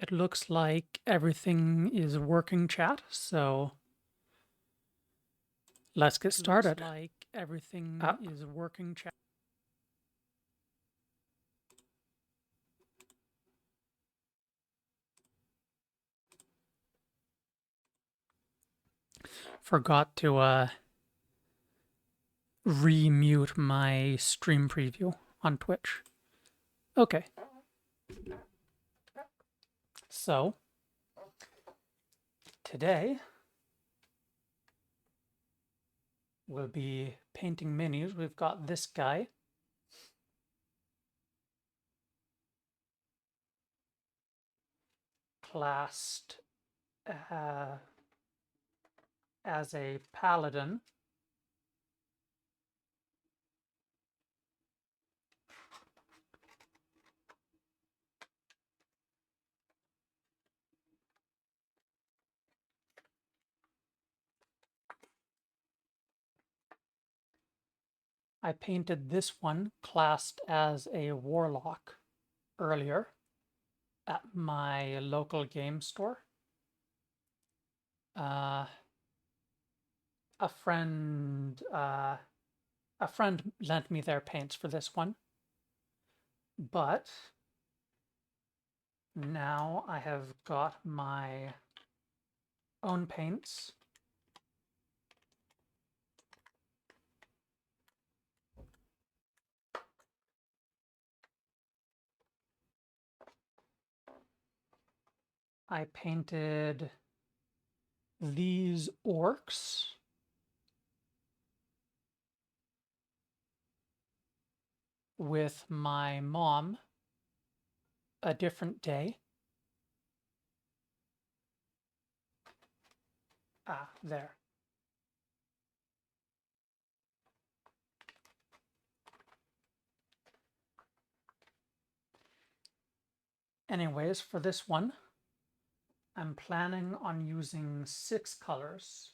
It looks like everything is working, chat, so let's get started. Looks like everything is working, chat. Forgot to remute my stream preview on Twitch. Okay. So, today we'll be painting minis. We've got this guy. Classed as a paladin. I painted this one classed as a warlock earlier at my local game store. A friend lent me their paints for this one, but now I have got my own paints. I painted these orcs with my mom a different day. There. Anyways, for this one, I'm planning on using 6 colors.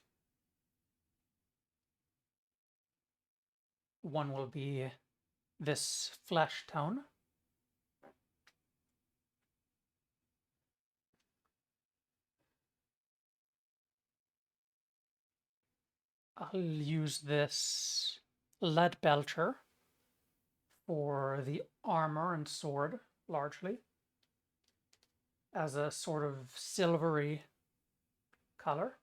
One will be this flesh tone. I'll use this Leadbelcher for the armor and sword, largely, as a sort of silvery color.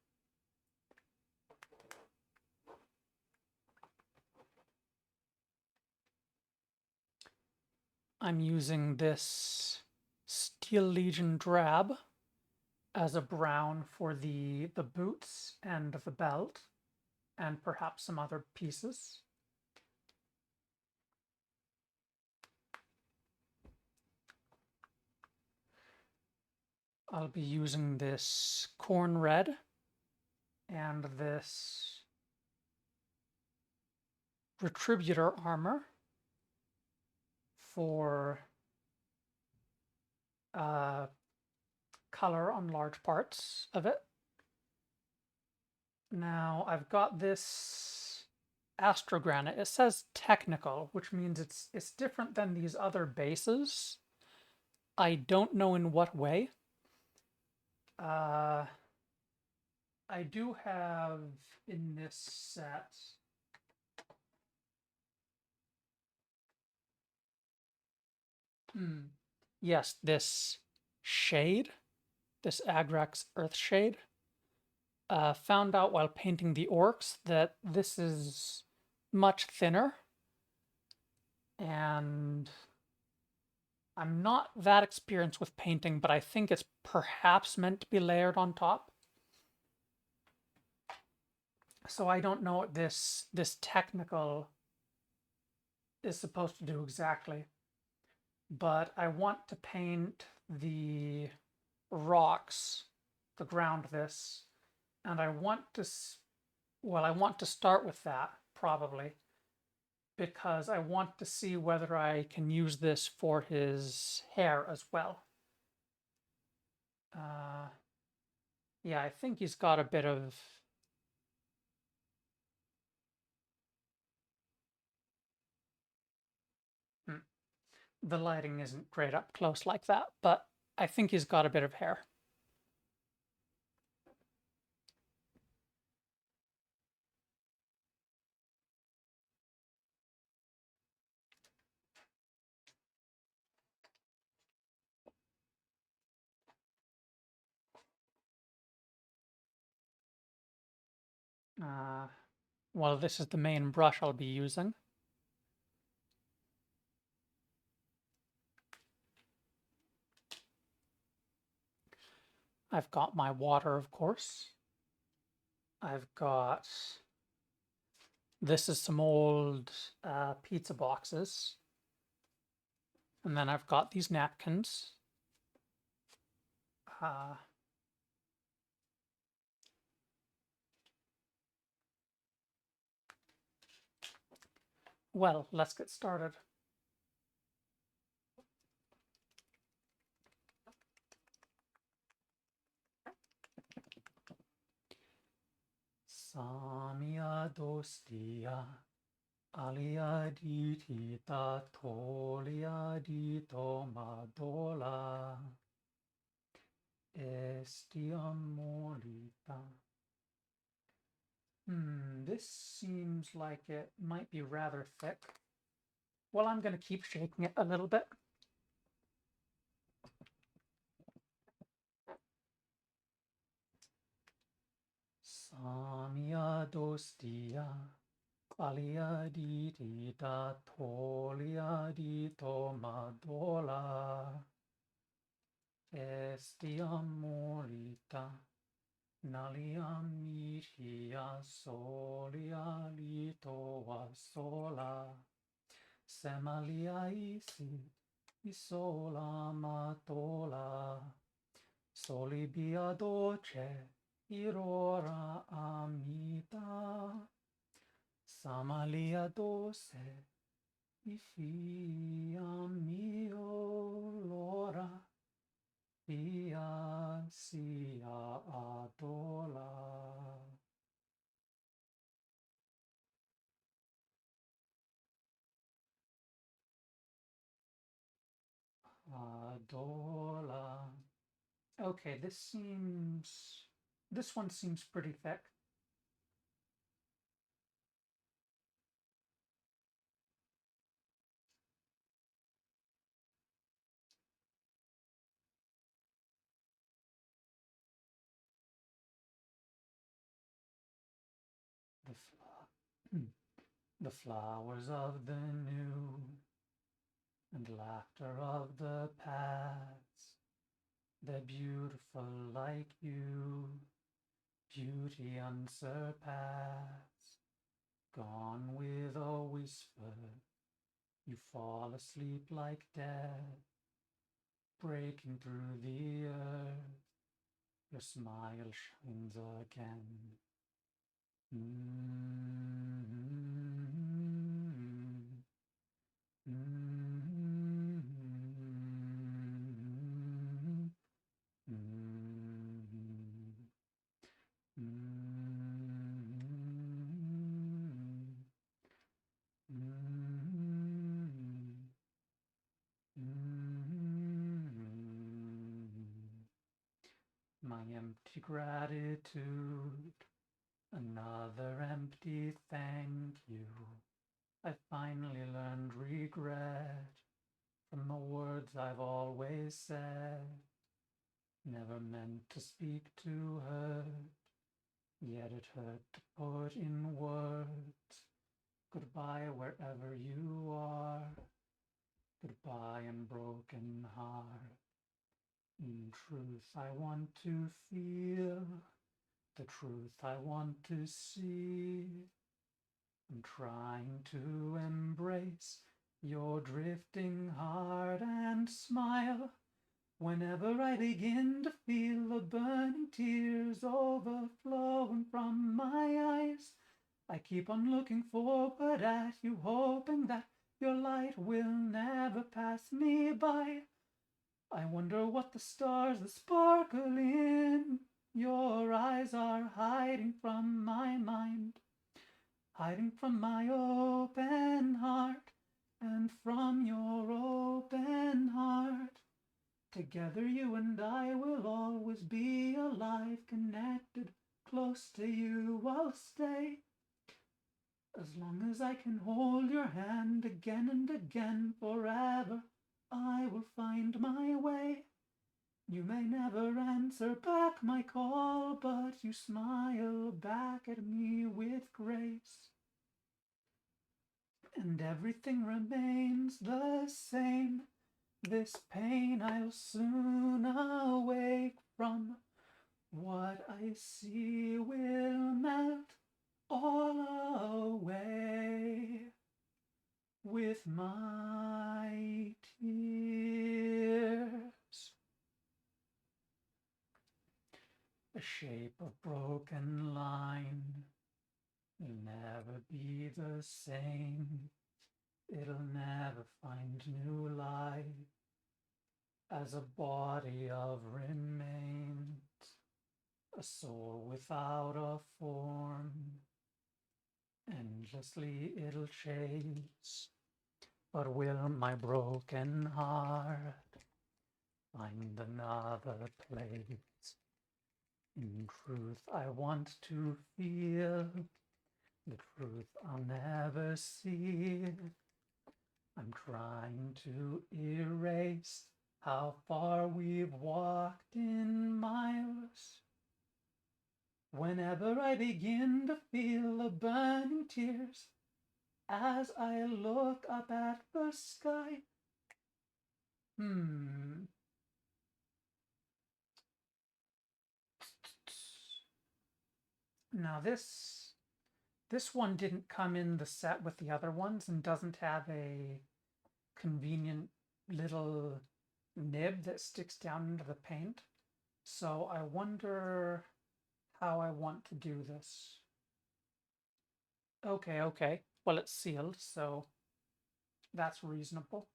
I'm using this Steel Legion Drab as a brown for the boots and the belt, and perhaps some other pieces. I'll be using this Corn Red and this Retributor armor for color on large parts of it. Now I've got this Astrogranite. It says technical, which means it's different than these other bases. I don't know in what way. I do have in this set yes, this shade, this Agrax Earthshade. Found out while painting the orcs that this is much thinner, and I'm not that experienced with painting, but I think it's perhaps meant to be layered on top. So I don't know what this technical is supposed to do exactly, but I want to paint the rocks, the ground this, and I want to, well, I want to start with that probably, because I want to see whether I can use this for his hair as well. Yeah, I think he's got a bit of the lighting isn't great up close like that, but I think he's got a bit of hair. Well, this is the main brush I'll be using. I've got my water, of course. I've got, this is some old pizza boxes. And then I've got these napkins. Well, let's get started. Samya dostia, alia ditita tolia dito madola, estiam molita. This seems like it might be rather thick. Well, I'm going to keep shaking it a little bit. Samya dostia, alia ditita tolia dito madola, estiam molita. Naliam mitia solia litoa sola, semalia isola matola, solibia doce, irora amita, samalia doce, ifiam mio lora. Via sia adola. Adola. Okay, this one seems pretty thick. The flowers of the new and laughter of the past, they're beautiful like you, beauty unsurpassed, gone with a whisper, you fall asleep like death, breaking through the earth, your smile shines again. My empty gratitude, another empty thank you. I finally learned regret from the words I've always said. Never meant to speak to hurt, yet it hurt to put in words. Goodbye wherever you are, goodbye and broken heart. In truth I want to feel, the truth I want to see. I'm trying to embrace your drifting heart and smile. Whenever I begin to feel the burning tears overflowing from my eyes, I keep on looking forward at you, hoping that your light will never pass me by. I wonder what the stars that sparkle in your eyes are hiding from my mind, hiding from my open heart, and from your open heart. Together you and I will always be alive, connected, close to you I'll stay. As long as I can hold your hand again and again, forever I will find my way. You may never answer back my call, but you smile back at me with grace. And everything remains the same. This pain I'll soon awake from. What I see will melt all away with my tears. The shape of broken line will never be the same. It'll never find new life as a body of remains, a soul without a form. Endlessly it'll chase, but will my broken heart find another place? In truth, I want to feel the truth I'll never see. I'm trying to erase how far we've walked in miles. Whenever I begin to feel the burning tears as I look up at the sky. Now this one didn't come in the set with the other ones and doesn't have a convenient little nib that sticks down into the paint. So I wonder how I want to do this. Okay. Well, it's sealed, so that's reasonable.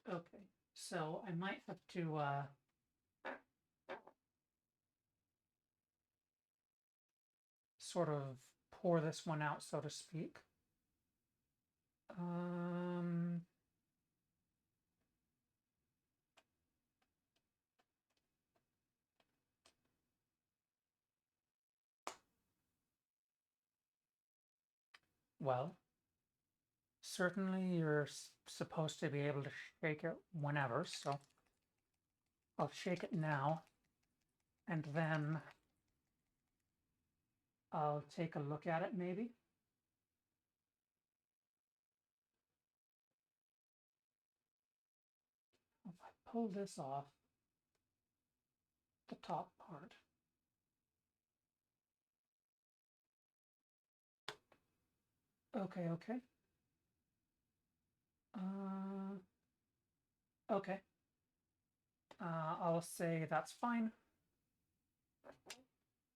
Okay, so I might have to sort of pour this one out, so to speak. Well, certainly you're supposed to be able to shake it whenever, so I'll shake it now, and then I'll take a look at it maybe. If I pull this off, the top part, okay. Okay. I'll say that's fine.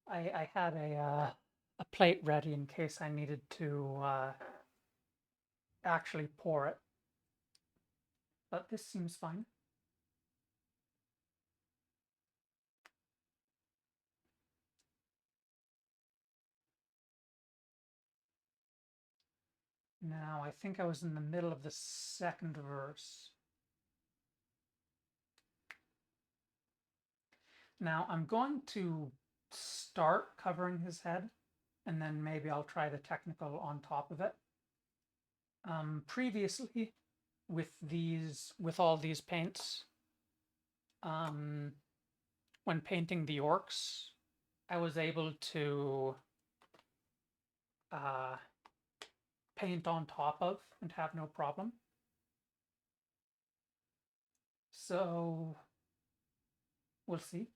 I had a plate ready in case I needed to actually pour it, but this seems fine. Now, I think I was in the middle of the second verse. Now, I'm going to start covering his head, and then maybe I'll try the technical on top of it. Previously, with all these paints, when painting the orcs, I was able to paint on top of and have no problem. So we'll see.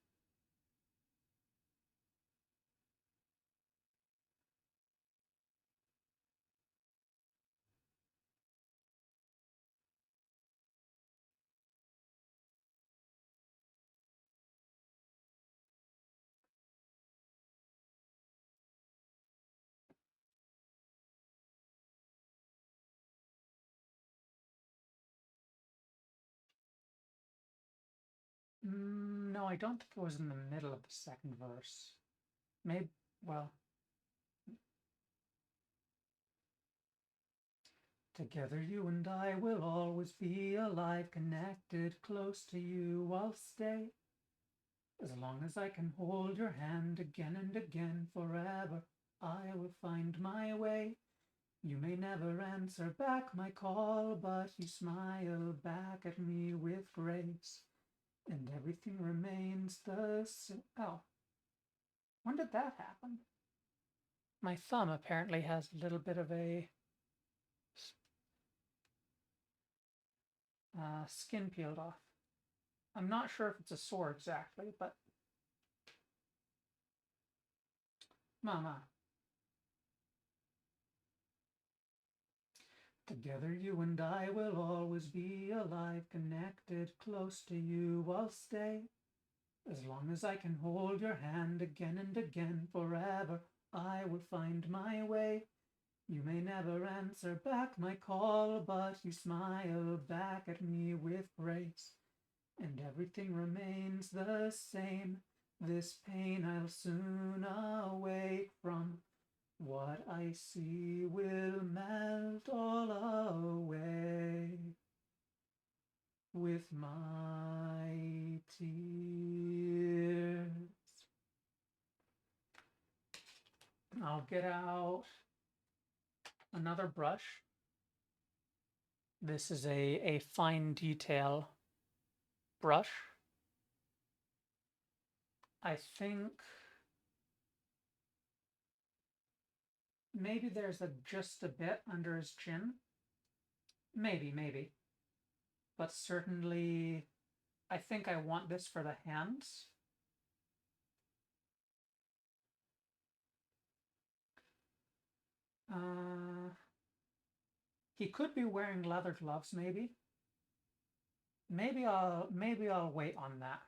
No, I don't think it was in the middle of the second verse. Maybe, well, together you and I will always be alive, connected, close to you I'll stay. As long as I can hold your hand again and again, forever I will find my way. You may never answer back my call, but you smile back at me with grace, and everything remains the same. Oh, when did that happen? My thumb apparently has a little bit of a skin peeled off. I'm not sure if it's a sore exactly, but Mama. Together you and I will always be alive, connected, close to you I'll stay. As long as I can hold your hand again and again, forever I will find my way. You may never answer back my call, but you smile back at me with grace, and everything remains the same. This pain I'll soon awake from. What I see will melt all away with my tears. I'll get out another brush. This is a fine detail brush. I think maybe there's just a bit under his chin. Maybe. But certainly, I think I want this for the hands. He could be wearing leather gloves, maybe. Maybe I'll wait on that.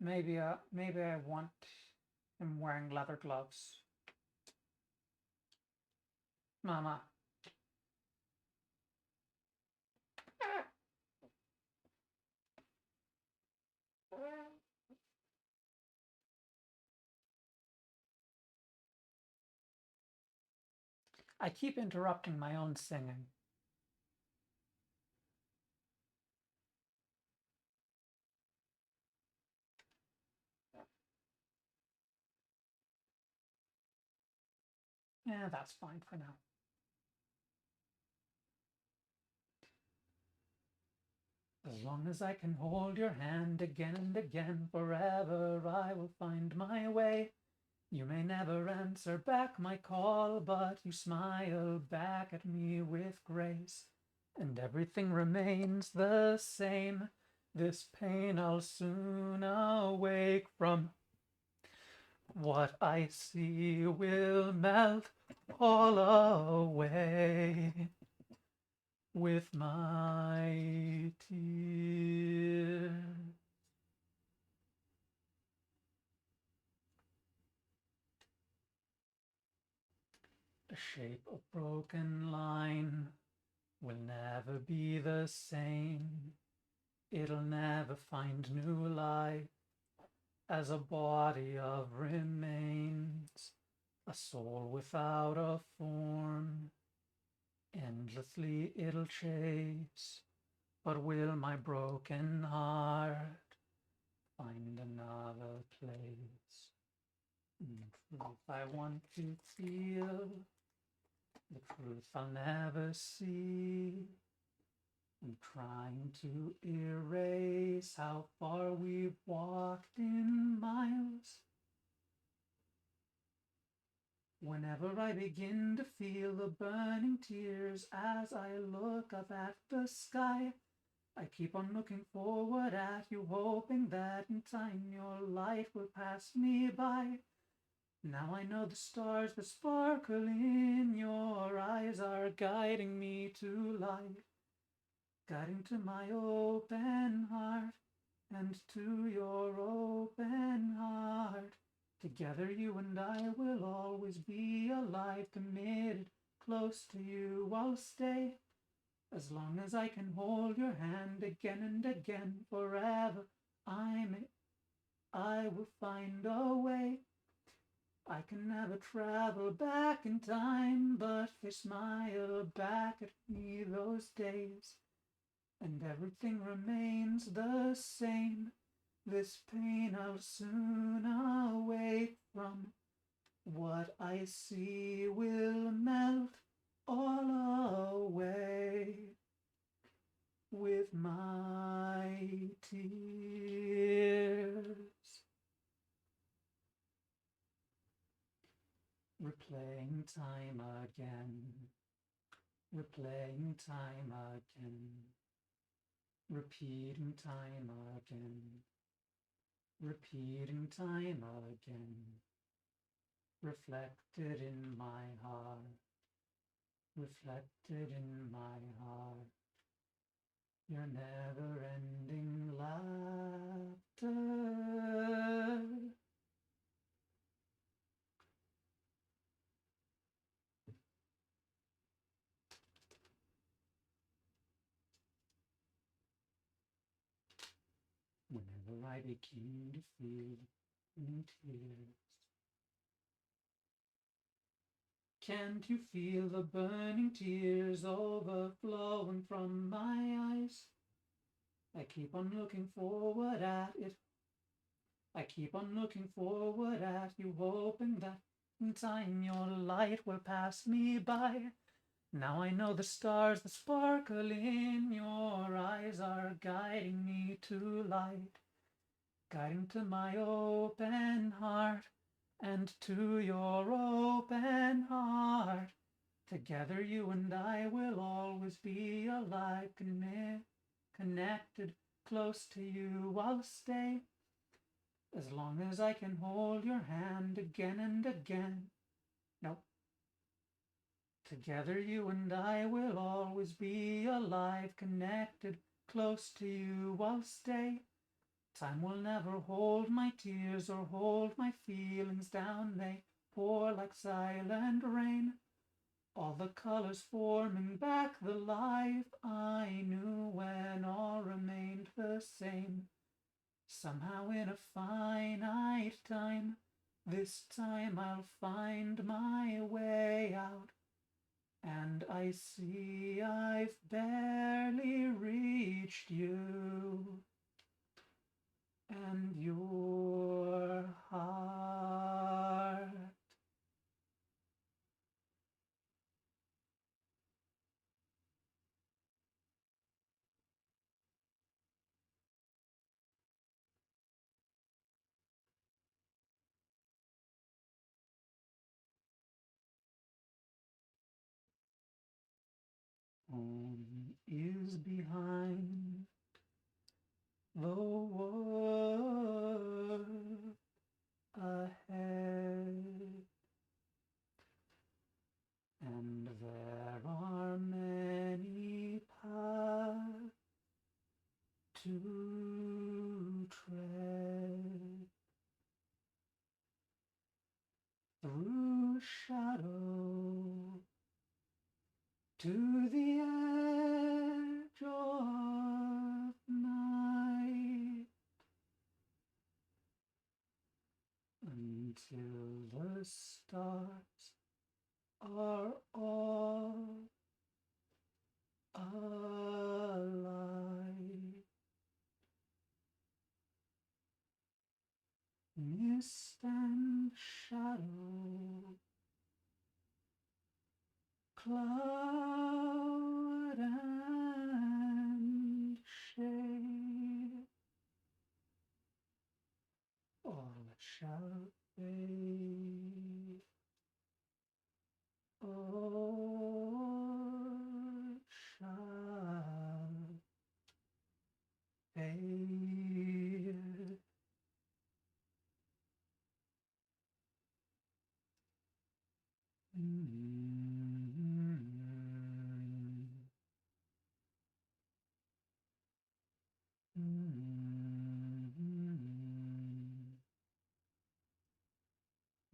Maybe I want him wearing leather gloves. Mama. I keep interrupting my own singing. Yeah, that's fine for now. As long as I can hold your hand again and again, forever I will find my way. You may never answer back my call, but you smile back at me with grace, and everything remains the same. This pain I'll soon awake from. What I see will melt all away with my tears. The shape of broken line will never be the same. It'll never find new life as a body of remains, a soul without a form. Endlessly it'll chase, but will my broken heart find another place? In truth I want to feel, the truth I'll never see. I'm trying to erase how far we've walked in miles. Whenever I begin to feel the burning tears as I look up at the sky, I keep on looking forward at you, hoping that in time your light will pass me by. Now I know the stars that sparkle in your eyes are guiding me to life, guiding to my open heart and to your open heart. Together you and I will always be alive, committed, close to you I'll stay. As long as I can hold your hand again and again, forever I will find a way. I can never travel back in time, but they smile back at me those days, and everything remains the same. This pain I'll soon awake from. What I see will melt all away with my tears. Replaying time again, replaying time again, repeating time again, repeating time again, reflected in my heart, reflected in my heart, your never-ending laughter. Whenever I begin to feel tears, can't you feel the burning tears overflowing from my eyes? I keep on looking forward at it. I keep on looking forward at you, hoping that in time your light will pass me by. Now I know the stars that sparkle in your eyes are guiding me to light, guiding to my open heart and to your open heart. Together you and I will always be alive, connected, close to you I'll stay, as long as I can hold your hand again and again. No. Together you and I will always be alive, connected, close to you I'll stay. Time will never hold my tears or hold my feelings down. They pour like silent rain, all the colors forming back the life I knew when all remained the same. Somehow in a finite time, this time I'll find my way out. And I see I've barely reached you and your heart. Home is behind the world ahead, and there are many paths to tread, through shadow to the edge of night, until the stars are all alive. Mist and shadow, cloud and shade, all shall fade, all shall fade.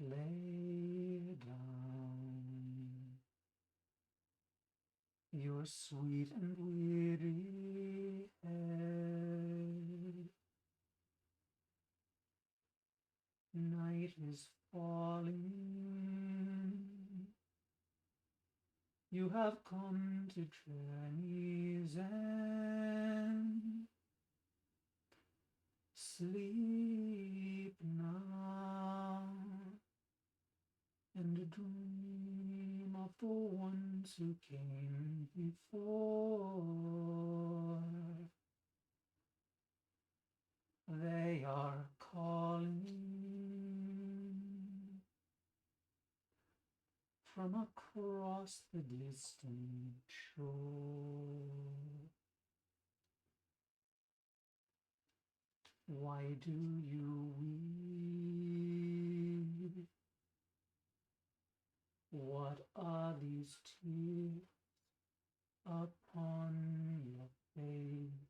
Lay down your sweet and weary head night is falling. You have come to journey's end. Sleep now and dream of the ones who came before. They are calling from across the distant shore. Why do you weep? What are these tears upon your face?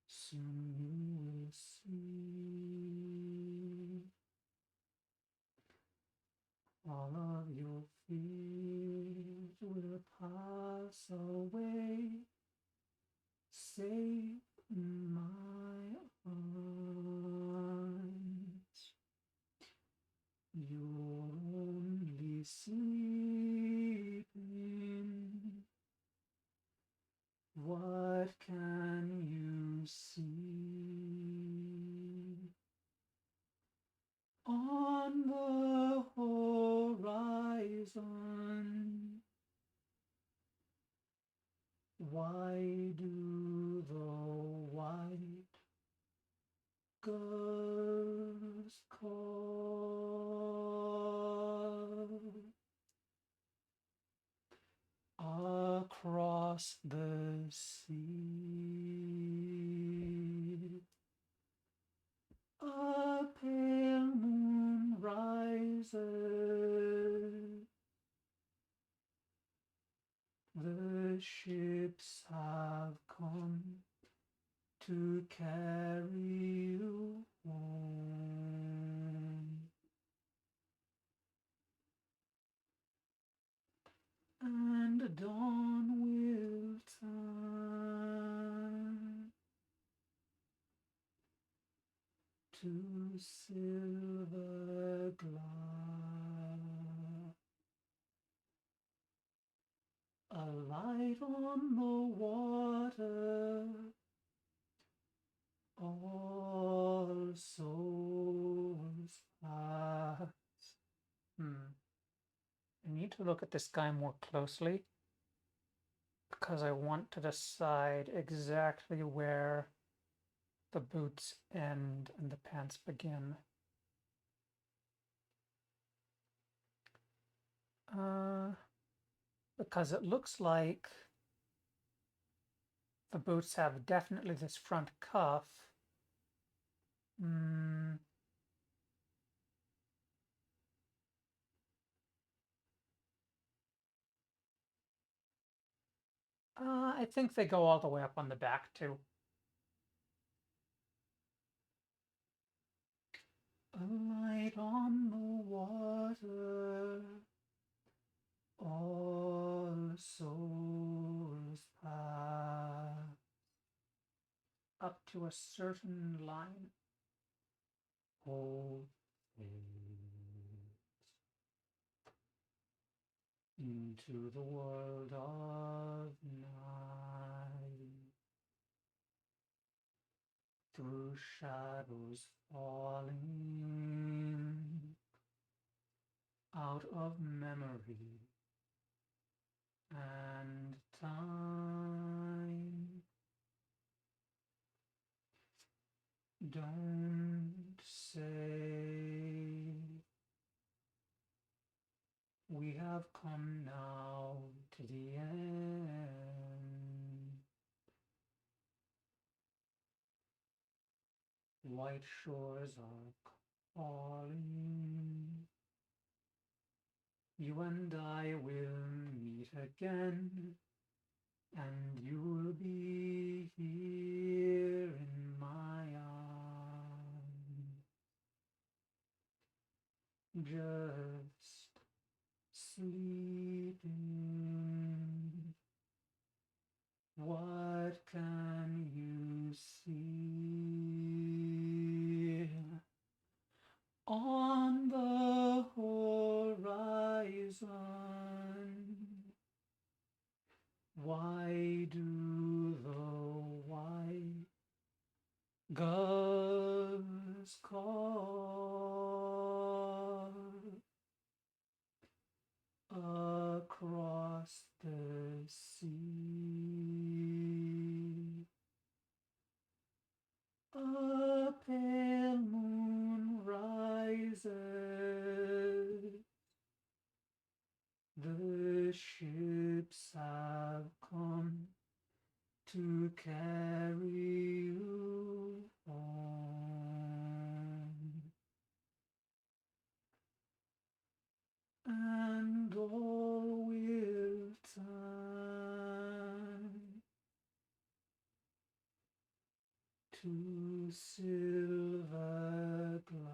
Soon you will see all of your fears will pass away, safe in my arms. You're only sleeping. What can you see on the horizon? Why do the white gulls call across the sea? A pale moon rises. The ships have come to carry you home. And dawn will turn to silver glass. A light on the water, all souls pass. I need to look at this guy more closely because I want to decide exactly where the boots end and the pants begin. Because it looks like the boots have definitely this front cuff. I think they go all the way up on the back too. A light on the water, all souls pass. Up to a certain line. Hold into the world of night, through shadows falling out of memory and time. Don't say we have come now to the end. White shores are calling. You and I will meet again, and you'll be here in my arms. Just sleeping. What can you see ships have come to carry you home, and all will turn to silver glass,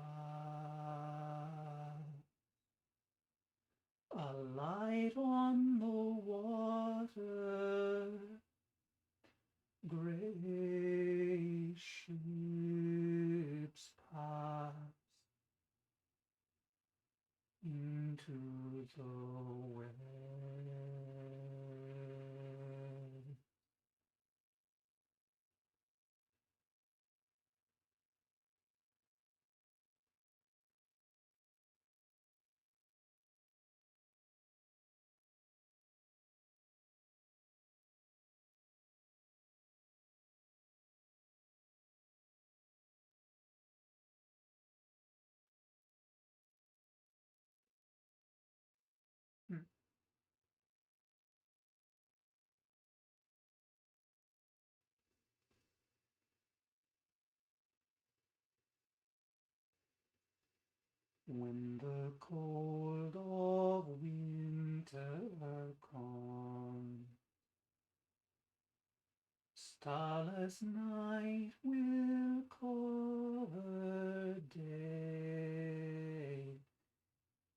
a light on the water, gray ships pass into the west. When the cold of winter comes, starless night will cover day.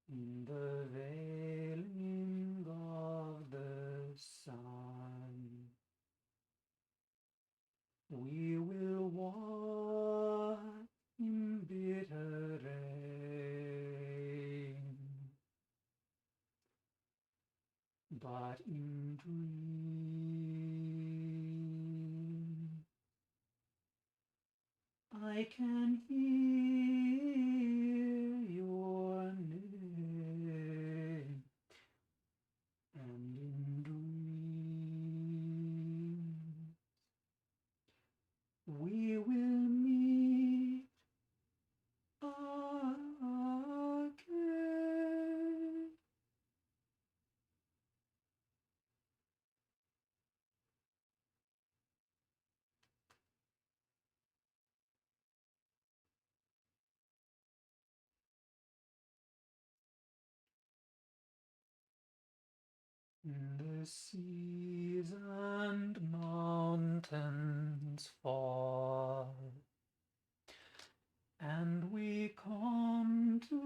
In the veiling of the sun, we will walk in bitter rain, but in dream I can hear your name, and in dreams we will meet again. The seas and mountains fall, and we come to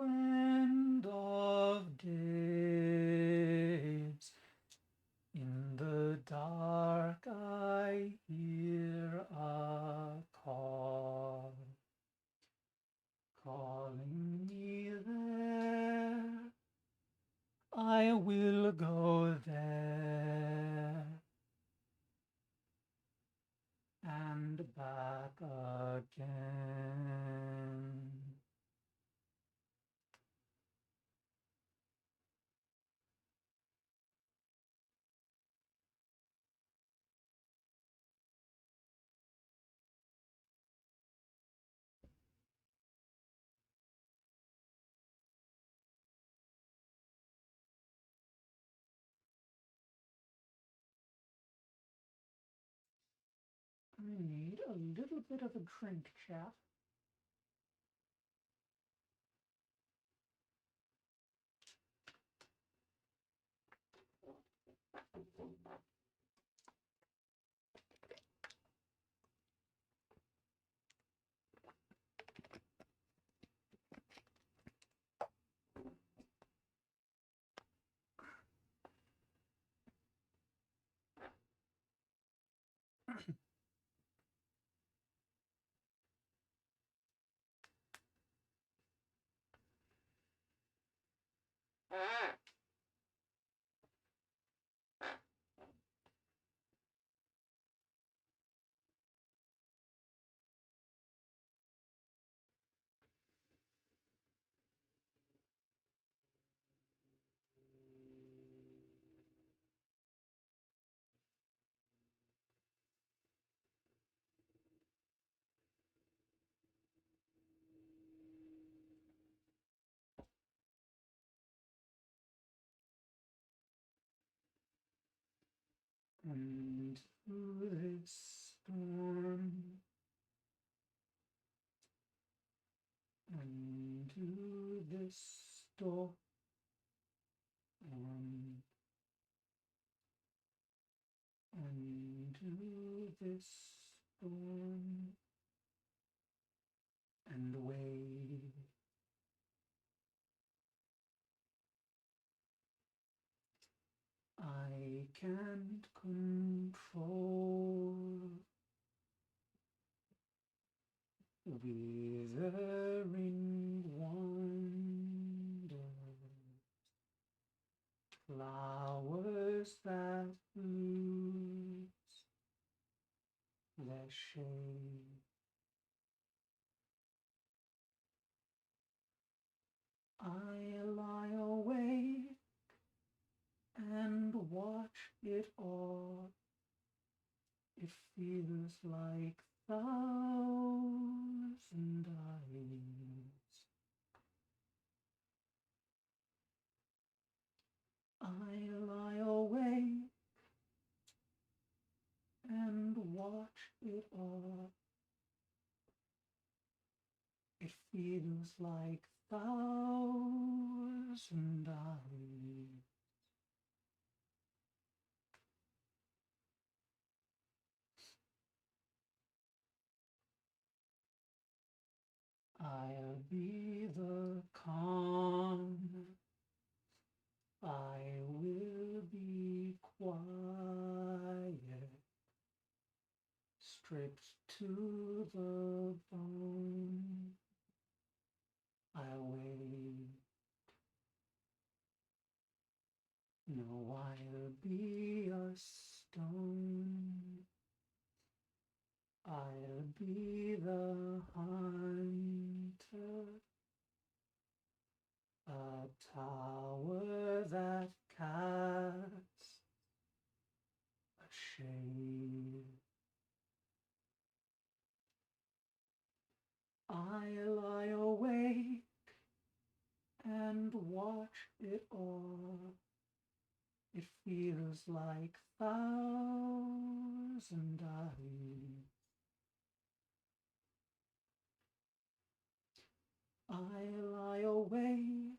end of days. In the dark I hear a call, calling me there. I will go there and back again. I need a little bit of a drink, chap. and through this storm, and to this storm, and to this storm, and wait. I can't control withering wonder, flowers that lose their shade. I lie awake and watch it all. It feels like 1,000 eyes. I lie awake and watch it all. It feels like 1,000 eyes. I'll be the calm. I will be quiet, stripped to the bone. I'll wait. No, I'll be a stone. I'll be the hunter, a tower that casts a shade. I lie awake and watch it all. It feels like 1,000 eyes. I lie awake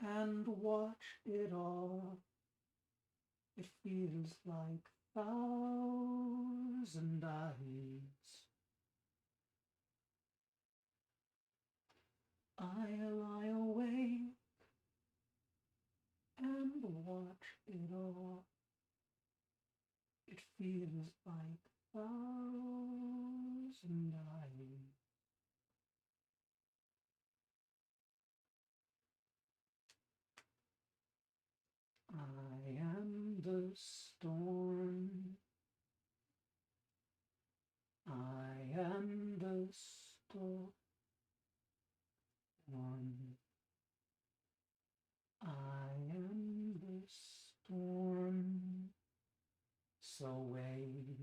and watch it all. It feels like 1,000 eyes. I lie awake and watch it all. It feels like 1,000 eyes. I am the storm. I am the storm. I am the storm. So wait.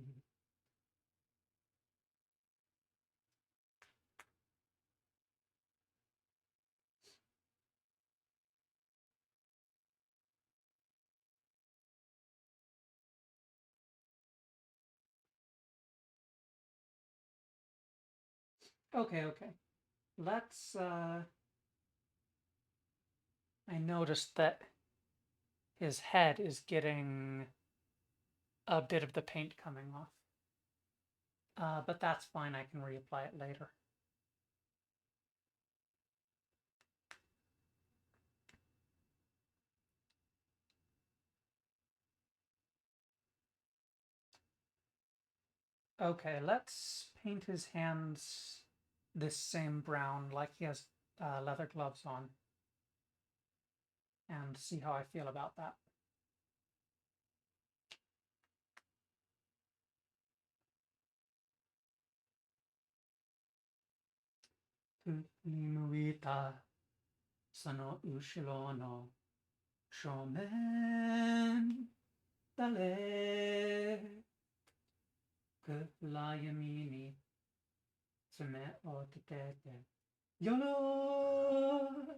Okay. Let's, I noticed that his head is getting a bit of the paint coming off. But that's fine, I can reapply it later. Okay, let's paint his hands this same brown, like he has leather gloves on, and see how I feel about that. Linuita sano ushilo no shomen dale la yamini tsune o tetete yolo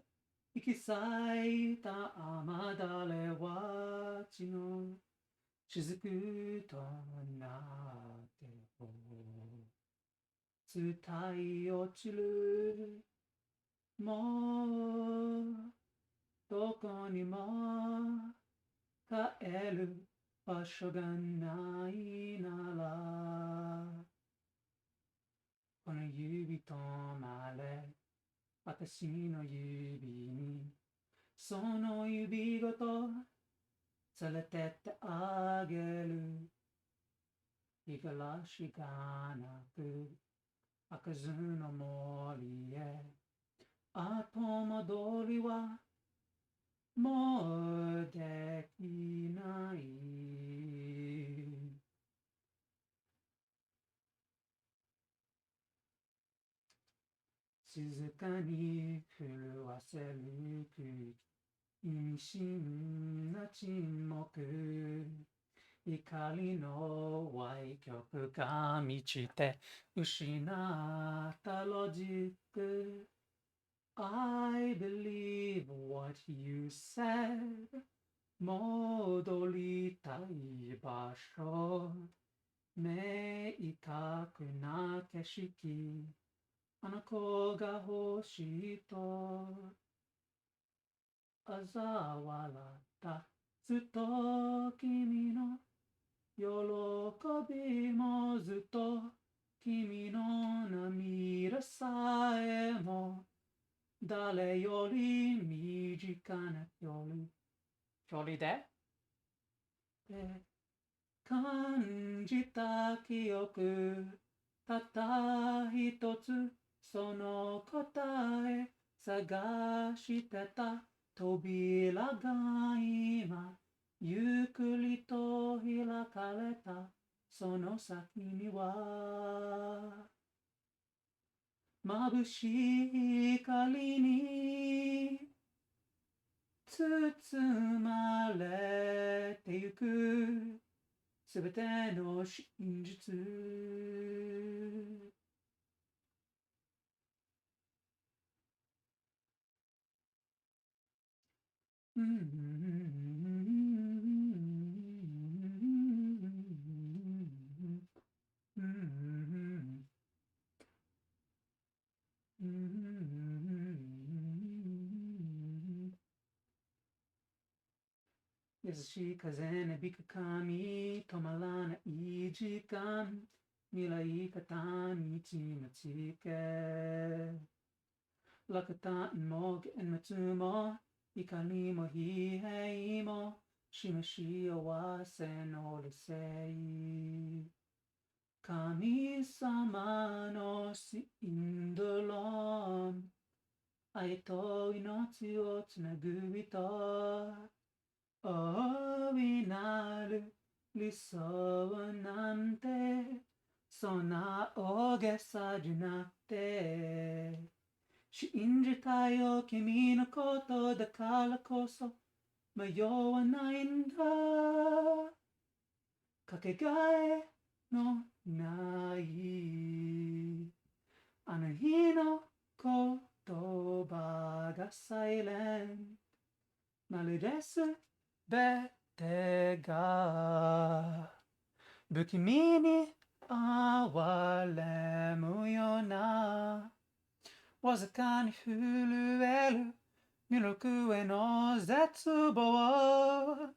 ikisai ta amadale wa chino 雫となって伝い落ちるもうどこにも帰る場所がないならこの指止まれ私の指にその指ごと連れてってあげる五十嵐がなく開かずの森へ後戻りはもうできない静かに震わせる空気意味深な沈黙怒りの歪曲が満ちて失ったロジック I believe what you said 戻りたい場所明確な景色あの子が欲しいと嘲笑ったずっと君の喜びもずっと君の涙さえも誰より身近な距離で感じた記憶たった一つその答え探してた扉が今ゆっくりと開かれたその先には眩しい光に包まれてゆくすべての真実優しい風なびく髪止まらない時間未来片道のちけ落胆も幻滅も怒りも疲弊も示し合わせの理性神様のシンドローム愛と命をつなぐ人大いなる理想なんてそんな大げさじゃなくて信じたよ君のことだからこそ迷わないんだかけがえのないあの日の言葉がサイレンまるですべてが不気味に哀れむようなわずかに震える魅力への絶望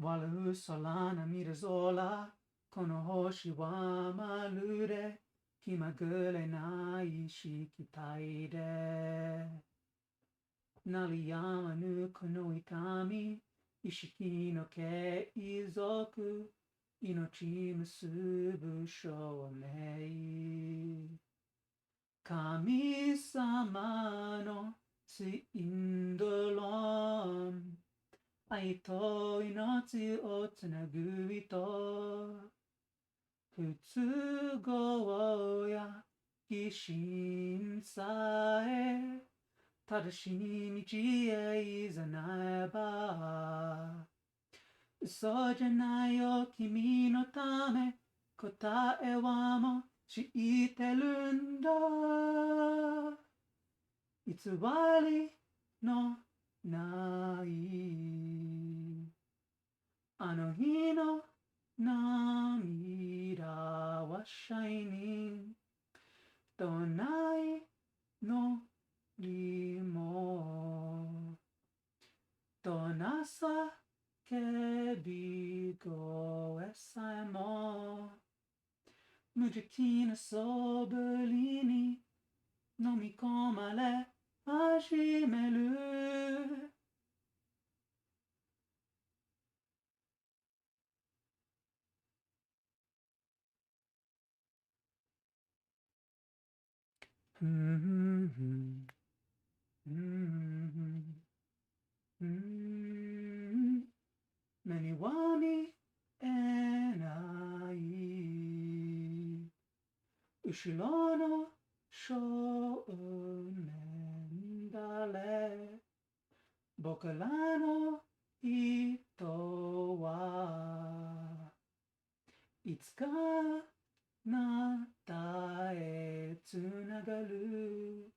割る空涙空この星はまるで気まぐれない色体で鳴りやまぬこの痛み意識の継続命結ぶ証明神様のシンドローム愛と命をつなぐ人不都合や疑心さえ正しい道へいざなえば嘘じゃないよ君のため答えはもう知ってるんだ偽りのないあの日の涙はシャイニングどないのりもどなさけび声さえも無邪気なそぶりに飲み込まれ始める目には見えない後ろの少年誰僕らの糸はいつかなたへつながる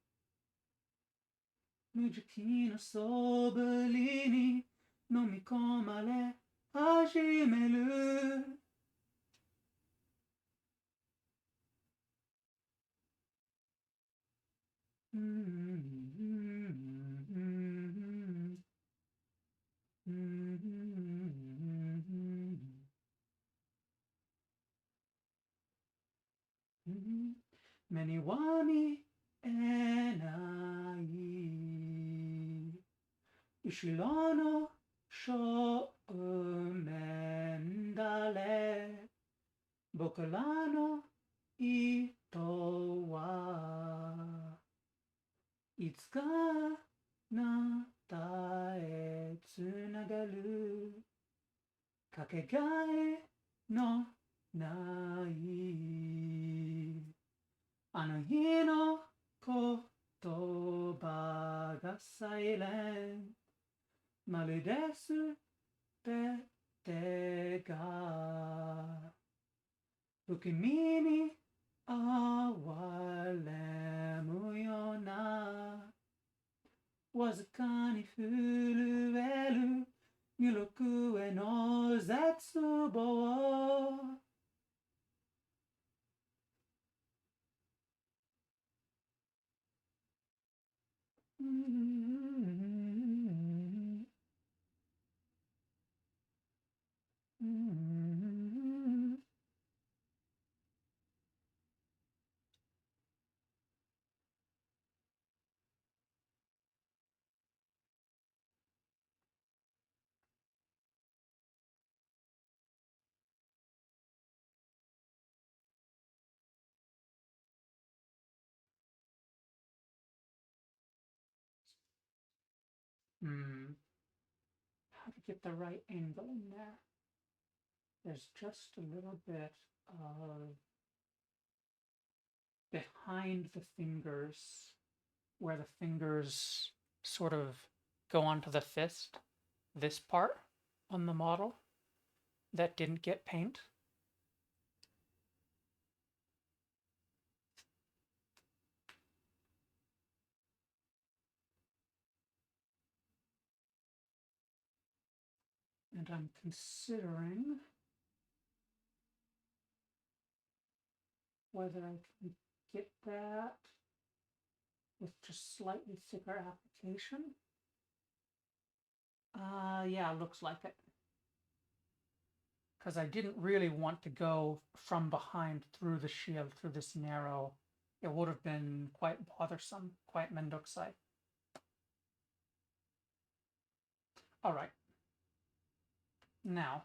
無邪気なそぶりに飲み込まれ始める目には見えない後ろの正面誰僕らの糸はいつかなたへつながるかけがえのないあの日の言葉がサイレンまるですべてが不気味に哀れむようなわずかに震える弥勒への絶望How to get the right angle in there. There's just a little bit of behind the fingers where the fingers sort of go onto the fist, this part on the model that didn't get paint. And I'm considering whether I can get that with just slightly thicker application. Yeah, looks like it. Because I didn't really want to go from behind through the shield, through this narrow. It would have been quite bothersome, quite mendokusai. All right. Now,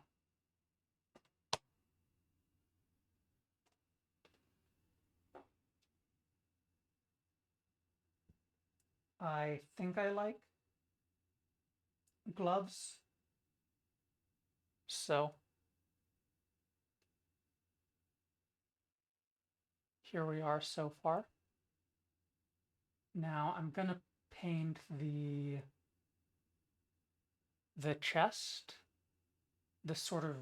I think I like gloves. So here we are so far. Now I'm gonna paint the chest, this sort of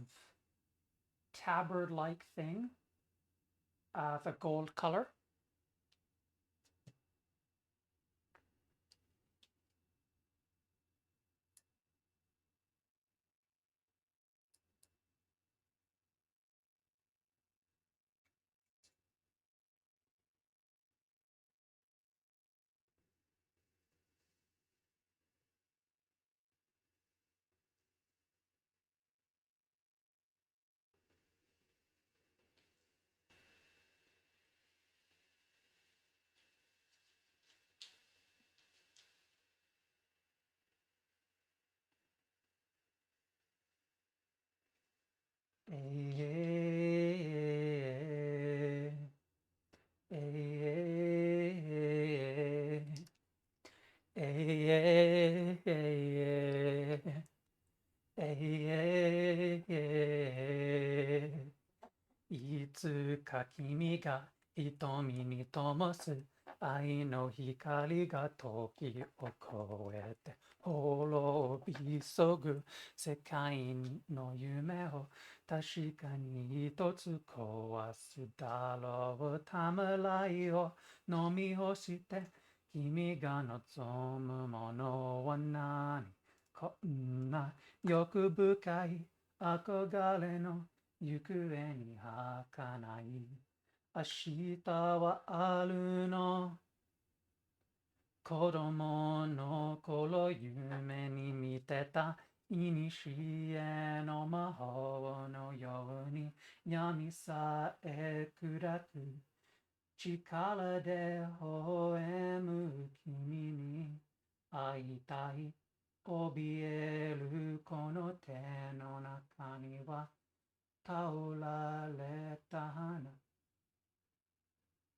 tabard-like thing, the gold color. えええいつか君が瞳に灯す愛の光が時を超えて滅び急ぐ世界の夢を確かに一つ壊すだろうためらいを飲み干して君が望むものは何こんな欲深い憧れの行方に儚い明日はあるの子供の頃夢に見てた古の魔法のように闇さえ砕く力で微笑む君に会いたい怯えるこの手の中には倒られた花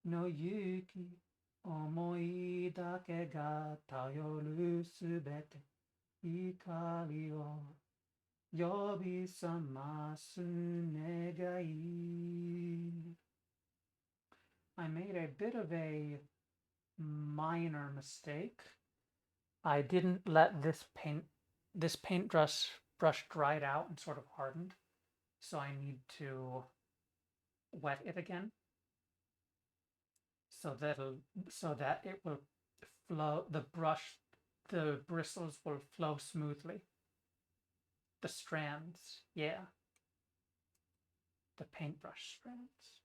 の勇気思いだけが頼るすべて光を呼び覚ます願い I made a bit of a minor mistake. I didn't let this paintbrush dried out and sort of hardened, so I need to wet it again so that it will flow, the bristles will flow smoothly. The strands, yeah, the paintbrush strands.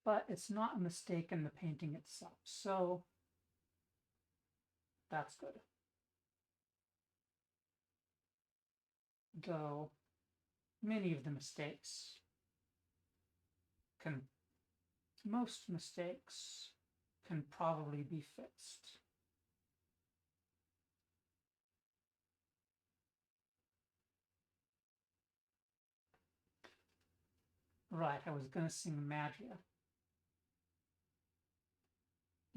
But it's not a mistake in the painting itself, so that's good. Though many of the mistakes most mistakes can probably be fixed. Right, I was gonna sing Magia.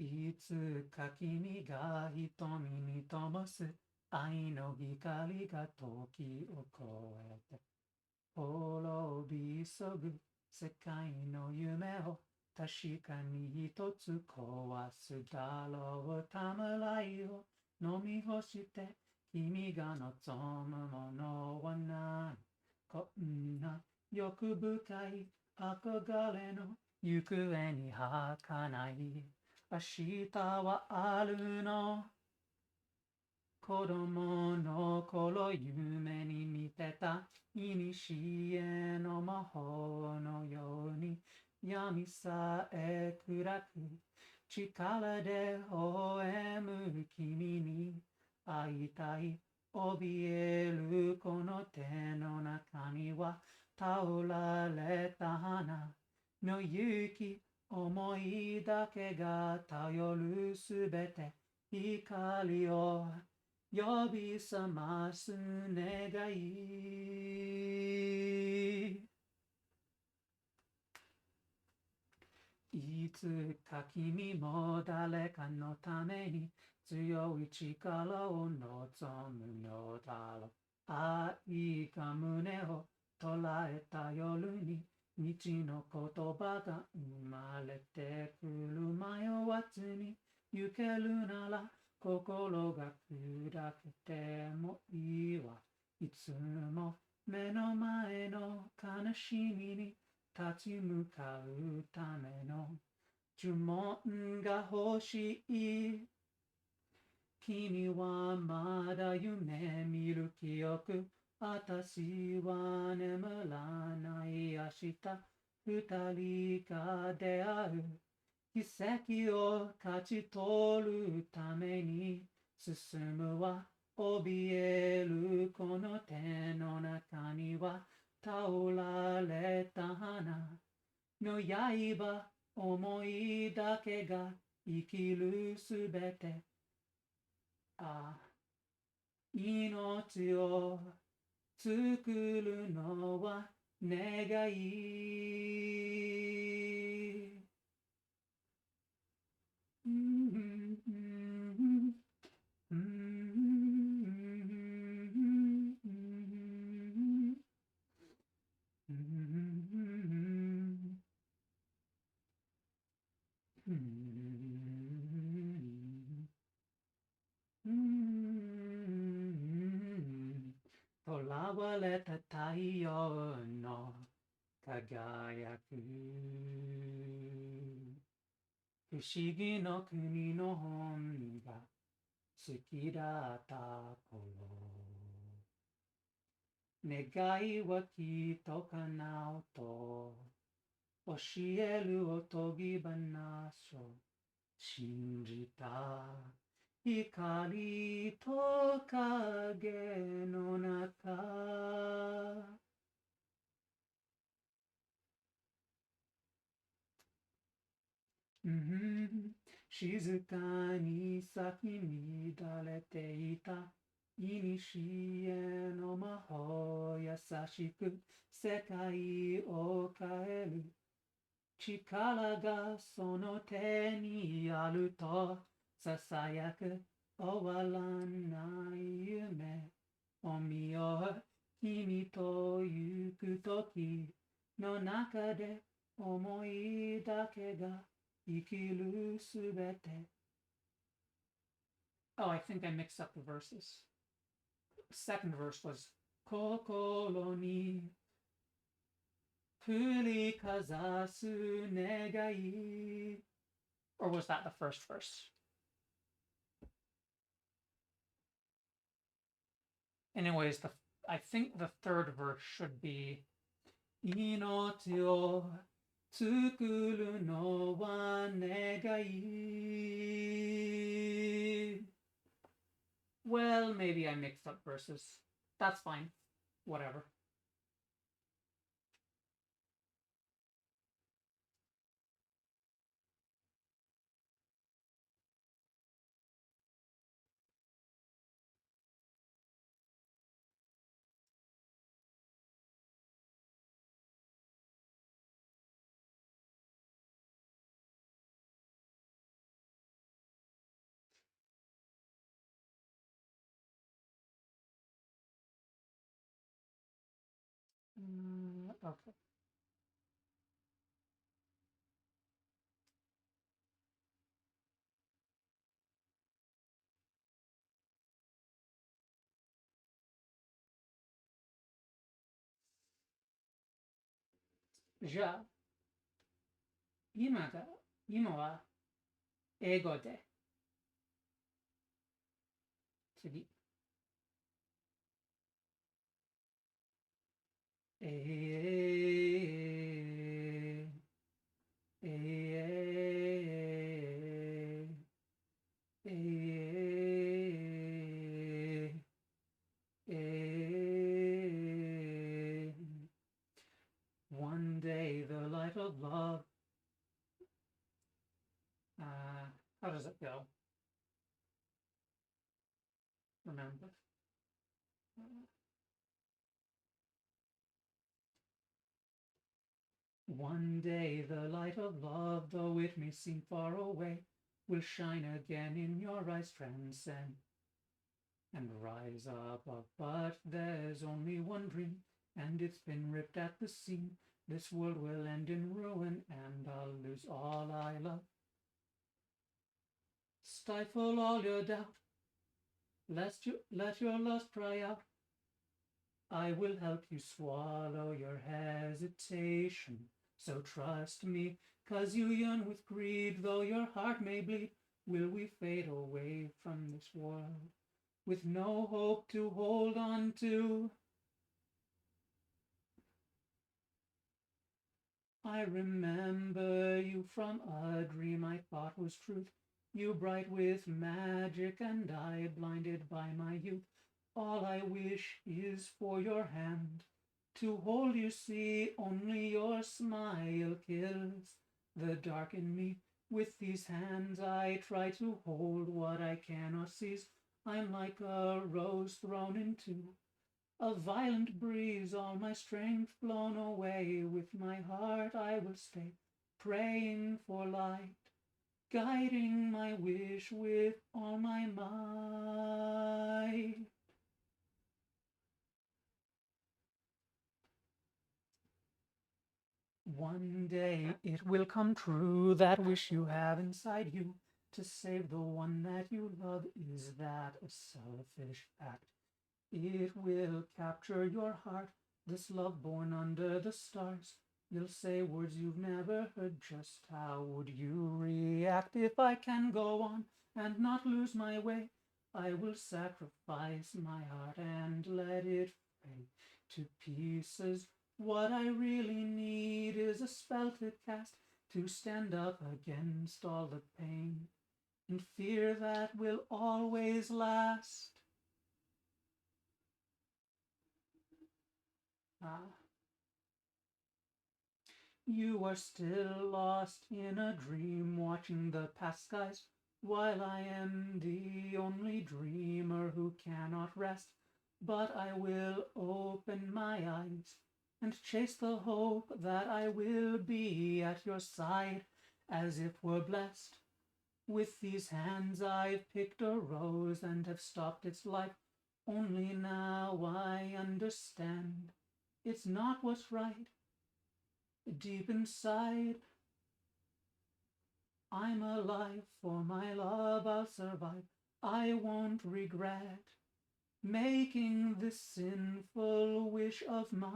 いつか君が瞳に灯す愛の光が時を超えて滅び急ぐ世界の夢を確かに一つ壊すだろうためらいを飲み干して君が望むものは何こんな欲深い憧れの行方に儚い明日はあるの子供の頃夢に見てた古の魔法のように闇さえ砕く力で微笑む君に会いたい怯えるこの手の中には倒られた花の勇気思いだけが頼るすべて光を呼び覚ます願いいつか君も誰かのために強い力を望むのだろう愛が胸を捉えた夜に未知の言葉が生まれてくる迷わずに行けるなら心が砕けてもいいわいつも目の前の悲しみに立ち向かうための呪文が欲しい君はまだ夢見る記憶私は眠らない明日二人が出会う奇跡を勝ち取るために進むは怯えるこの手の中には倒られた花の刃思いだけが生きるすべて命を作るのは願い囚われた太陽の輝く不思議の国の本が好きだった頃願いはきっと叶うと教えるおとぎ話を信じた光と影の中静かに咲き乱れていた古の魔法優しく世界を変える力がその手にあるとささやく終わらない夢を見よう君と行く時の中で思いだけが生きるすべて Oh, I think I mixed up the verses. Second verse was 心に振りかざす願い Or was that the first verse? Anyways, I think the third verse should be 命を作るのは願い Well, maybe I mixed up verses. That's fine. Whatever. Okay. じゃあ、今は英語で。次。One day the light of love. How does it go? Remember. One day the light of love, though it may seem far away, will shine again in your eyes, transcend and rise above. But there's only one dream, and it's been ripped at the seam. This world will end in ruin, and I'll lose all I love. Stifle all your doubt, let your lust cry out. I will help you swallow your hesitation. So trust me, 'cause you yearn with greed, though your heart may bleed. Will we fade away from this world with no hope to hold on to? I remember you from a dream I thought was truth. You bright with magic, and I blinded by my youth. All I wish is for your hand to hold. You see, only your smile kills the dark in me. With these hands I try to hold what I cannot seize. I'm like a rose thrown into a violent breeze, all my strength blown away. With my heart I will stay, praying for light, guiding my wish with all my might. One day it will come true, that wish you have inside you, to save the one that you love. Is that a selfish act? It will capture your heart, this love born under the stars. You'll say words you've never heard. Just how would you react if I can go on and not lose my way? I will sacrifice my heart and let it fade to pieces. What I really need is a spell to cast, to stand up against all the pain and fear that will always last. You are still lost in a dream, watching the past skies, while I am the only dreamer who cannot rest. But I will open my eyes and chase the hope that I will be at your side, as if we're blessed. With these hands I've picked a rose and have stopped its life. Only now I understand it's not what's right. Deep inside, I'm alive. For my love I'll survive. I won't regret making this sinful wish of mine.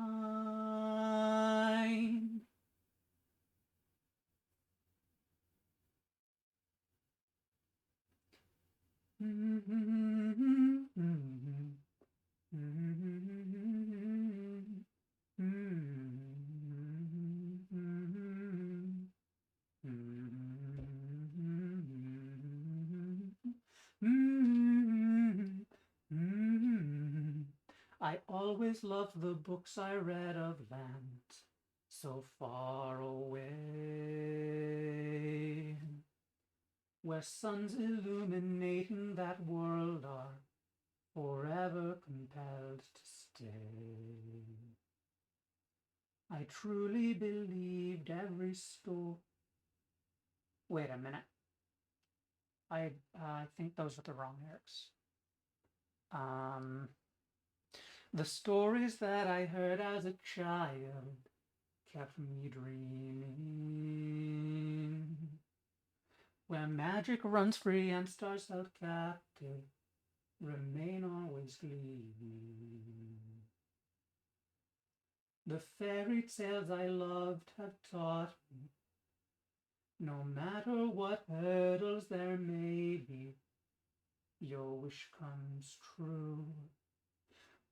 I always loved the books I read of lands so far away, where suns illuminating that world are forever compelled to stay. I truly believed every story. Wait a minute. I think those are the wrong lyrics. The stories that I heard as a child kept me dreaming, where magic runs free and stars held captive remain always gleaming. The fairy tales I loved have taught me, no matter what hurdles there may be, your wish comes true.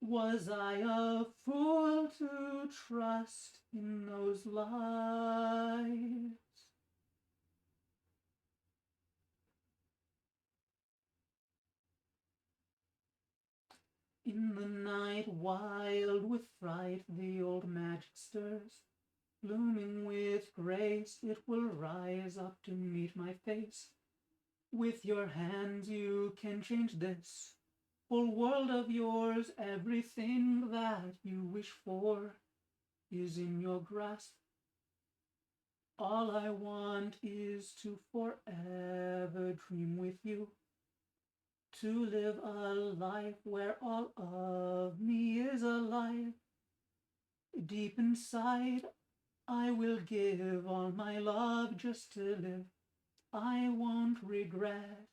Was I a fool to trust in those lies? In the night, wild with fright, the old magic stirs. Blooming with grace, it will rise up to meet my face. With your hands you can change this whole world of yours. Everything that you wish for is in your grasp. All I want is to forever dream with you, to live a life where all of me is alive. Deep inside, I will give all my love just to live. I won't regret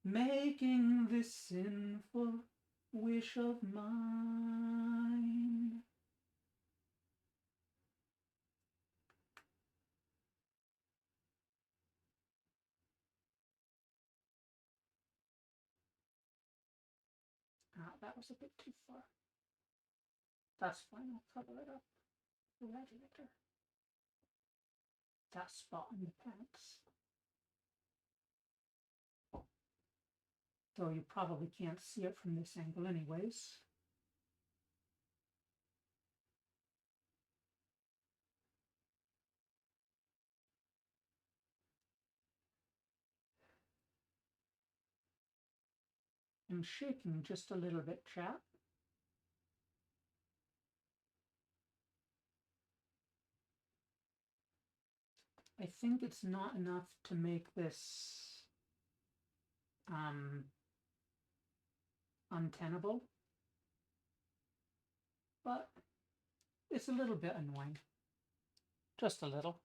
making this sinful wish of mine. That was a bit too far. That's fine, I'll cover it up later. That spot in the pants. though you probably can't see it from this angle anyways. I'm shaking just a little bit, chat. I think it's not enough to make this untenable, but it's a little bit annoying. Just a little.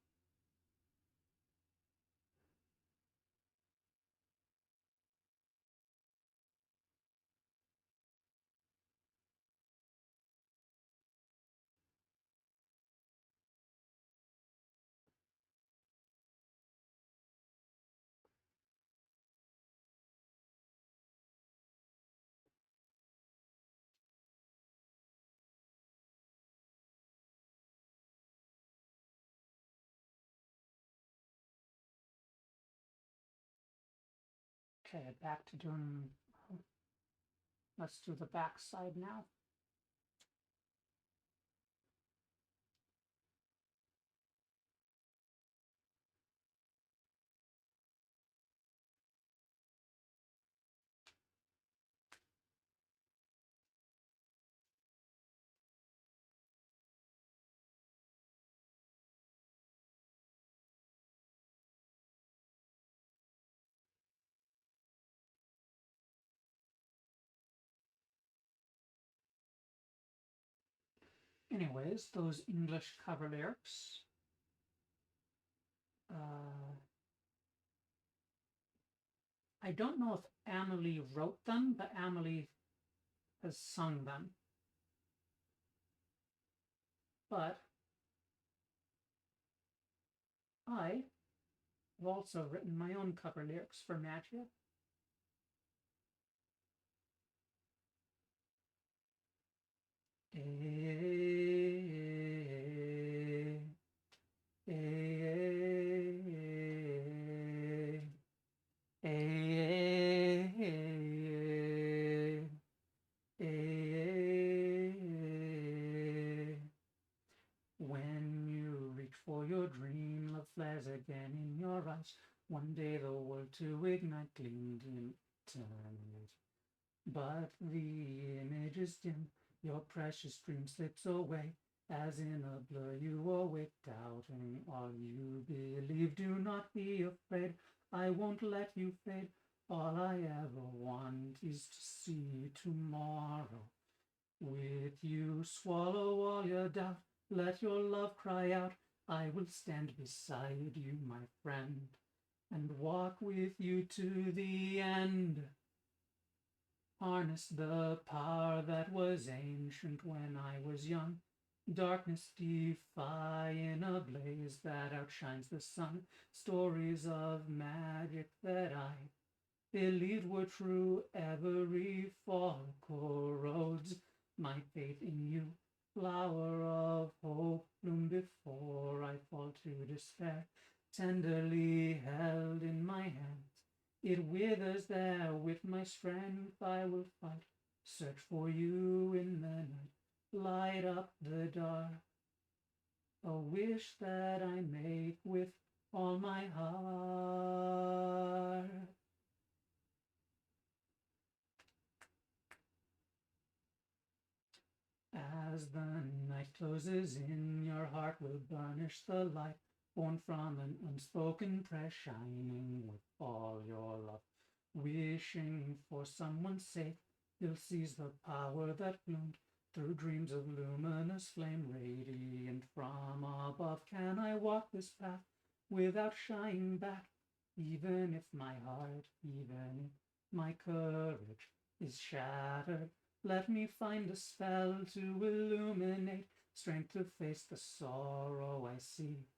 Okay, back to doing, let's do the back side now. Anyways, those English cover lyrics. I don't know if Amelie wrote them, but Amelie has sung them. But I have also written my own cover lyrics for Magia. When you reach for your dream, love flares again in your eyes. One day the world to ignite gleamed in eternity. But the image is dim, your precious dream slips away. As in a blur you awake, doubting all you believe. Do not be afraid, I won't let you fade. All I ever want is to see you tomorrow. With you, swallow all your doubt, let your love cry out. I will stand beside you, my friend, and walk with you to the end. Harness the power that was ancient when I was young. Darkness defy in a blaze that outshines the sun. Stories of magic that I believed were true. Every fall corrodes my faith in you. Flower of hope, bloom before I fall to despair. Tenderly held in my hands, it withers there. With my strength I will fight, search for you in the night, light up the dark. A wish that I make with all my heart. As the night closes in, your heart will burnish the light, born from an unspoken prayer, shining with all your love. Wishing for someone's sake, you'll seize the power that bloomed through dreams of luminous flame, radiant from above. Can I walk this path without shying back, even if my heart, even if my courage is shattered? Let me find a spell to illuminate, strength to face the sorrow I see,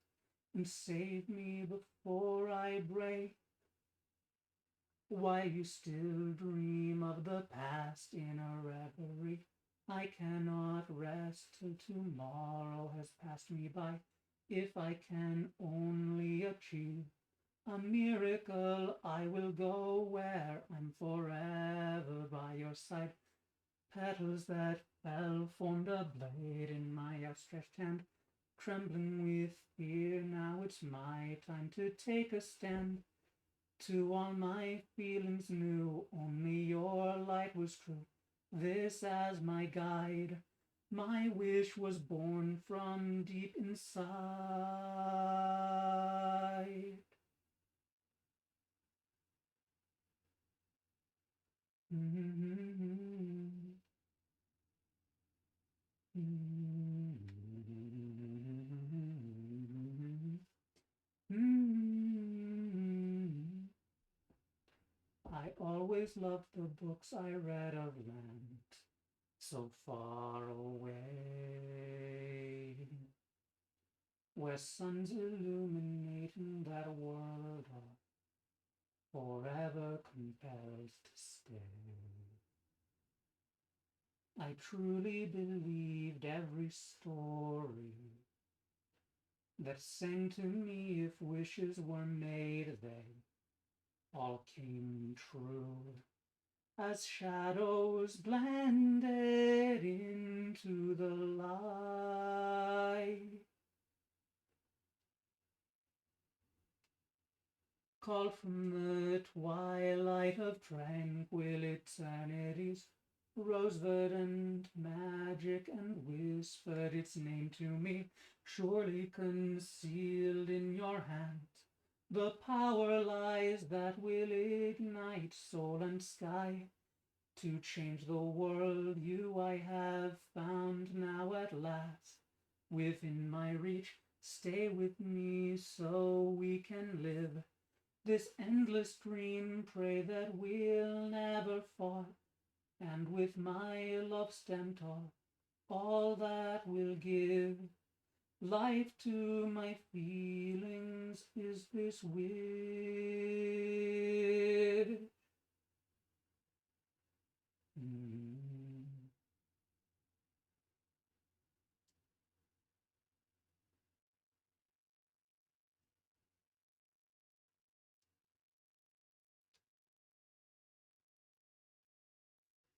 and save me before I break. While you still dream of the past in a reverie, I cannot rest till tomorrow has passed me by. If I can only achieve A miracle, I will go where I'm forever by your side. Petals that fell formed a blade in my outstretched hand. Trembling with fear, now it's my time to take a stand. To all my feelings new, only your light was true. This as my guide, my wish was born from deep inside. I always loved the books I read of land so far away, where suns illuminating that world are forever compelled to stay. I truly believed every story that sang to me. If wishes were made, they all came true. As shadows blended into the light, called from the twilight of tranquil eternities, rose verdant magic and whispered its name to me. Surely concealed in your hands the power lies that will ignite soul and sky. To change the world, you I have found now at last. Within my reach, stay with me so we can live this endless dream. Pray that we'll never fall, and with my love stand tall, all that will give life to my feelings is this wish.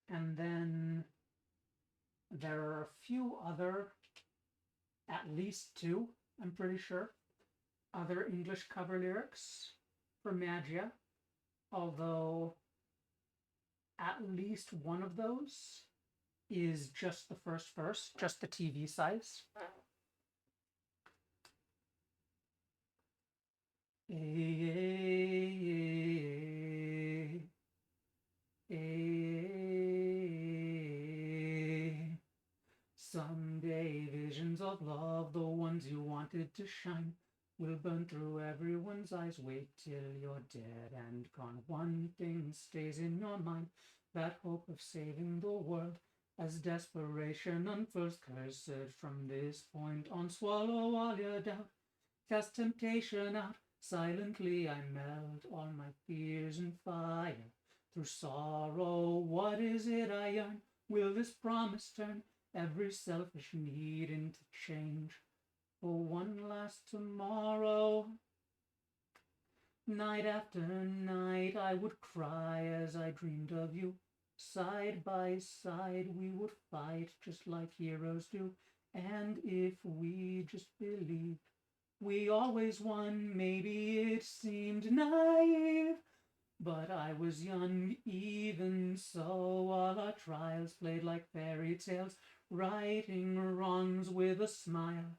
And then there are a few other, at least two, I'm pretty sure, other English cover lyrics for Magia, although at least one of those is just the first verse, just the TV size. Someday visions of love, the ones you wanted to shine, will burn through everyone's eyes. Wait till you're dead and gone. One thing stays in your mind, that hope of saving the world. As desperation unfurls, cursed from this point on, swallow all your doubt, cast temptation out. Silently I melt all my fears in fire. Through sorrow, what is it I yearn? Will this promise turn every selfish need into change for one last tomorrow? Night after night I would cry as I dreamed of you. Side by side we would fight just like heroes do. And if we just believed we always won, maybe it seemed naive. But I was young even so, all our trials played like fairy tales, righting wrongs with a smile.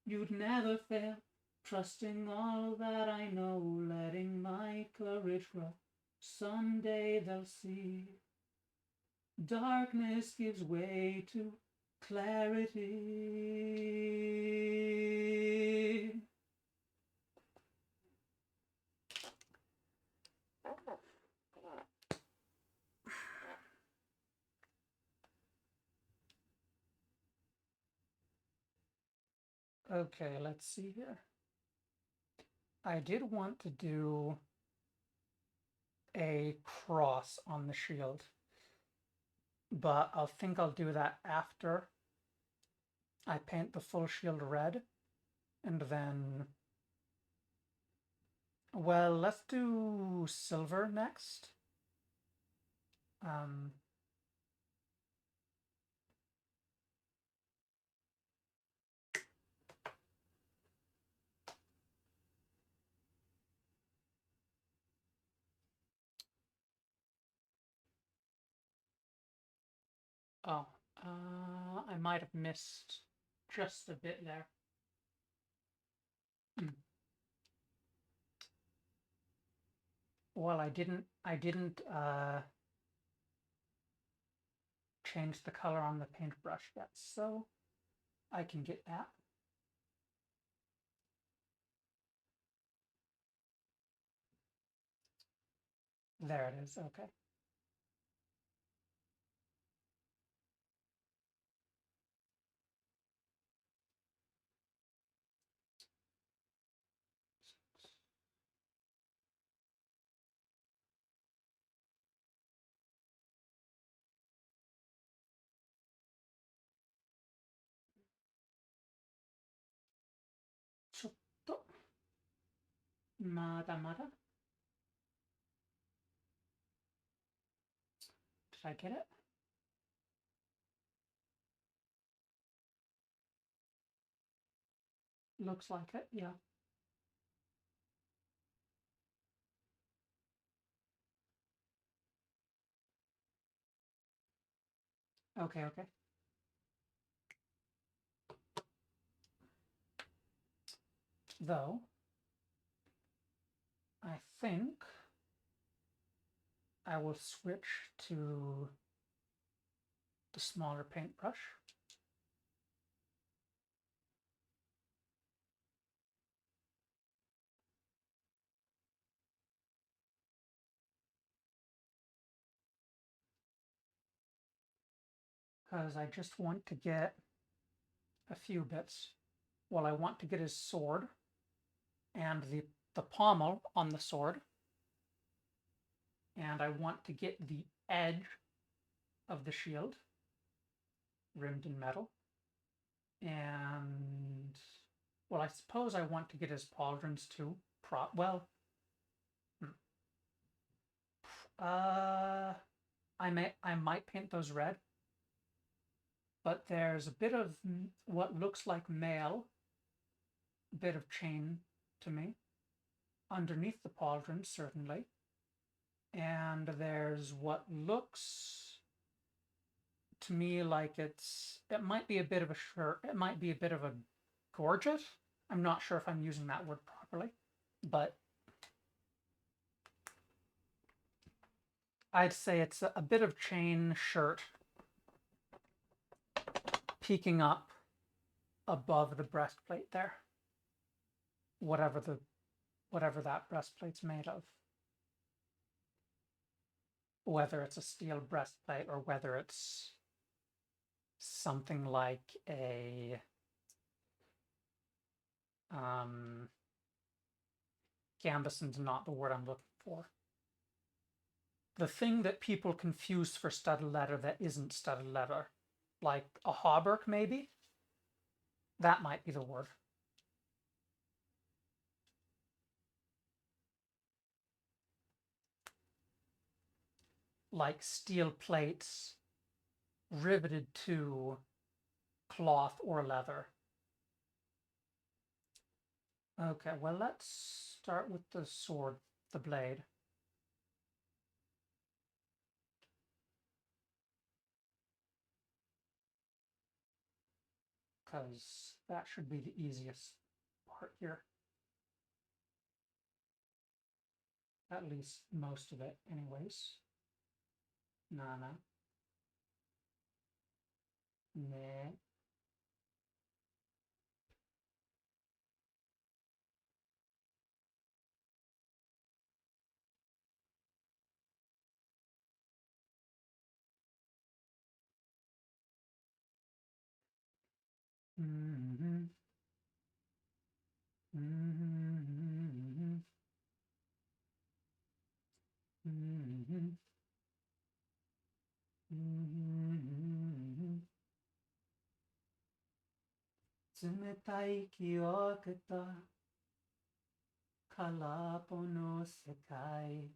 You'd never fail, trusting all that I know, letting my courage grow. Someday they'll see. Darkness gives way to clarity. Okay, let's see here. I did want to do a cross on the shield, but I think I'll do that after I paint the full shield red, and then Well, let's do silver next. Um, oh, I might have missed just a bit there. Hmm. Well, I didn't change the color on the paintbrush yet, so I can get that. There it is, okay. Chotto. Mada mada. Did I get it? Looks like it, yeah. Okay, okay. Though, I think I will switch to the smaller paintbrush. Because I just want to get a few bits. Well, I want to get his sword and the pommel on the sword. And I want to get the edge of the shield rimmed in metal. And, well, I suppose I want to get his pauldrons too. Well, uh, I might paint those red, but there's a bit of what looks like mail, a bit of chain to me, underneath the pauldron, certainly. And there's what looks to me like it might be a bit of a shirt, it might be a bit of a gorget. I'm not sure if I'm using that word properly, but I'd say it's a bit of chain shirt peeking up above the breastplate there. Whatever that breastplate's made of. Whether it's a steel breastplate or whether it's something like a gambeson's not the word I'm looking for. The thing that people confuse for studded leather that isn't studded leather, like a hauberk maybe. That might be the word. Like steel plates riveted to cloth or leather. Okay, well, let's start with the sword, the blade. Because that should be the easiest part here. At least most of it, anyways. Nana. Ne. Mm-hmm. Mm-hmm. Mm-hmm. Mm-hmm. 冷たい記憶と Kalapo no sekai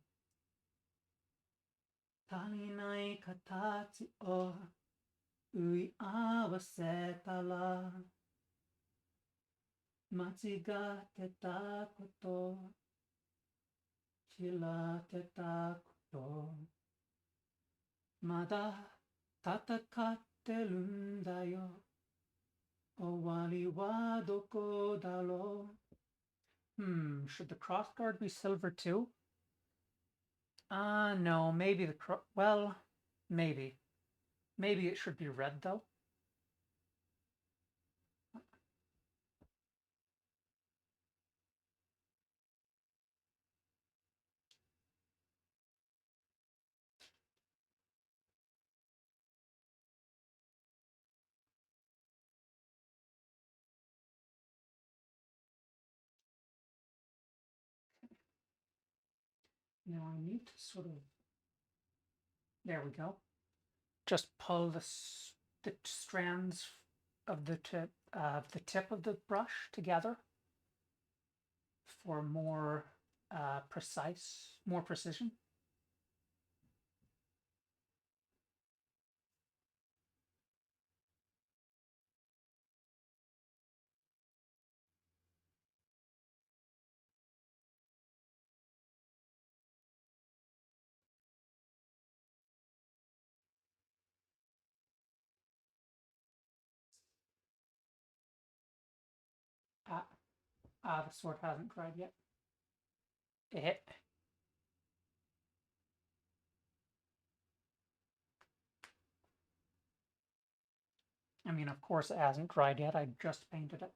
Talinai katachi o Ui awaseta la Machigate ta koto Chilate ta koto Mada tatakatteるんだよ Owari wa doko daro? Should the crossguard be silver too? No, maybe well, maybe. Maybe it should be red though. Now I need to sort of, there we go. Just pull the strands of the tip of the brush together for more more precision. The sword hasn't dried yet. I mean, of course it hasn't dried yet. I just painted it.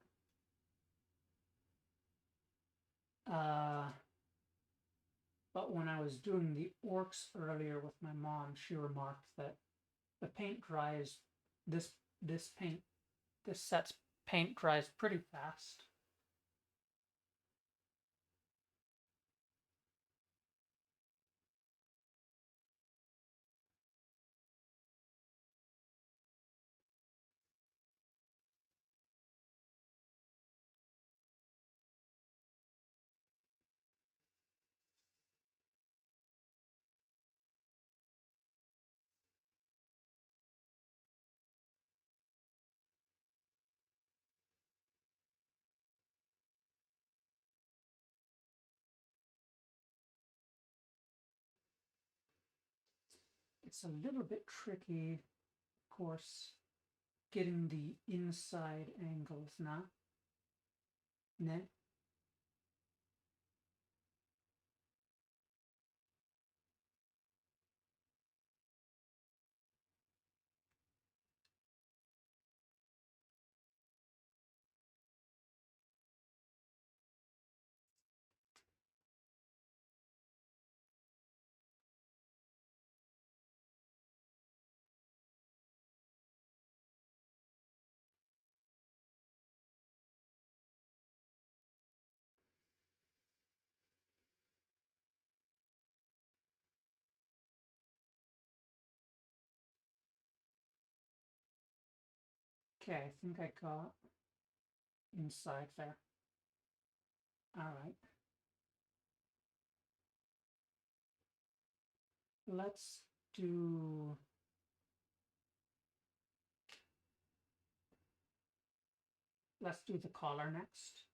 But when I was doing the orcs earlier with my mom, she remarked that the paint dries, this set's paint dries pretty fast. It's a little bit tricky, of course, getting the inside angles now. Ne? Okay, I think I got inside there. All right. Let's do the collar next.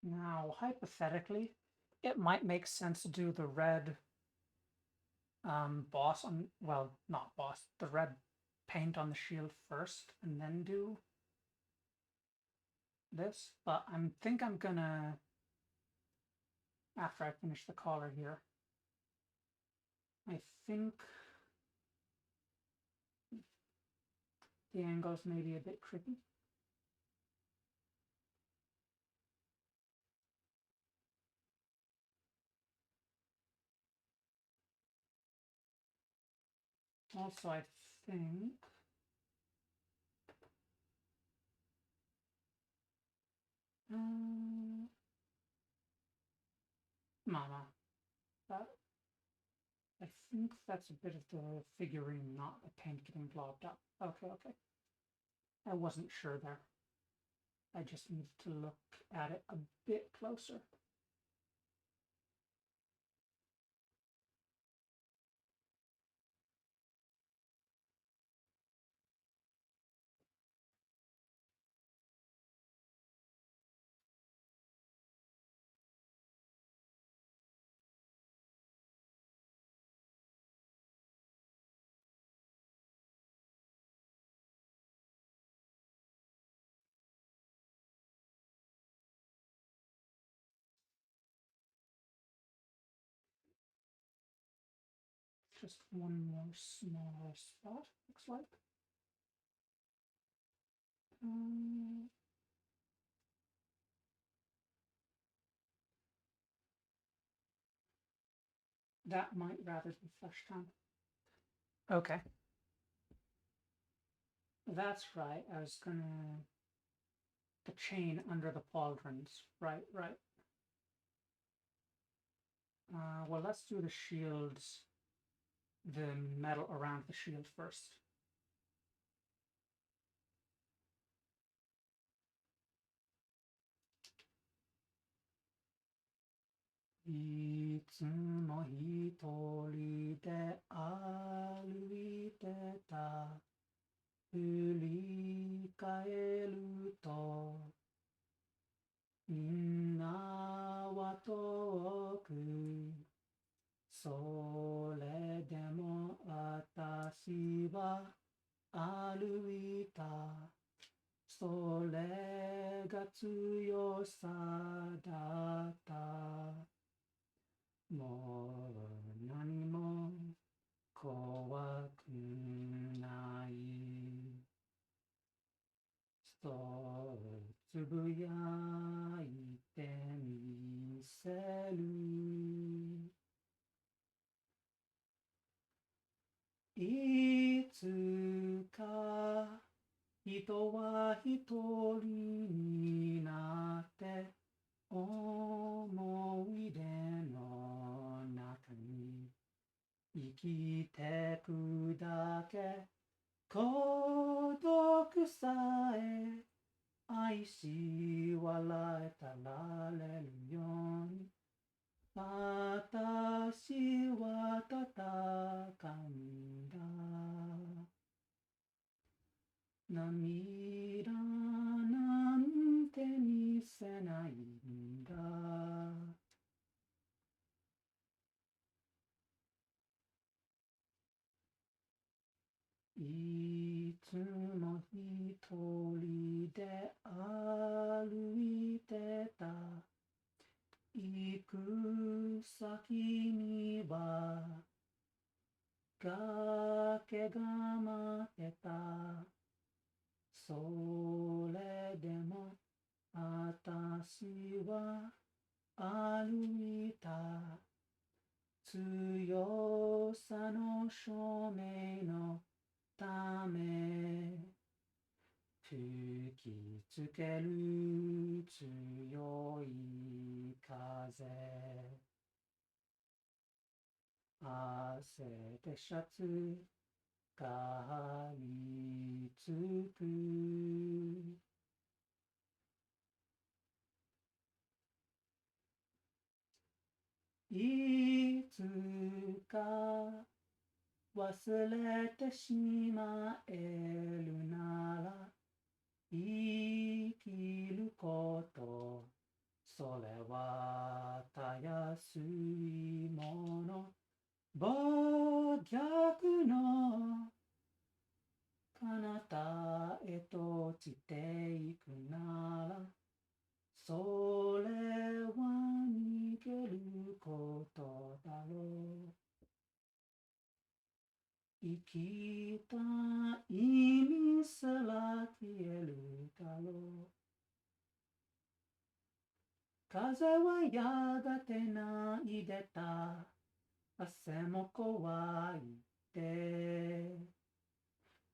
Now, hypothetically, it might make sense to do the red boss on, well, not boss, the red paint on the shield first and then do this, but I think I'm gonna, after I finish the collar here, I think the angles may be a bit tricky. Also, I think Mama, that I think that's a bit of the figurine, not the paint getting blobbed up. Okay, okay. I wasn't sure there. I just needed to look at it a bit closer. Just one more smaller spot, looks like. That might rather be flesh tone. Okay. That's right. I was gonna... The chain under the pauldrons. Right, right. Well, let's do the shields, the metal around the shield first. Iつも一人で歩いてた。振り返ると、みんなは遠く。それでも私は歩いた。それが強さだった。もう何も怖くない。そうつぶやいてみせる。いつか人は一人になって思い出の中に生きてくだけ。孤独さえ愛し笑えたられるように私は戦うんだ。涙なんて見せないんだ。いつも一人で歩いてた。行く先には崖が待ってた。それでも私は歩いた。強さの証明のため吹きつける強い風。汗でシャツがりつく。いつか忘れてしまえるなら生きることそ吸い物暴虐の彼方へと落ちていくなら、それは逃げることだろう。生きた意味すら消えるだろう。風はやがて泣いてた。汗も怖いって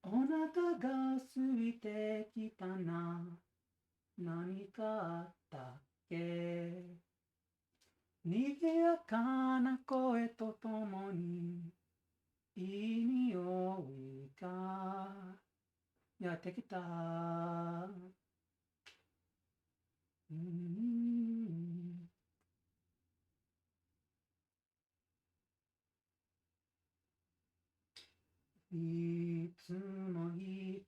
お腹が空いてきたな。何かあったっけ。賑やかな声とともにいい匂いがやってきた。いつも一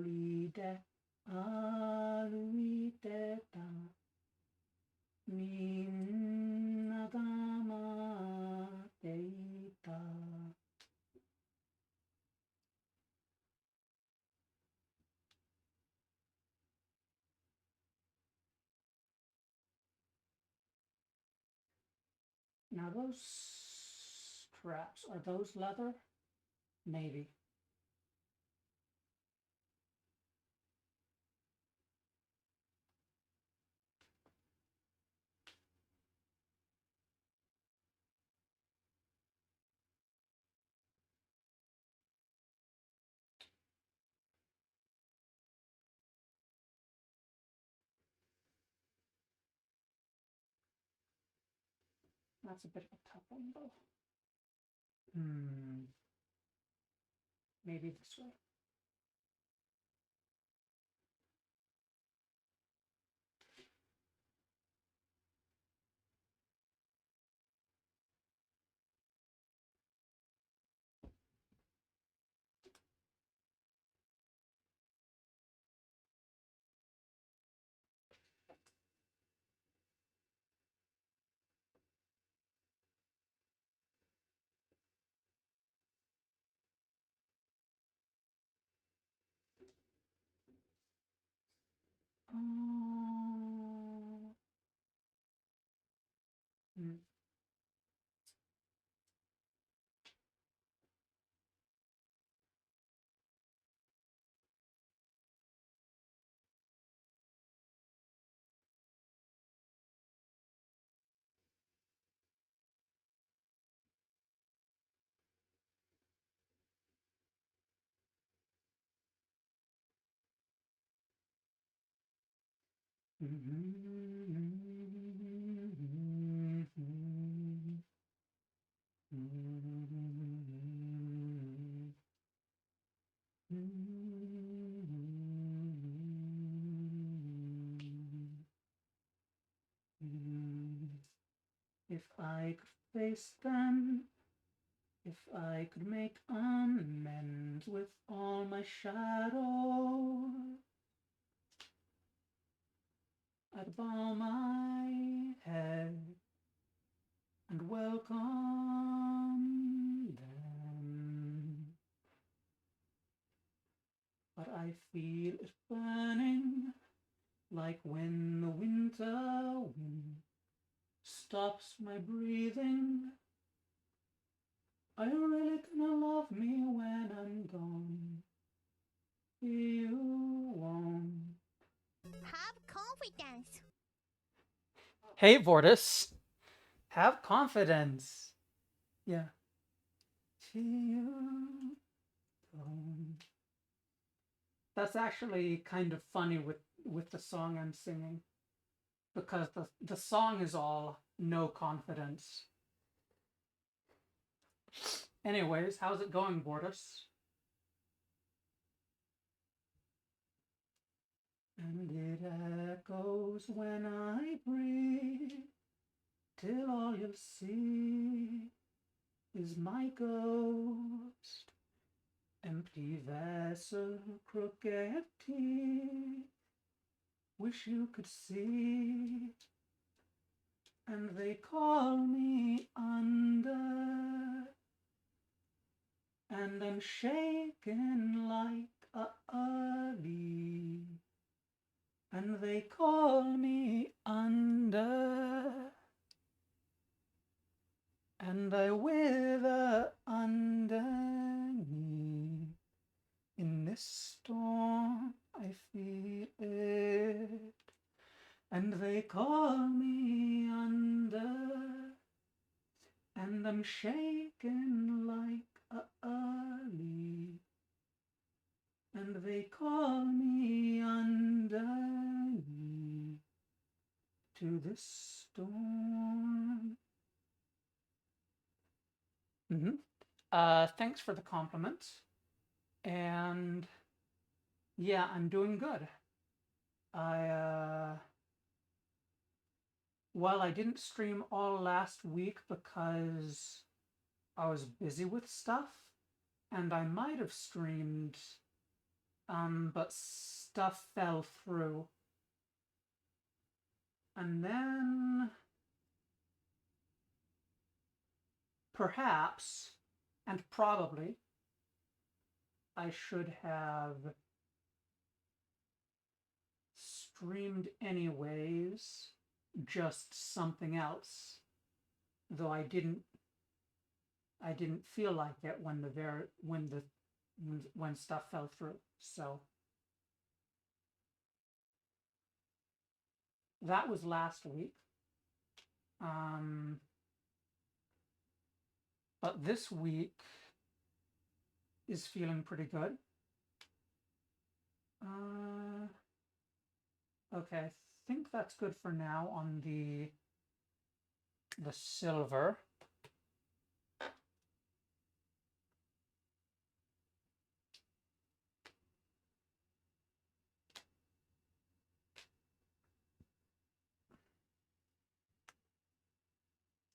人で歩いてた。みんなが待っていた。Now those straps, are those leather? Maybe. That's a bit of a tough one though. Maybe this way. Hmm. If I could face them, if I could make amends with all my shadows, I'd bow my head and welcome them. But I feel it burning like when the winter wind stops my breathing. Are you really gonna love me when I'm gone? You won't. Have confidence. Hey, Vortis. Have confidence. Yeah. You don't. That's actually kind of funny with the song I'm singing, because the song is all no confidence. Anyways, how's it going, Vortis? And it echoes when I breathe, till all you'll see is my ghost. Empty vessel, crooked teeth, wish you could see. and they call me under, and I'm shaken like a leaf, and they call me under, and I wither underneath. In this storm I feel it, and they call me under, and I'm shaken like a leaf, and they call me underneath to this storm. Thanks for the compliments. And yeah, I'm doing good. Well, I didn't stream all last week because I was busy with stuff, and I might have streamed, but stuff fell through. And then perhaps, and probably, I should have streamed anyways, just something else, though I didn't feel like it when stuff fell through. So that was last week. But this week is feeling pretty good. Okay, I think that's good for now on the silver.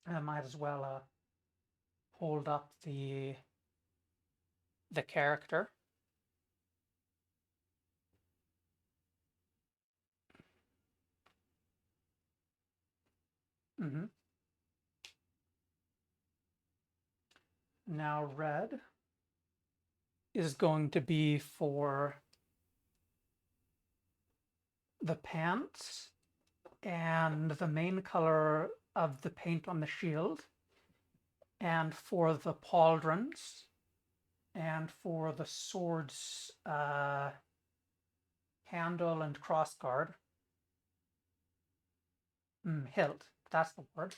I might as well hold up the character. Now red is going to be for the pants and the main color of the paint on the shield, and for the pauldrons, and for the sword's handle and crossguard. Hilt, that's the word.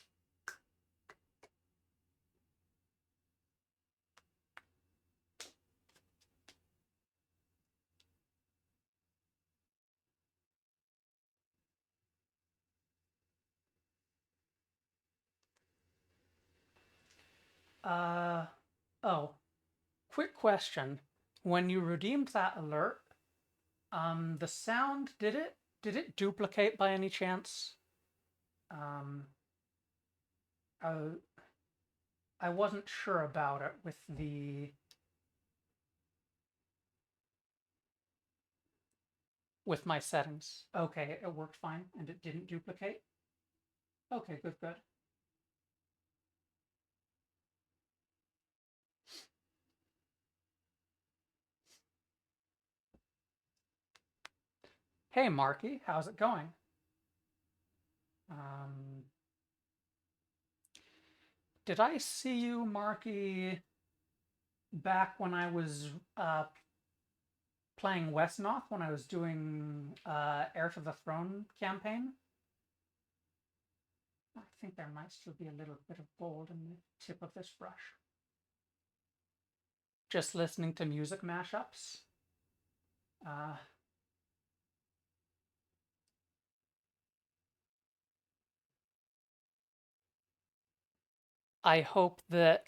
Oh, quick question. When you redeemed that alert, the sound, did it duplicate by any chance? I wasn't sure about it with my settings. Okay, it worked fine and it didn't duplicate. Okay, good. Hey, Marky, how's it going? Did I see you, Marky, back when I was playing Westnoth, when I was doing Heir to the Throne campaign? I think there might still be a little bit of gold in the tip of this brush. Just listening to music mashups. I hope that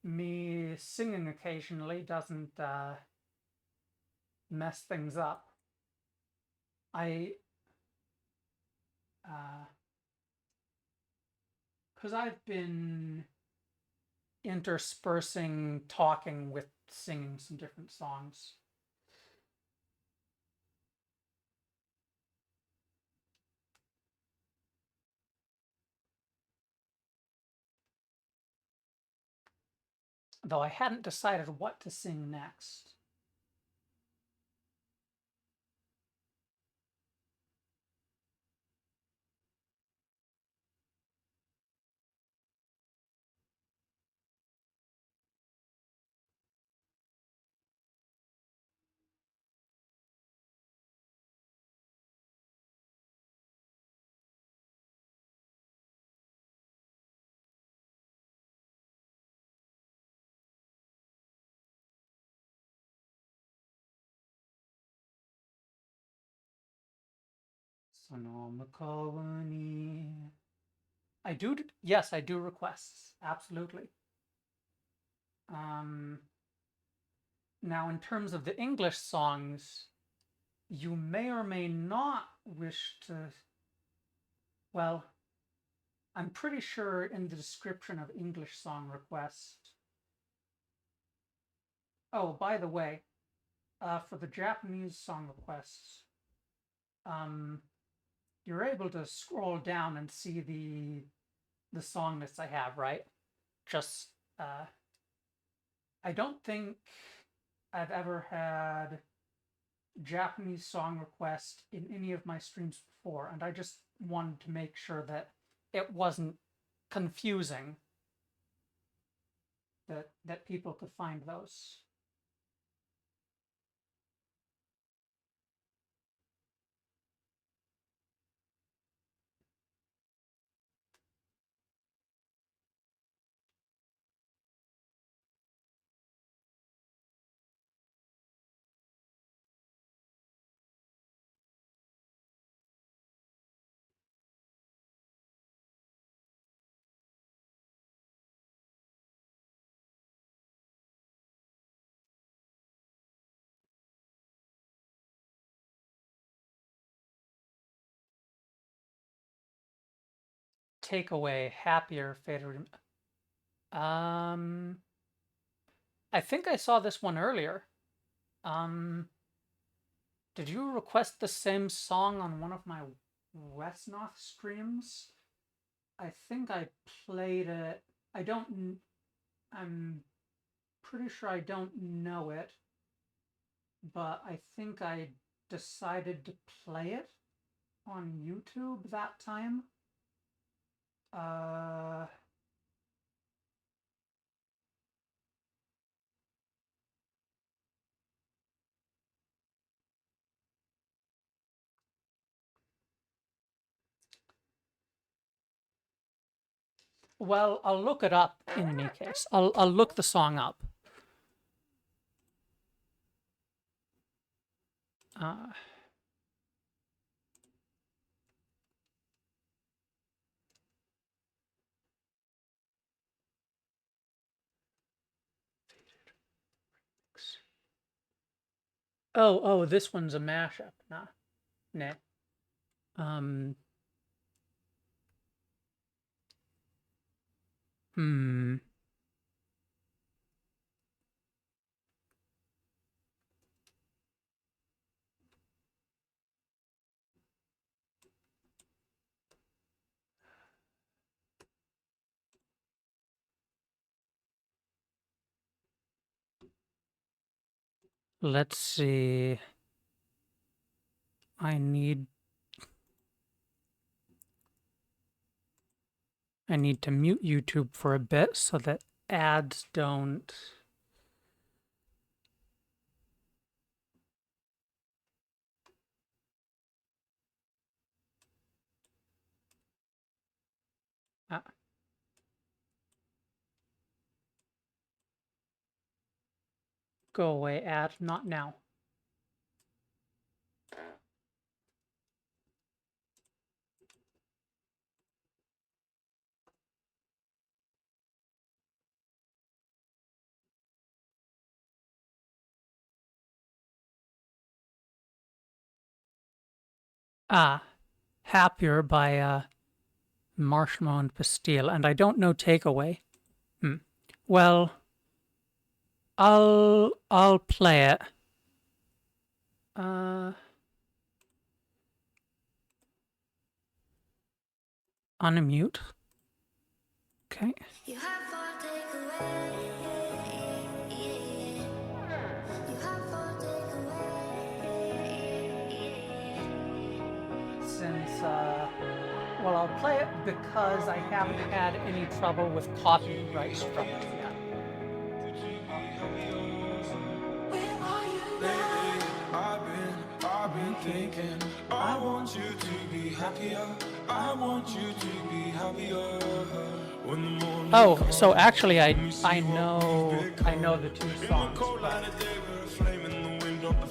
me singing occasionally doesn't mess things up. Because I've been interspersing talking with singing some different songs. though I hadn't decided what to sing next. Sonomikawani. Yes, I do requests. Absolutely. Now, in terms of the English songs, you may or may not wish to. Well, I'm pretty sure in the description of English song request. Oh, by the way, for the Japanese song requests, you're able to scroll down and see the song lists I have, right? Just I don't think I've ever had Japanese song request in any of my streams before, and I just wanted to make sure that it wasn't confusing, that people could find those. Takeaway, happier, fader. I think I saw this one earlier. Did you request the same song on one of my Westnoth streams? I think I played it. I'm pretty sure I don't know it, but I think I decided to play it on YouTube that time. Well, I'll look it up in any case. I'll look the song up. Oh, this one's a mashup. Nah. Let's see. I need to mute YouTube for a bit so that ads don't. Go away, ad. Not now. Happier by Marshmallow and Pastille, and I don't know Takeaway. Well, I'll play it. Unmute. Okay. You have for takeaway. well, I'll play it because I haven't had any trouble with copyright struggles yet. I've been thinking, I want you to be happier. I want you to be happier. When the morning Oh, so actually, I know the two songs.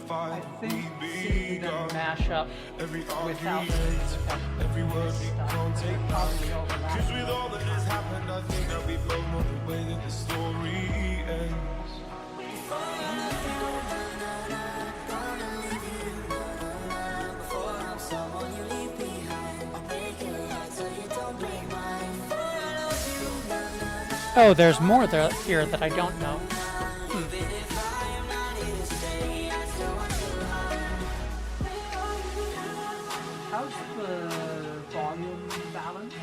But I think seeing them mash up without every word we can't take back. probably overlap. Cause with all that has happened, I think that we both know the way that the story ends. Oh, there's more there here that I don't know. How's the volume balance?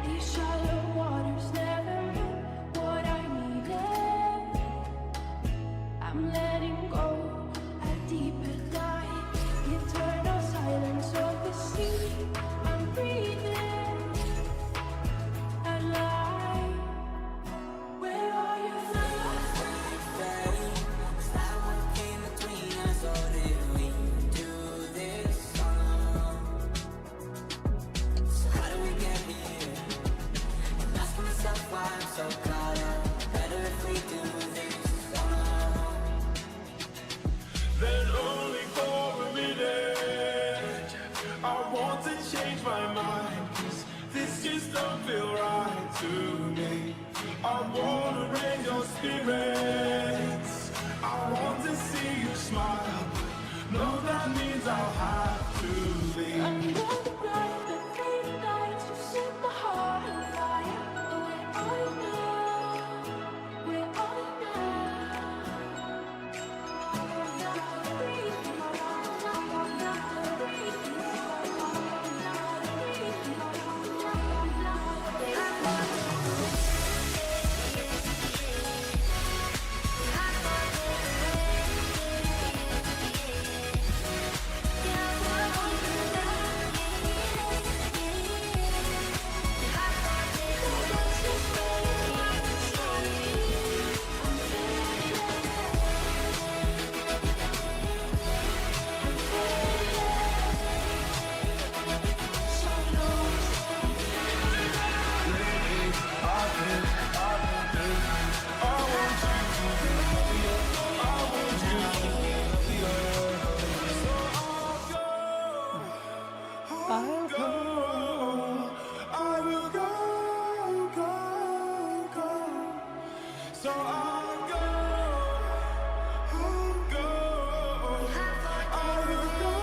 These shallow waters never been what I needed. I'm letting go a deeper dive, eternal silence of the sea. I'm breathing alive. Where are you now? Then only for a minute I want to change my mind, 'cause this just don't feel right to me. I wanna raise your spirits, I want to see you smile. No, that means I'll have to leave. I'm not the blood that fade nights. You set my heart on fire. Where are you now? Where are you I'll go. I will go, go. So I'll go, I will go.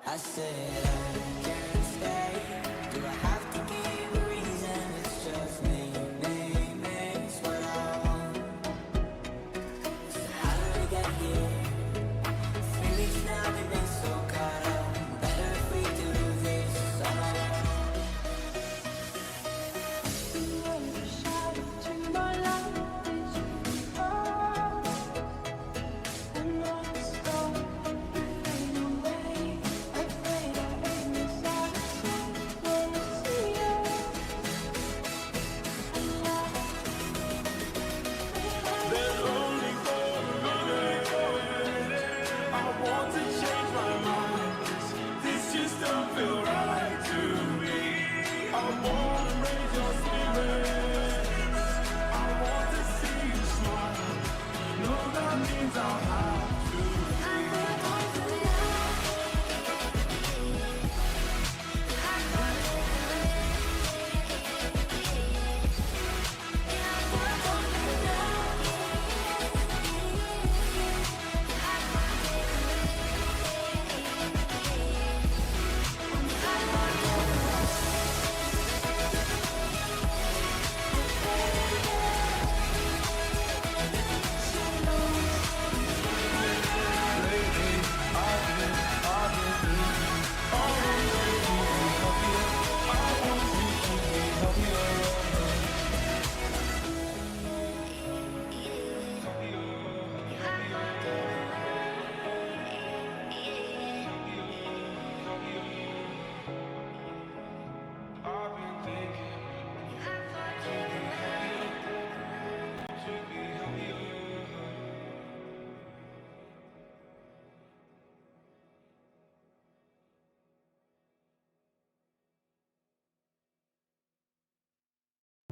I said I can't stay. Do I have to give a reason? It's just me, it's what I want. So how did we get here? 3 weeks now, we've been so caught up. Better if we do this on our own. wanna raise your spirits. I want to see you smile. No, that means I'll have to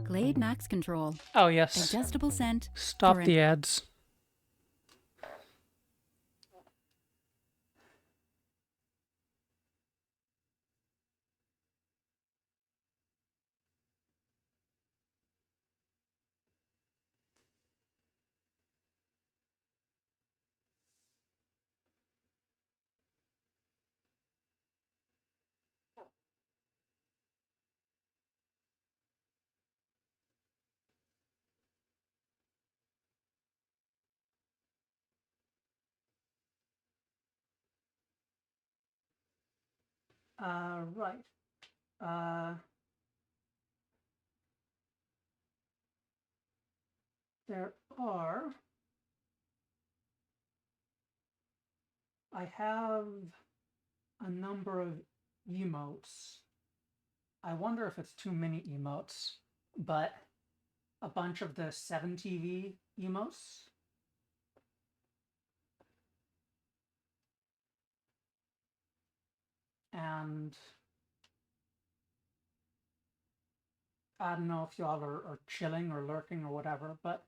Glade Max Control. Oh, yes. Adjustable scent. Stop for the ads. Right. There are. I have a number of emotes. I wonder if it's too many emotes, but a bunch of the 7TV emotes. And I don't know if y'all are chilling or lurking or whatever, but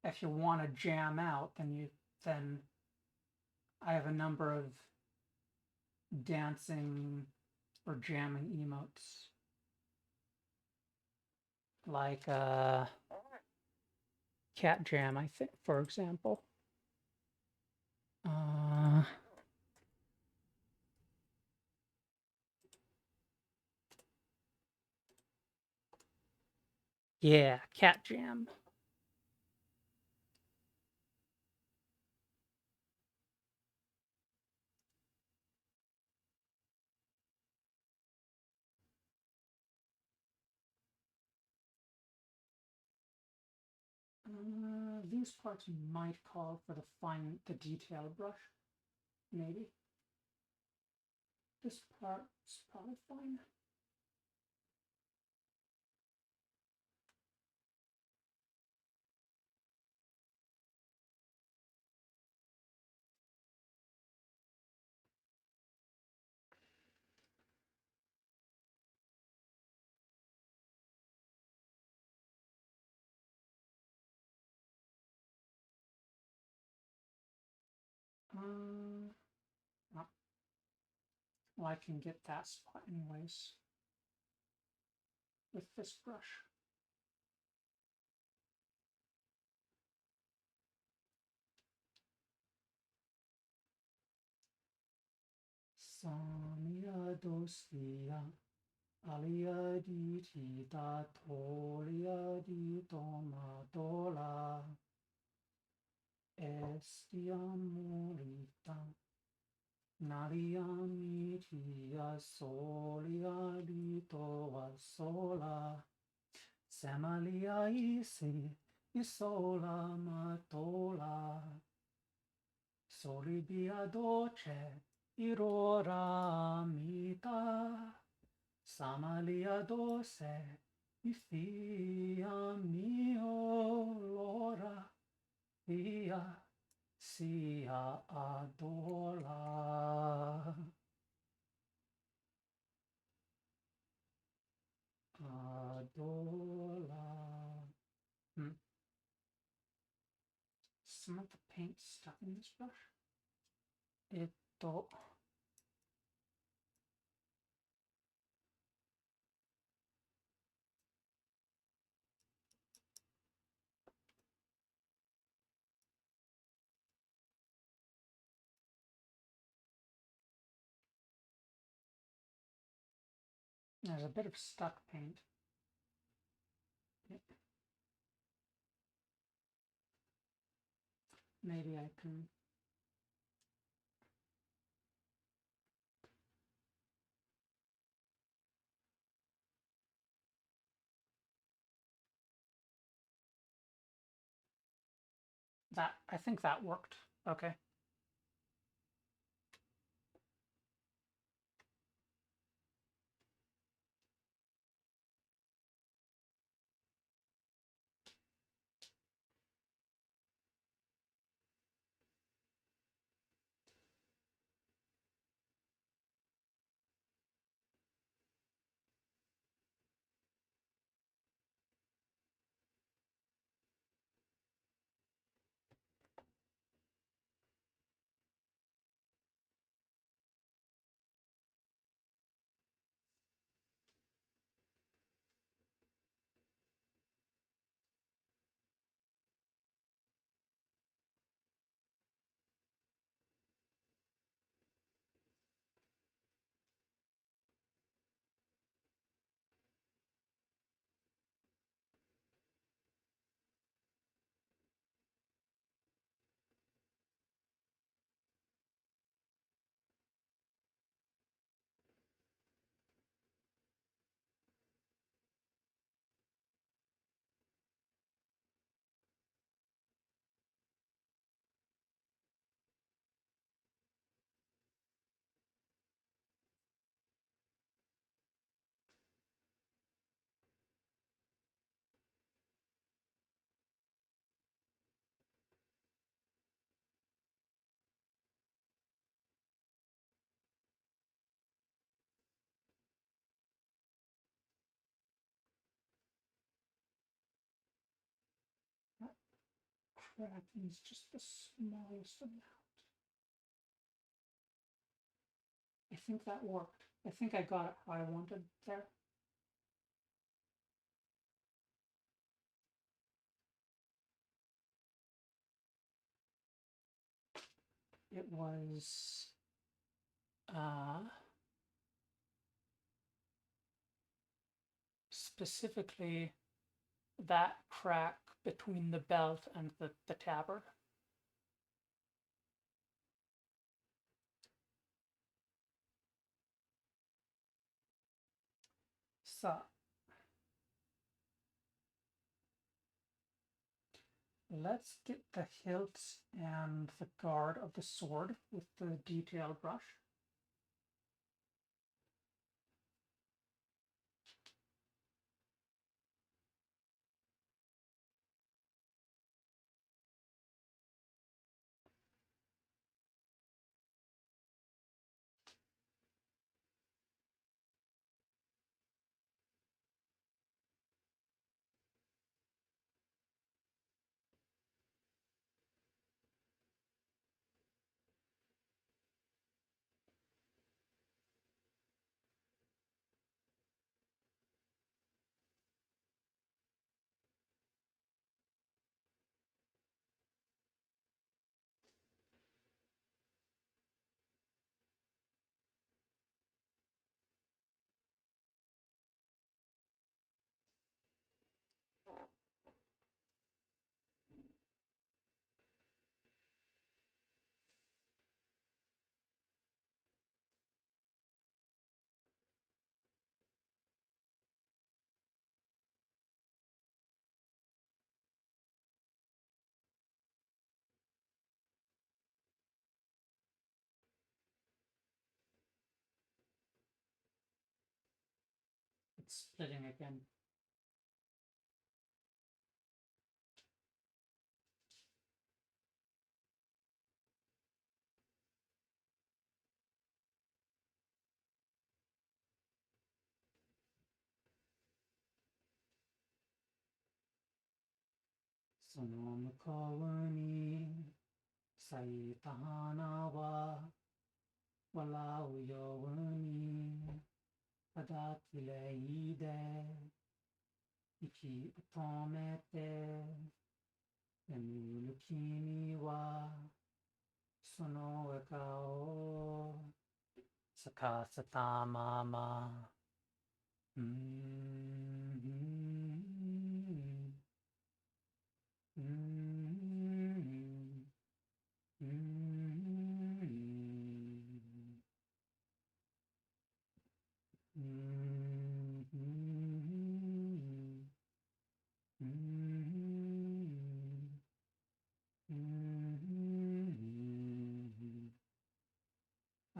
if you want to jam out, then I have a number of dancing or jamming emotes. Like Cat Jam, I think, for example. Yeah, Cat Jam. These parts might call for the detail brush, maybe. This part's probably fine. No. Well, I can get that spot anyways with this brush. Samia dosia, alia di tita tolia di tomatola, estiamorita, nalia mitia solia di toa sola, samalia isi, isola matola, solibia doce, irora mita, samalia doce, fia mio lora, fia sia adola. some of the paint stuck in this brush. えっと There's a bit of stuck paint. Yep. Maybe I can. I think that worked. Okay. Crack needs just the smallest amount. I think that worked. I think I got it how I wanted there. It was specifically that crack between the belt and the tabard. So let's get the hilt and the guard of the sword with the detail brush. It's splitting again. その向こうに咲いた花は笑うようにただ綺麗で息を止めて眠る君はその笑顔を咲かせたまま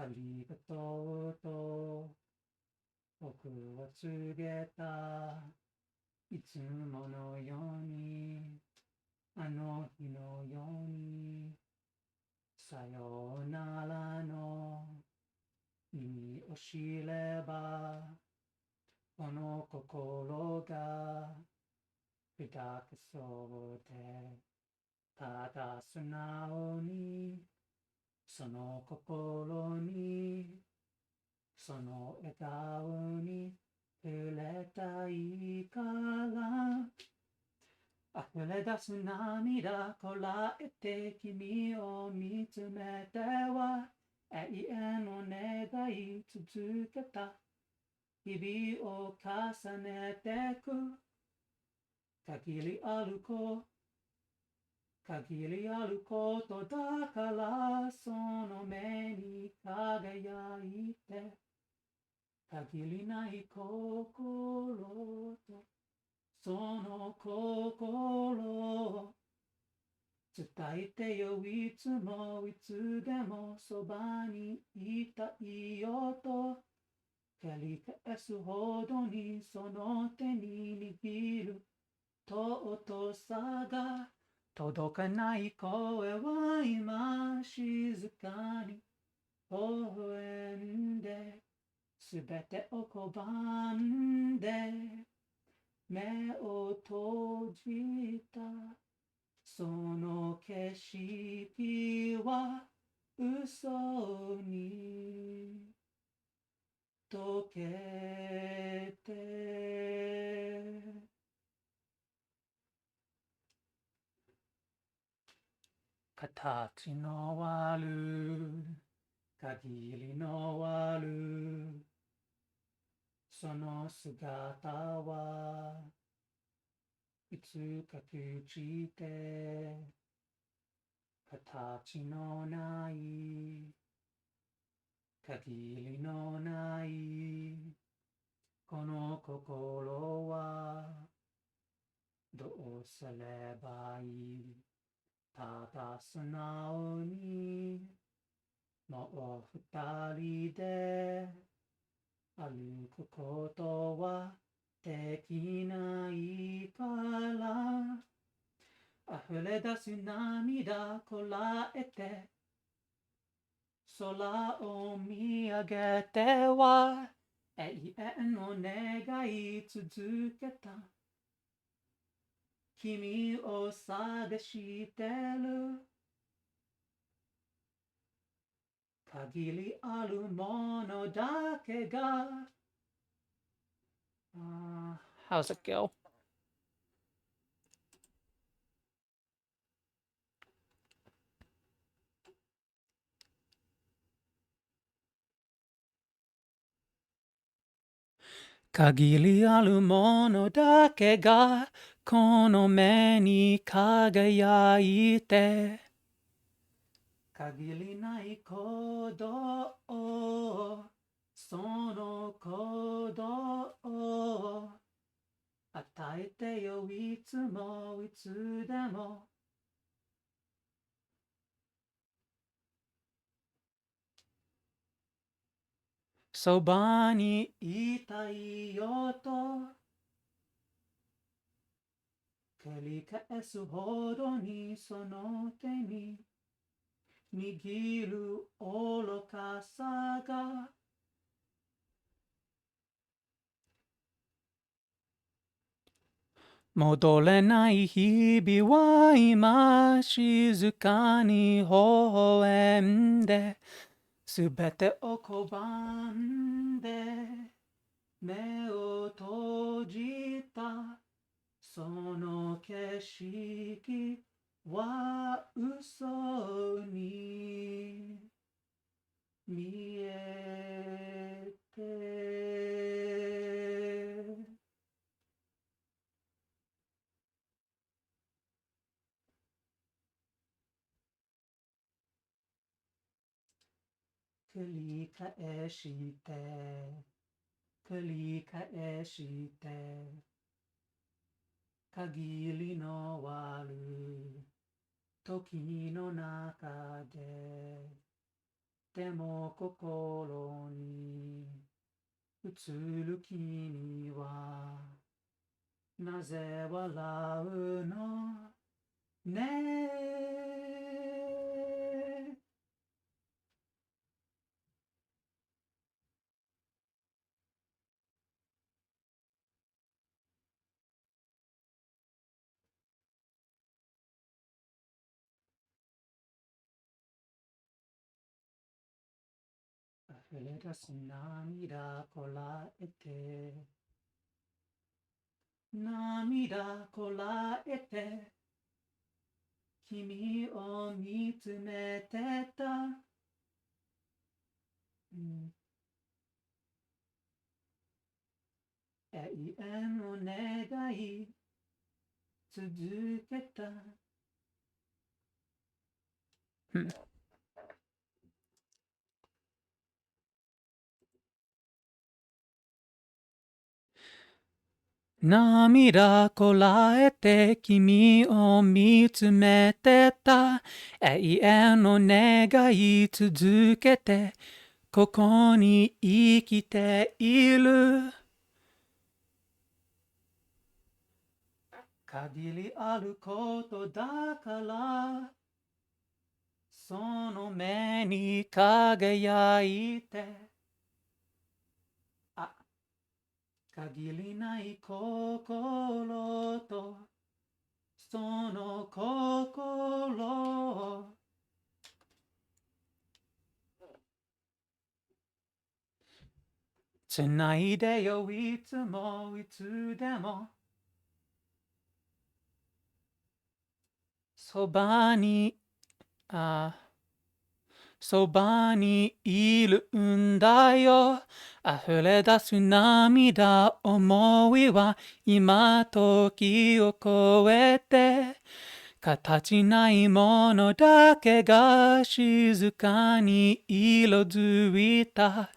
ありがとうと僕は告げたいつものようにあの日のようにさようならの意味を知ればこの心が砕けそうでただ素直にその心にその笑顔に触れたいから溢れ出す涙こらえて君を見つめては永遠の願い続けた日々を重ねてく限りあることだからその目に輝いて限りない心とその心を伝えてよいつもいつでもそばにいたいよと繰り返すほどにその手に握る尊さが届かない声は今静かに微笑んですべてを拒んで目を閉じたその景色は嘘に溶けて形のある限りのあるその姿はいつか朽ちて形のない限りのないこの心はどうすればいいただ素直にもう二人で歩くことはできないから溢れ出す涙こらえて空を見上げては永遠の願い続けた君を探してる限りあるものだけがHow's it go?限りあるものだけがこの目に輝いて限りない鼓動をその鼓動を与えてよいつもいつでもそばにいたいよと繰り返すほどにその手に握る愚かさが戻れない日々は今静かに微笑んで、すべてを拒んで目を閉じた。その景色は嘘に見えて。繰り返して繰り返して限りのある時の中で、でも心に映る君はなぜ笑うのね。溢れ出す涙こらえて、涙こらえて君を見つめてた。永遠を願い続けた。涙こらえて君を見つめてた。永遠を願い続けてここに生きている。限りあることだからその目に輝いて、限りない心とその心をつないでよ、いつもいつでもそばにいるんだよ。溢れ出す涙思いは今時を超えて、形ないものだけが静かに色づいた。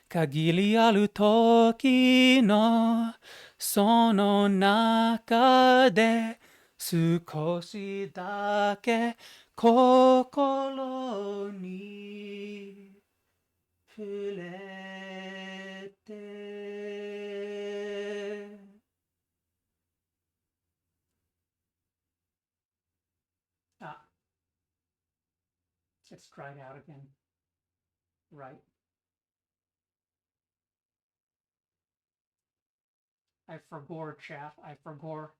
限りある時のその中で少しだけ心に触れて。It's dried out again. Right. I forgore, chat. I forgore.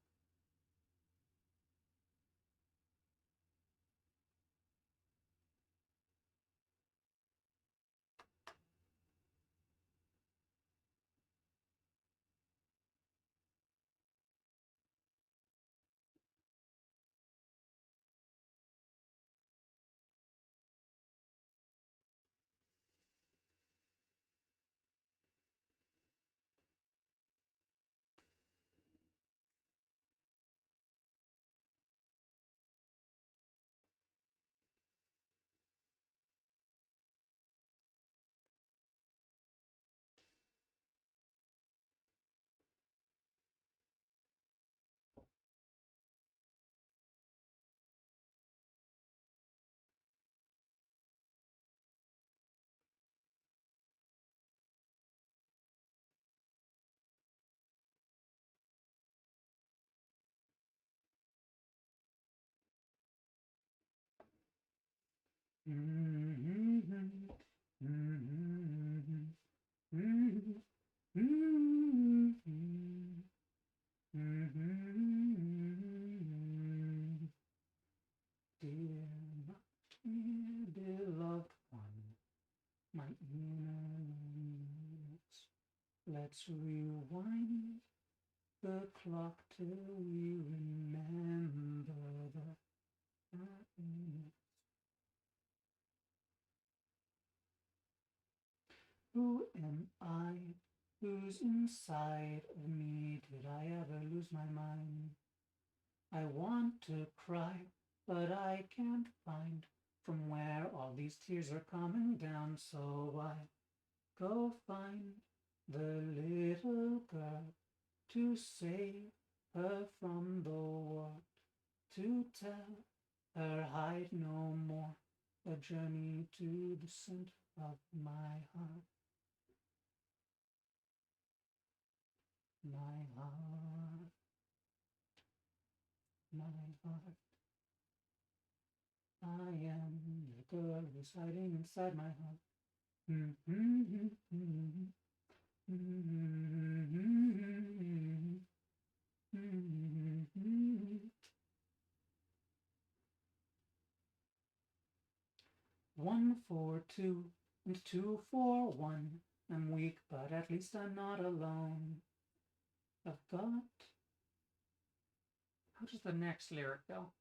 Let's rewind the clock till we remember the happiness. Who am I? Who's inside of me? Did I ever lose my mind? I want to cry, but I can't find from where all these tears are coming down, so I go find the little girl to save her from the world, to tell her hide no more, a journey to the center of my heart. My heart, my heart. I am the girl who's hiding inside my heart. One for two and two for one. I'm weak, but at least I'm not alone. I've got. How does the next lyric go?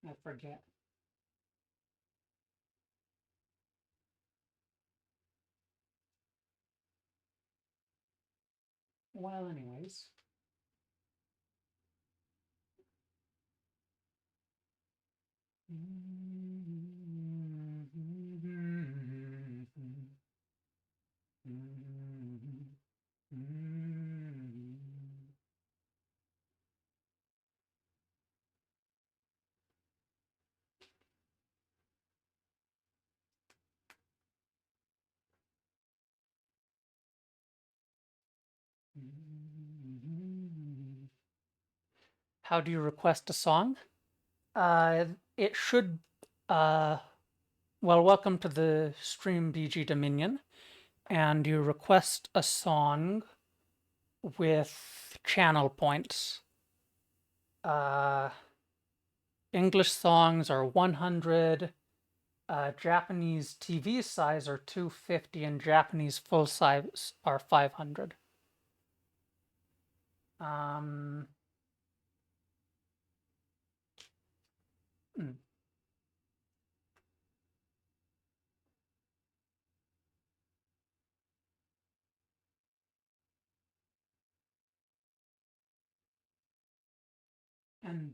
I forget. Well, anyways. How do you request a song? It should, well, welcome to the stream BG Dominion. And you request a song with channel points. English songs are 100, Japanese TV size are 250, and Japanese full size are 500. And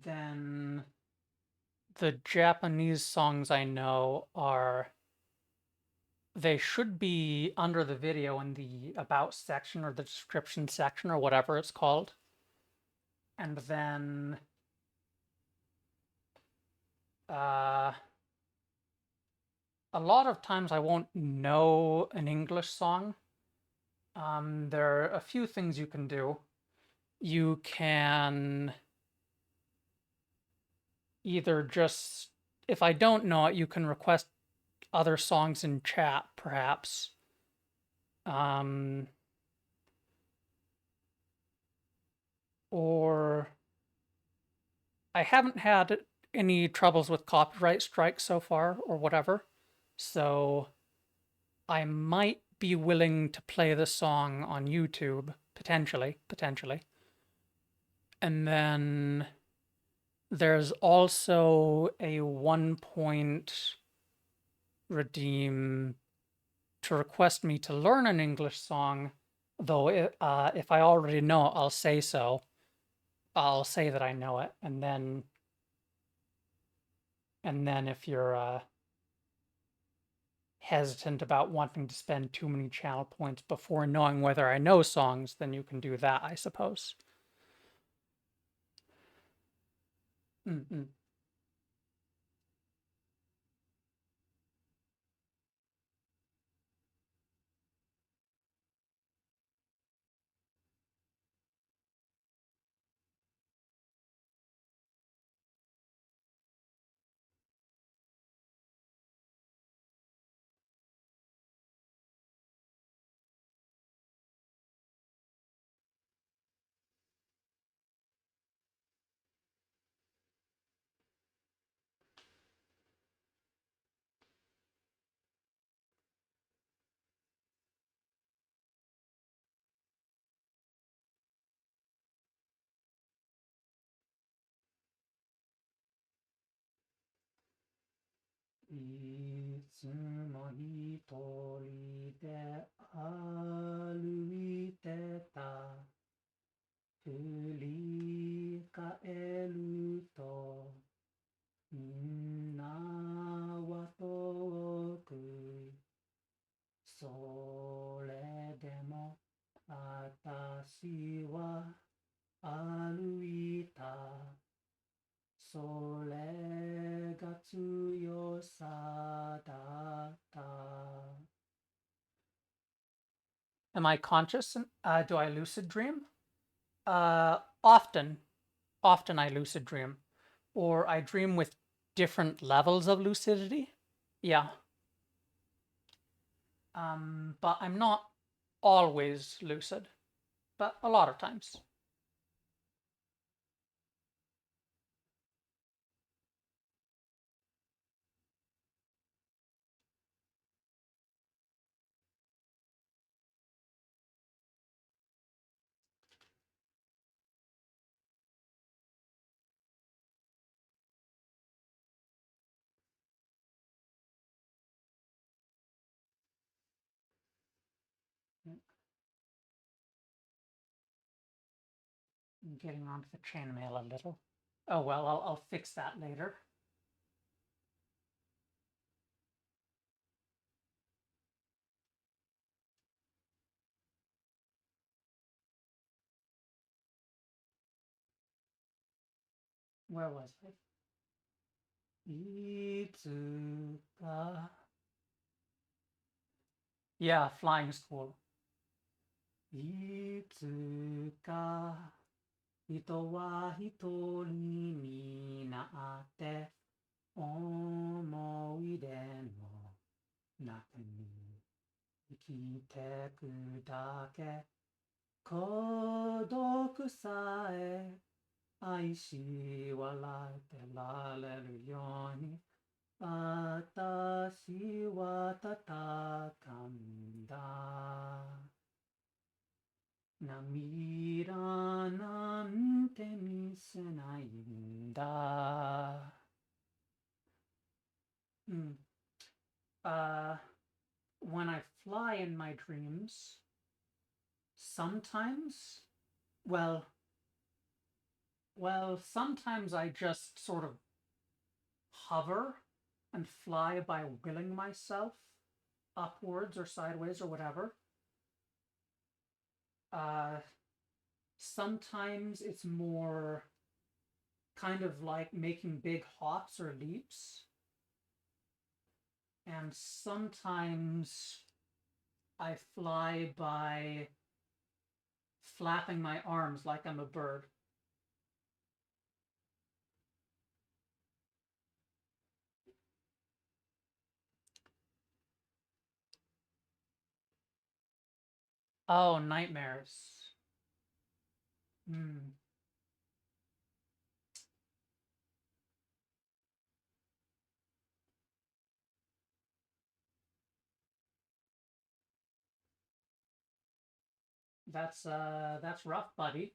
then the Japanese songs I know are, they should be under the video in the about section or the description section or whatever it's called. And then a lot of times I won't know an English song. There are a few things you can do. You can either just, if I don't know it, you can request other songs in chat, perhaps. Or I haven't had any troubles with copyright strikes so far or whatever, so I might be willing to play the song on YouTube, potentially. And then there's also a 1 point redeem to request me to learn an English song, though if I already know it, I'll say so. I'll say that I know it, and then if you're hesitant about wanting to spend too many channel points before knowing whether I know songs, then you can do that, I suppose. いつも一人で歩いてた。振り返ると、みんなは遠く。それでも私は歩いた。それが強さだった。Am I conscious? Do I lucid dream? Often I lucid dream, or I dream with different levels of lucidity. Yeah. But I'm not always lucid, but a lot of times. I'm getting onto the chainmail a little. Oh well, I'll fix that later. Where was I? いつか Yeah, flying is cool. いつか人は一人になって思い出の中に生きてくだけ孤独さえ愛し笑ってられるように私は戦うんだ涙なんて見せないんだ。When I fly in my dreams, sometimes, well, sometimes I just sort of hover and fly by willing myself upwards or sideways or whatever. Sometimes it's more kind of like making big hops or leaps. And sometimes I fly by flapping my arms like I'm a bird. Oh, nightmares. That's rough, buddy.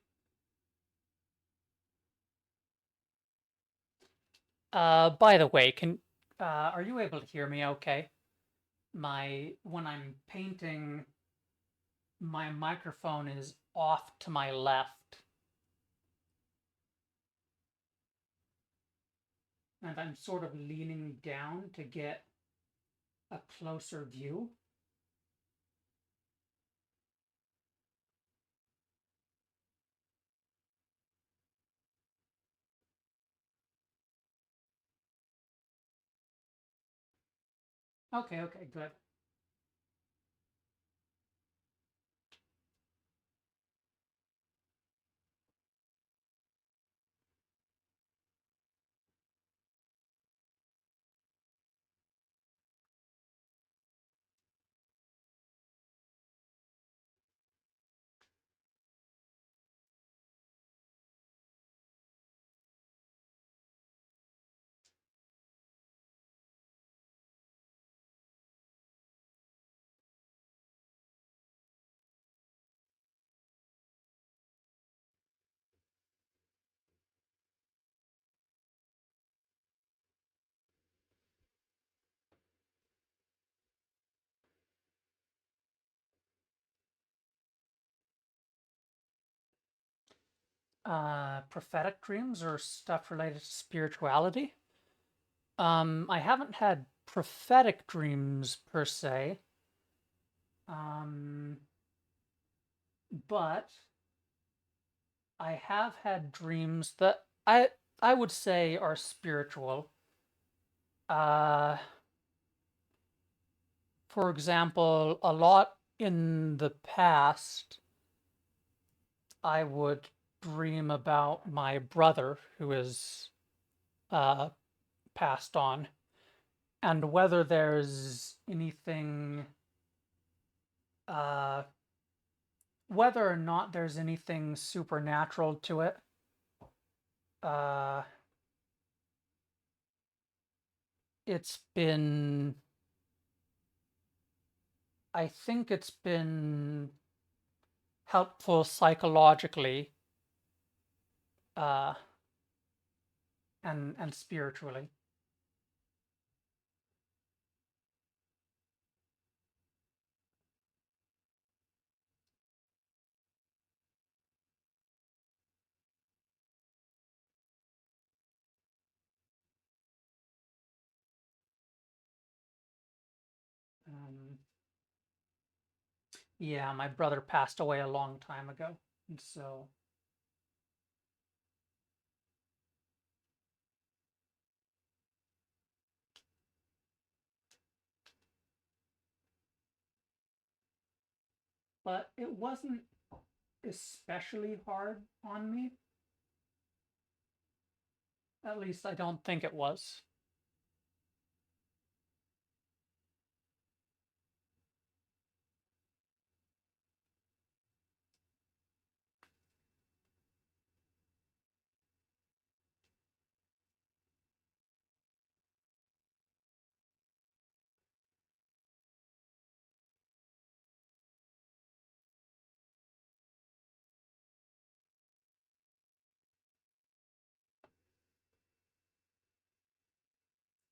By the way, are you able to hear me okay? When I'm painting, my microphone is off to my left. And I'm sort of leaning down to get a closer view. Okay, good. prophetic dreams or stuff related to spirituality. I haven't had prophetic dreams per se, but I have had dreams that I would say are spiritual. For example, a lot in the past, I would dream about my brother who is passed on, and whether there's anything, whether or not there's anything supernatural to it. It's been, I think it's been helpful psychologically, and spiritually. Yeah, my brother passed away a long time ago, and so but it wasn't especially hard on me. At least I don't think it was.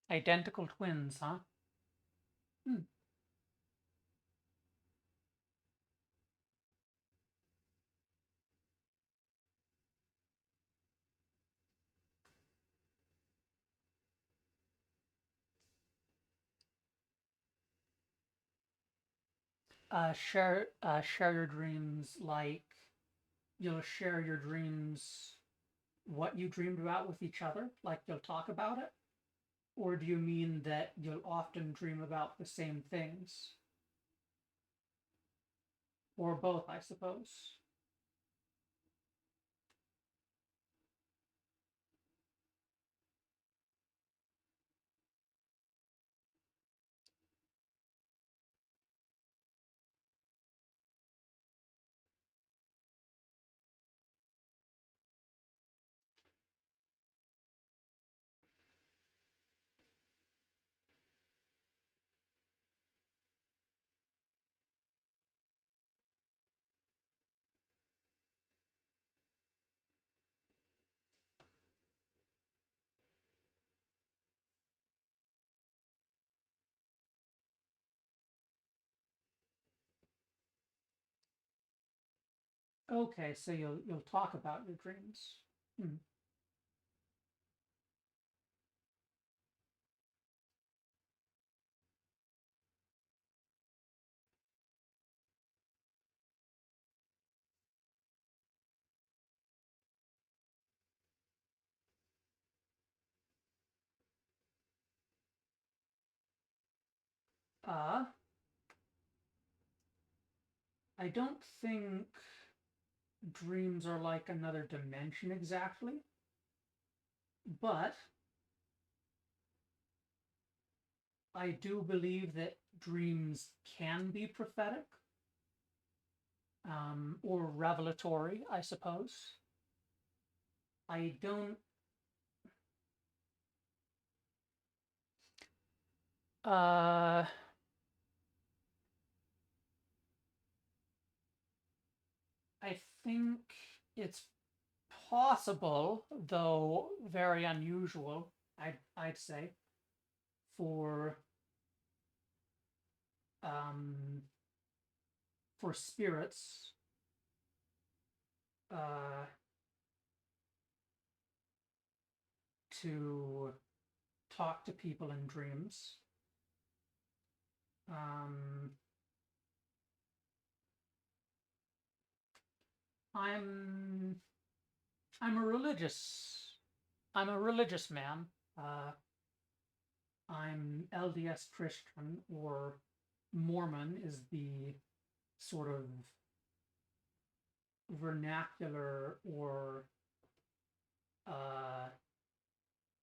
Identical twins, huh? Hmm. Share your dreams, like you'll share your dreams, what you dreamed about with each other, like you'll talk about it? Or do you mean that you'll often dream about the same things? Or both, I suppose. Okay, so you'll talk about your dreams. Hmm. Uh, I don't think dreams are like another dimension exactly, but I do believe that dreams can be prophetic, or revelatory, I suppose. I don't. Uh, I think it's possible, though very unusual, I'd say, for um, for spirits, uh, to talk to people in dreams. I'm I'm a religious I'm a religious man. I'm LDS Christian, or Mormon is the sort of vernacular or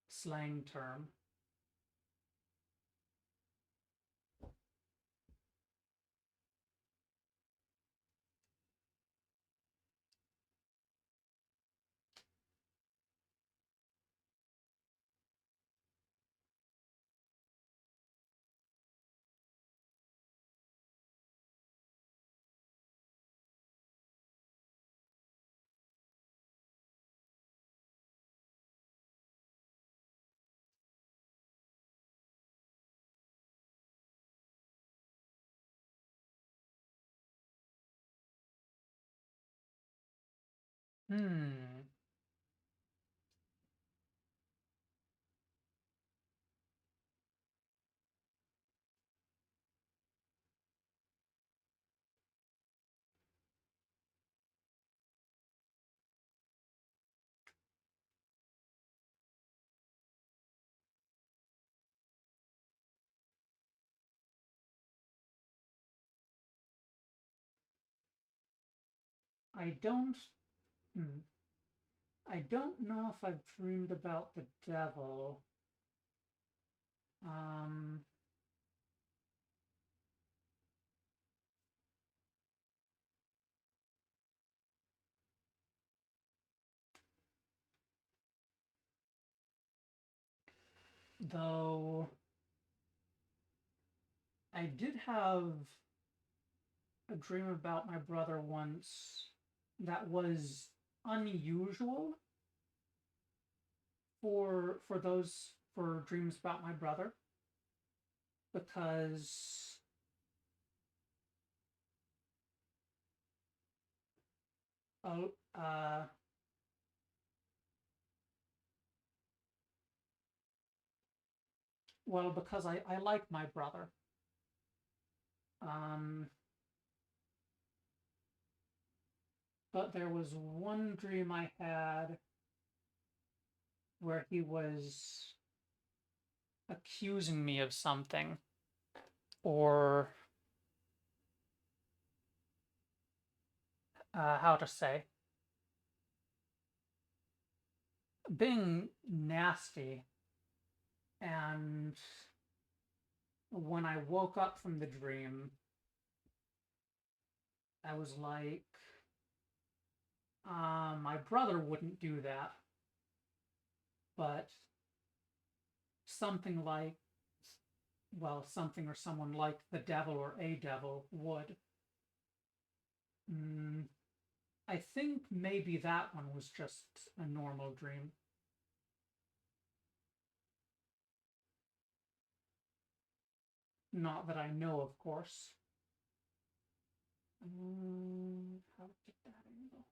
slang term. Hmm. I don't. Hmm. I don't know if I've dreamed about the devil. Um, though I did have a dream about my brother once that was unusual for dreams about my brother, because uh, uh well, because I like my brother. Um, but there was one dream I had where he was accusing me of something, or how to say, being nasty. And when I woke up from the dream, I was like, my brother wouldn't do that, but something like, well, something or someone like the devil or a devil would. Mm, I think maybe that one was just a normal dream. Not that I know, of course. How did that angle?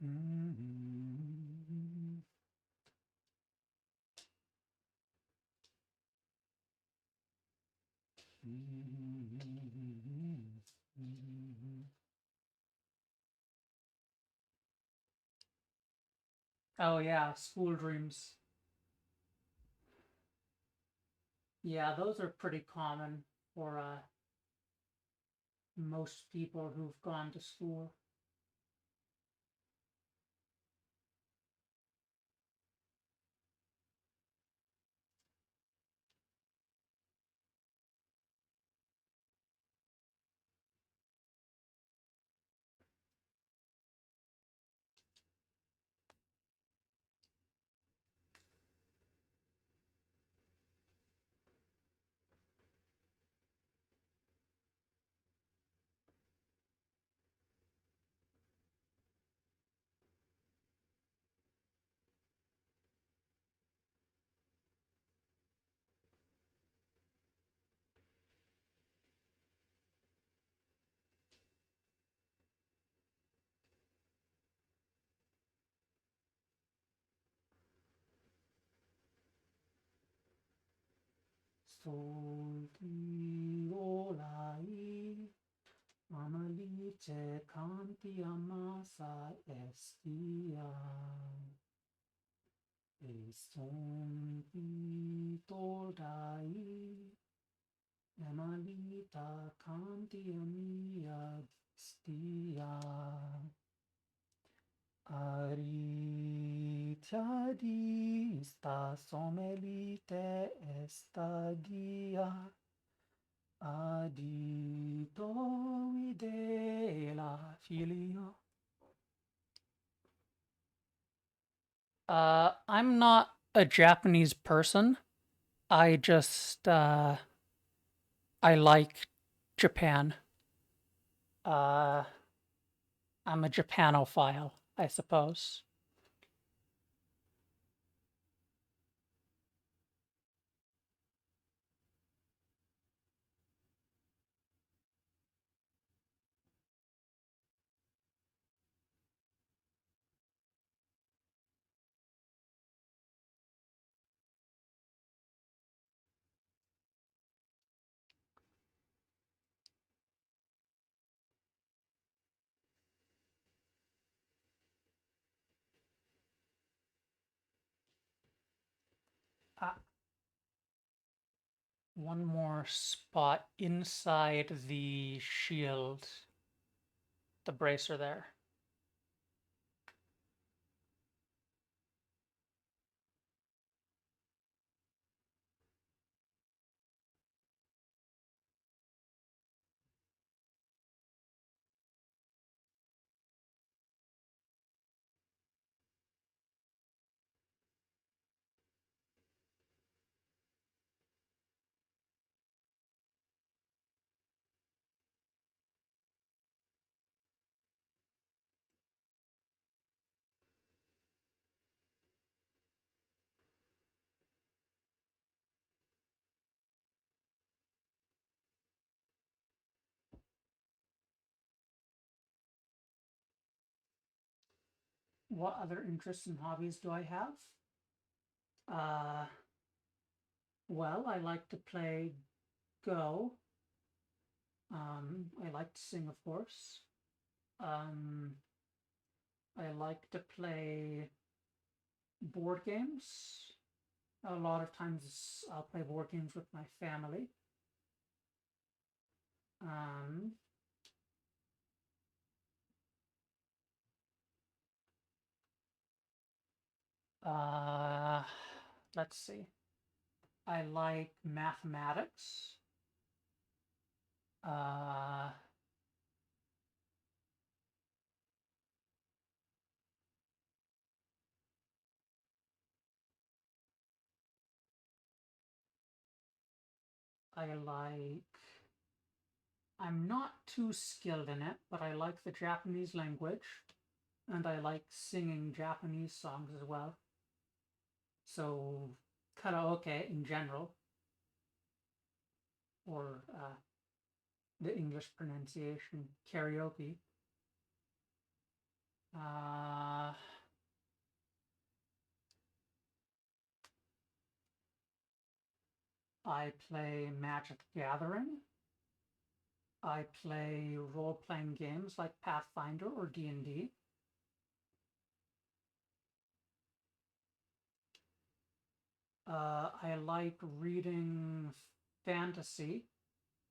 Mm-hmm. Oh yeah, school dreams. Yeah, those are pretty common for most people who've gone to school. Sol di olai, amalice canti amasa estia. E son di toldai, emalita canti amia stia. Aritia sta somelite estagia. Adito videla filio. I'm not a Japanese person. I just I like Japan. I'm a Japanophile, I suppose. Uh, One more spot inside the shield, the bracer there. What other interests and hobbies do I have? Uh, well, I like to play Go. I like to sing, of course. Um, I like to play board games. A lot of times I'll play board games with my family. Um, uh, let's see. I like mathematics. Uh, I like, I'm not too skilled in it, but I like the Japanese language and I like singing Japanese songs as well. So, karaoke in general, or the English pronunciation, karaoke. I play Magic the Gathering. I play role-playing games like Pathfinder or D&D. I like reading fantasy,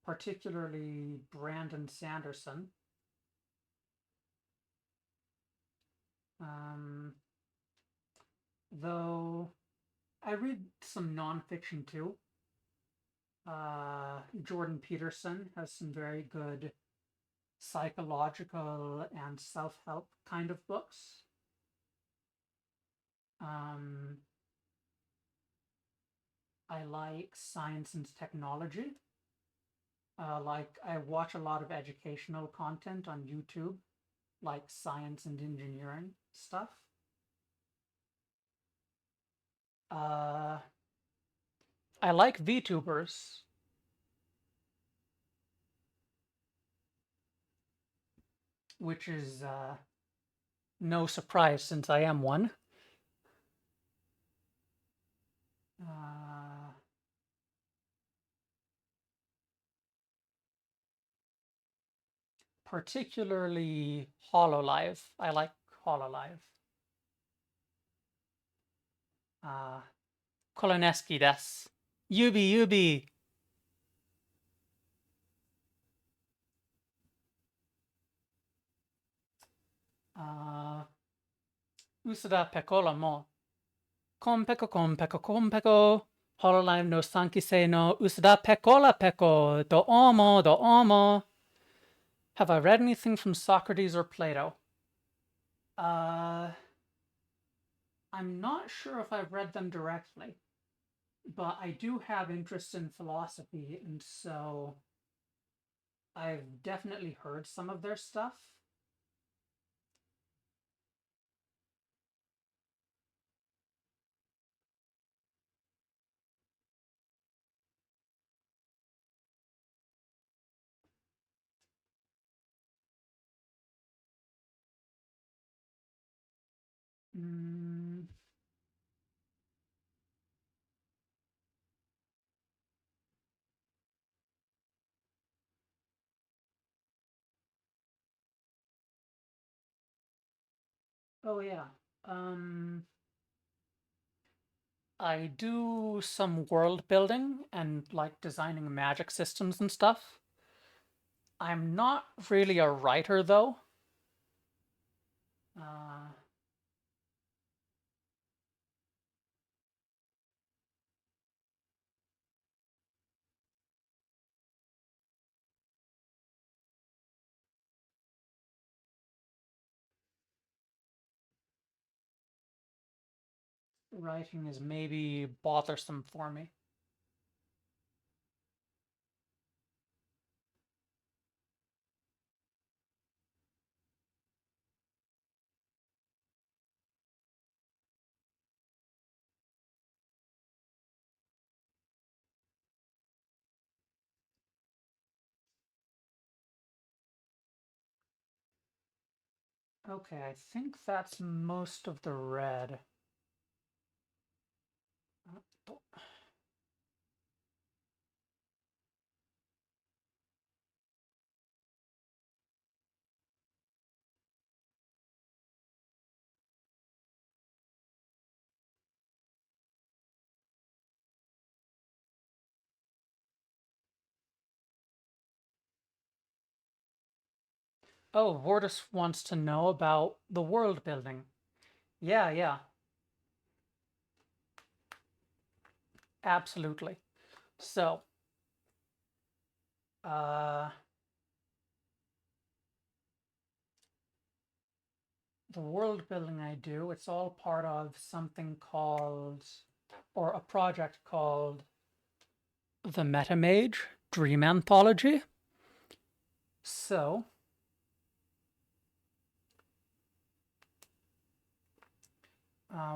particularly Brandon Sanderson. Though I read some nonfiction too. Jordan Peterson has some very good psychological and self-help kind of books. I like science and technology. Like I watch a lot of educational content on YouTube, like science and engineering stuff. I like VTubers. Which is no surprise since I am one. Particularly HoloLive. I like HoloLive. Koloneski desu. Yubi. Usada pekola mo. Konpeko. HoloLive no sankisei no usada pekola peko. Do omo. Have I read anything from Socrates or Plato? I'm not sure if I've read them directly, but I do have interest in philosophy, and so I've definitely heard some of their stuff. Oh yeah. I do some world building and like designing magic systems and stuff. I'm not really a writer though. Writing is maybe bothersome for me. Okay, I think that's most of the red. Oh, Vortis wants to know about the world building. Yeah. Absolutely. So, the world building I do, it's all part of something called, or a project called the Metamage Dream Anthology. So,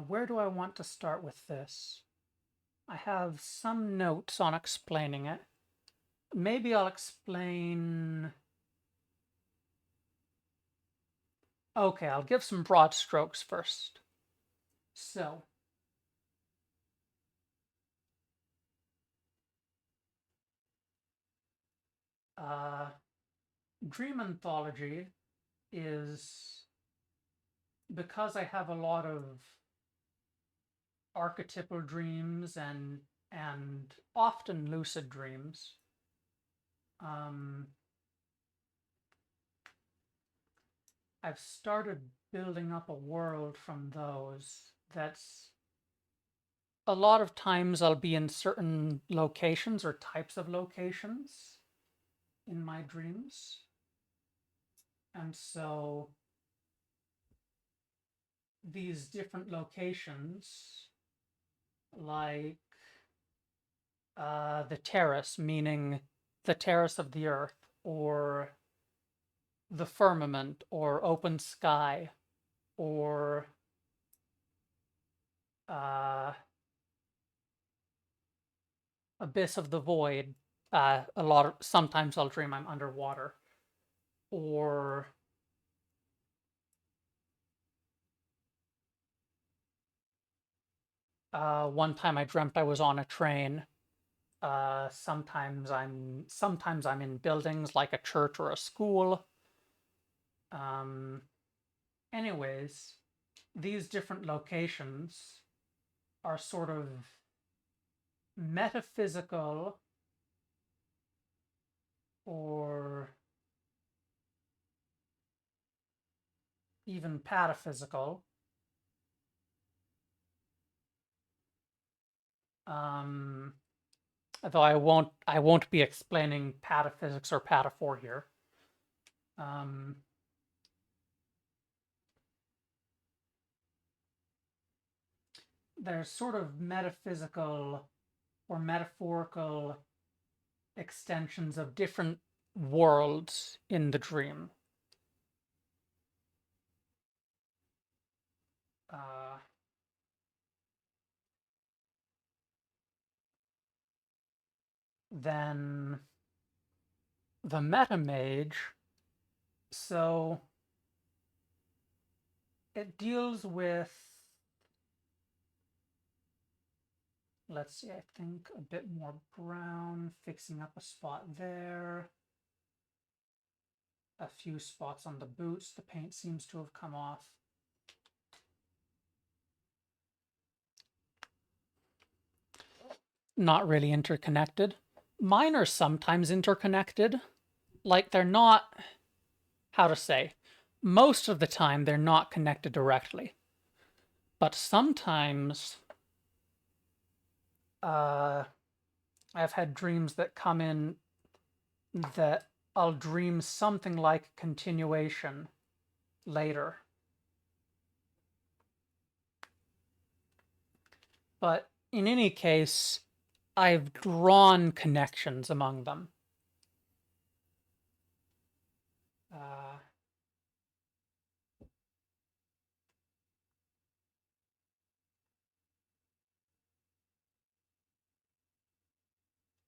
where do I want to start with this? I have some notes on explaining it. Maybe I'll explain... Okay, I'll give some broad strokes first. So, Dream Anthology is because I have a lot of archetypal dreams and often lucid dreams. I've started building up a world from those that's a lot of times I'll be in certain locations or types of locations in my dreams. And so these different locations, like the terrace, meaning the terrace of the earth, or the firmament, or open sky, or abyss of the void. Sometimes I'll dream I'm underwater, or one time I dreamt I was on a train. Sometimes I'm in buildings like a church or a school. Anyways, these different locations are sort of metaphysical or even pataphysical. Though I won't be explaining pataphysics or pataphor here. There's sort of metaphysical or metaphorical extensions of different worlds in the dream. Then the metamage, so it deals with, let's see, I think a bit more brown, fixing up a spot there. A few spots on the boots, the paint seems to have come off. Not really interconnected. Mine are sometimes interconnected. Like they're not, how to say, most of the time they're not connected directly. But sometimes I've had dreams that come in that I'll dream something like continuation later. But in any case, I've drawn connections among them.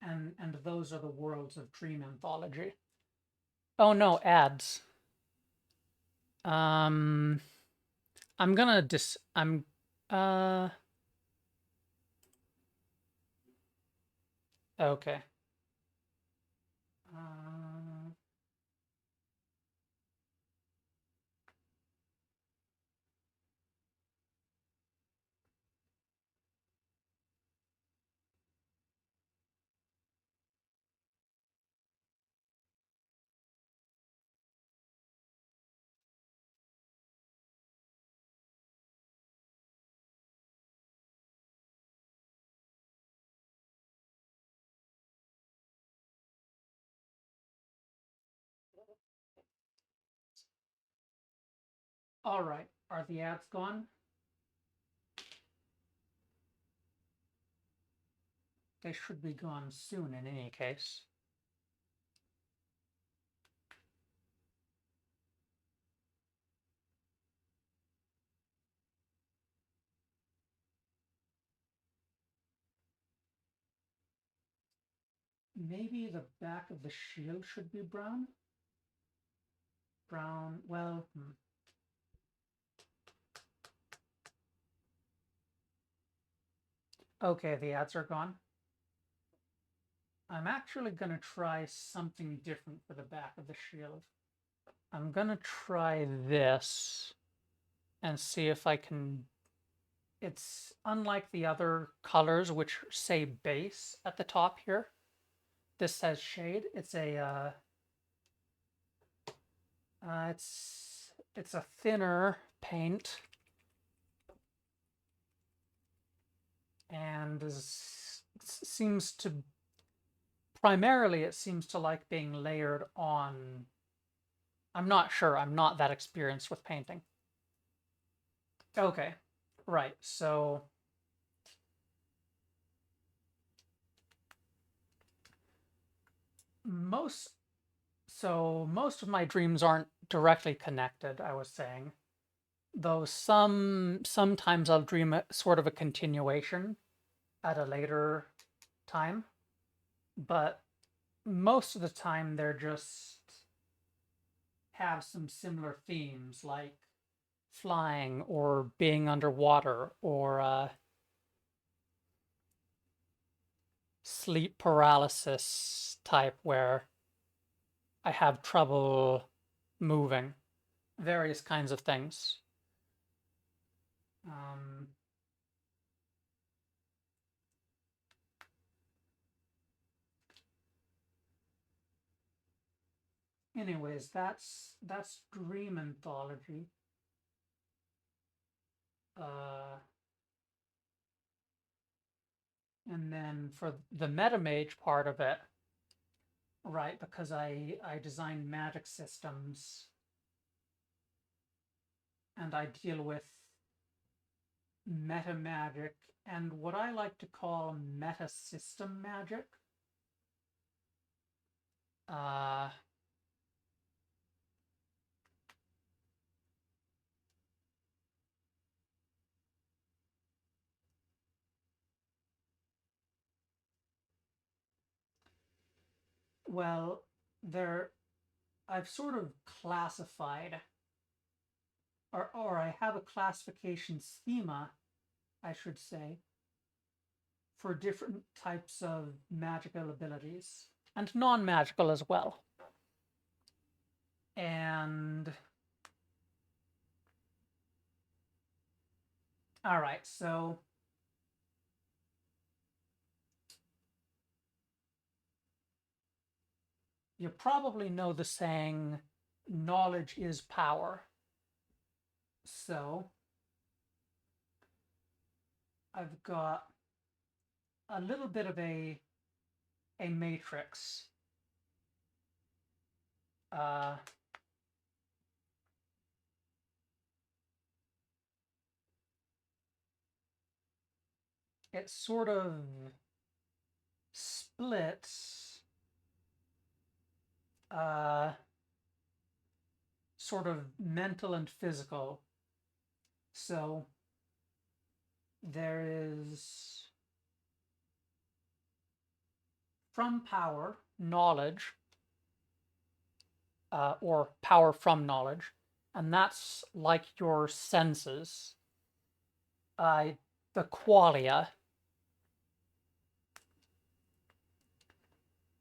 And those are the worlds of Dream Anthology. Oh no, ads. I'm gonna okay. All right, are the ads gone? They should be gone soon in any case. Maybe the back of the shield should be brown? Brown, well, Okay, the ads are gone. I'm actually going to try something different for the back of the shield. I'm going to try this and see if I can... It's unlike the other colors, which say base at the top here. This says shade. It's a it's a thinner paint, and seems to primarily it seems to like being layered on. I'm not sure. I'm not that experienced with painting. Okay, right. So most of my dreams aren't directly connected, I was saying. Though sometimes I'll dream sort of a continuation at a later time. But most of the time they're just have some similar themes, like flying or being underwater or sleep paralysis type, where I have trouble moving, various kinds of things. Anyways, that's Dream Anthology. And then for the MetaMage part of it, right, because I design magic systems and I deal with meta magic and what I like to call meta system magic. Well, I've sort of classified, or I have a classification schema, I should say, for different types of magical abilities, and non-magical as well. And all right, so you probably know the saying, knowledge is power. So I've got a little bit of a matrix. It sort of splits sort of mental and physical. So there is from power, knowledge, or power from knowledge, and that's like your senses. The qualia.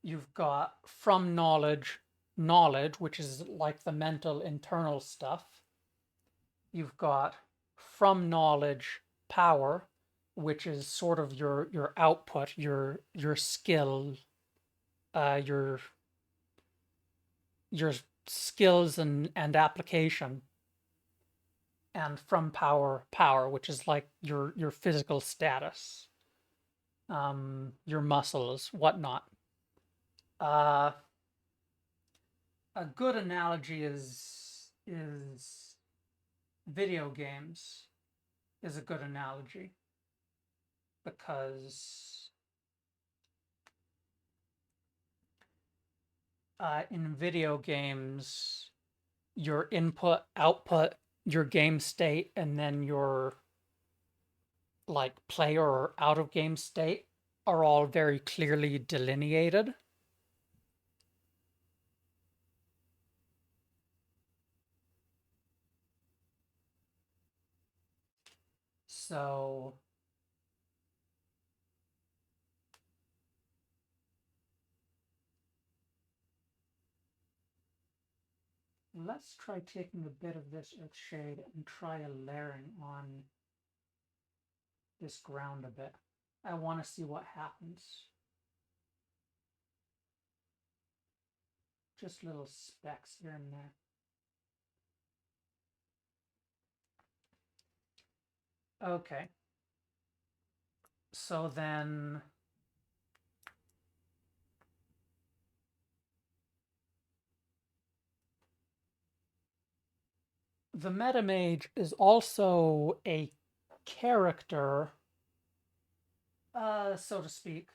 You've got from knowledge, which is like the mental internal stuff. You've got from knowledge, power, which is sort of your output, your skill, your skills and application. And from power, which is like your physical status, your muscles, whatnot. A good analogy is video games is a good analogy, because in video games, your input, output, your game state, and then your like player or out of game state are all very clearly delineated. So let's try taking a bit of this Earthshade and try a layering on this ground a bit. I want to see what happens. Just little specks here and there. Okay. So then the Metamage is also a character, so to speak,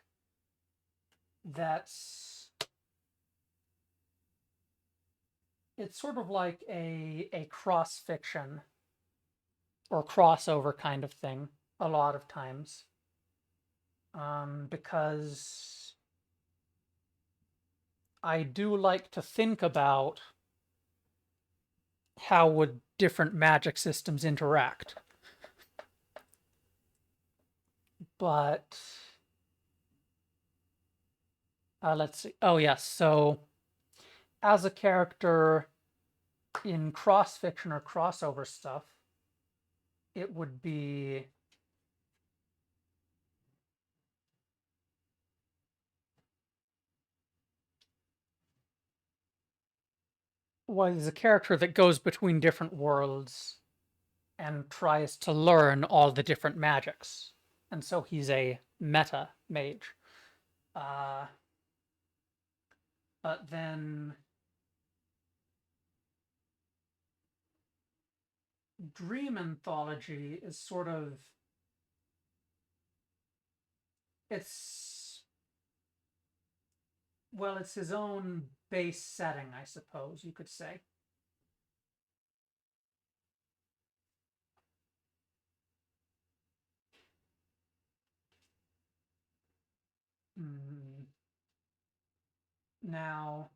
it's sort of like a cross fiction or crossover kind of thing a lot of times. Because I do like to think about how would different magic systems interact. But let's see. Oh yes, so as a character in cross fiction or crossover stuff, it would be he's a character that goes between different worlds and tries to learn all the different magics. And so he's a meta mage. But then Dream Anthology is sort of, it's his own base setting, I suppose you could say. Now,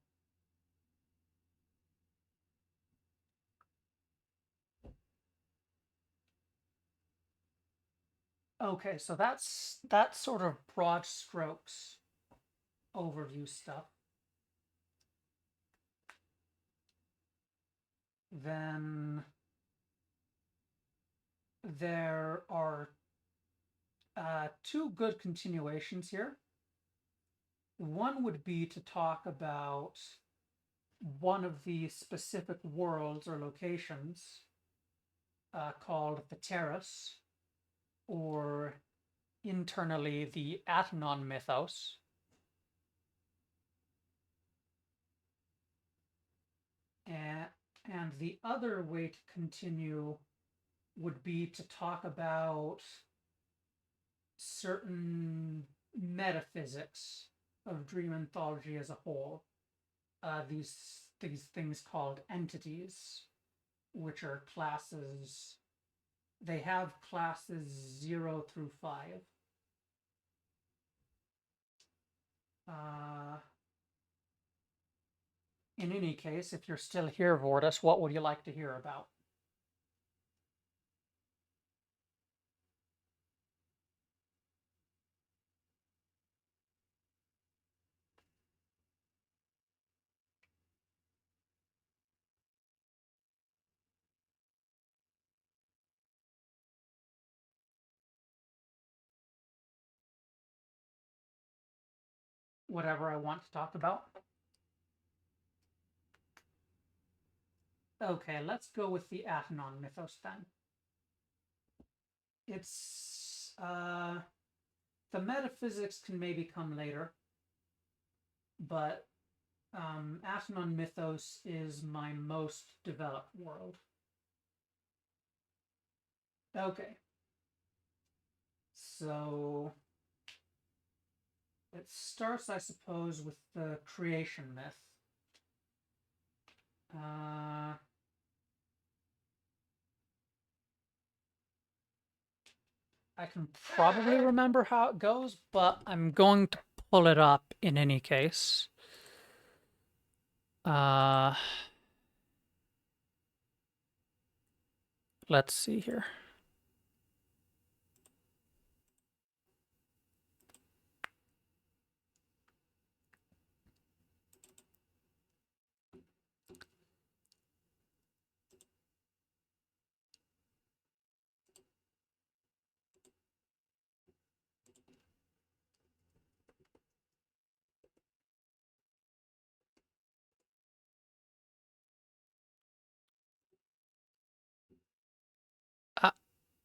okay, so that's sort of broad strokes overview stuff. Then there are two good continuations here. One would be to talk about one of the specific worlds or locations called the Terrace, or internally the Atanon mythos. And the other way to continue would be to talk about certain metaphysics of Dream Anthology as a whole. These things called entities, which are classes. They have classes 0 through 5. In any case, if you're still here, Vortis, what would you like to hear about? Whatever I want to talk about? Okay, let's go with the Atanon mythos then. It's, the metaphysics can maybe come later, but Atanon mythos is my most developed world. Okay. So it starts, I suppose, with the creation myth. I can probably remember how it goes, but I'm going to pull it up in any case. Let's see here.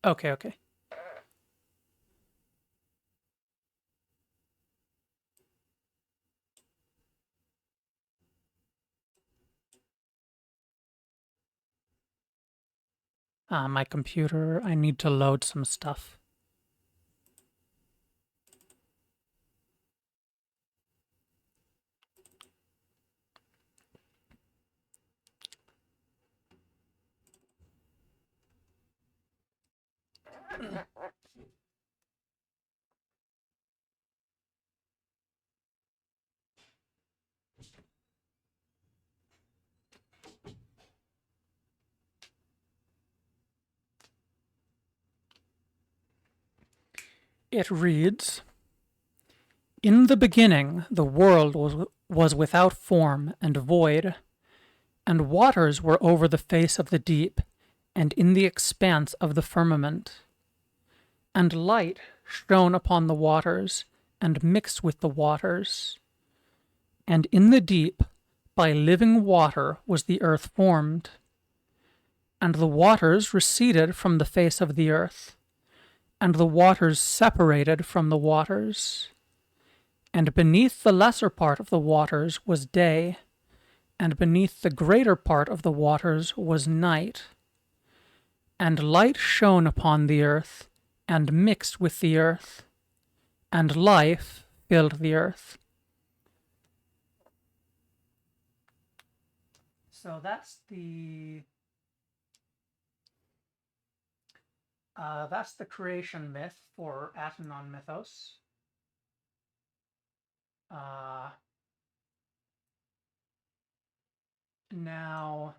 Okay, okay. My computer, I need to load some stuff. It reads, "In the beginning the world was without form and void, and waters were over the face of the deep, and in the expanse of the firmament. And light shone upon the waters, and mixed with the waters. And in the deep, by living water was the earth formed. And the waters receded from the face of the earth, and the waters separated from the waters. And beneath the lesser part of the waters was day, and beneath the greater part of the waters was night. And light shone upon the earth, and mixed with the earth, and life filled the earth." So that's the creation myth for Atenon Mythos. Now,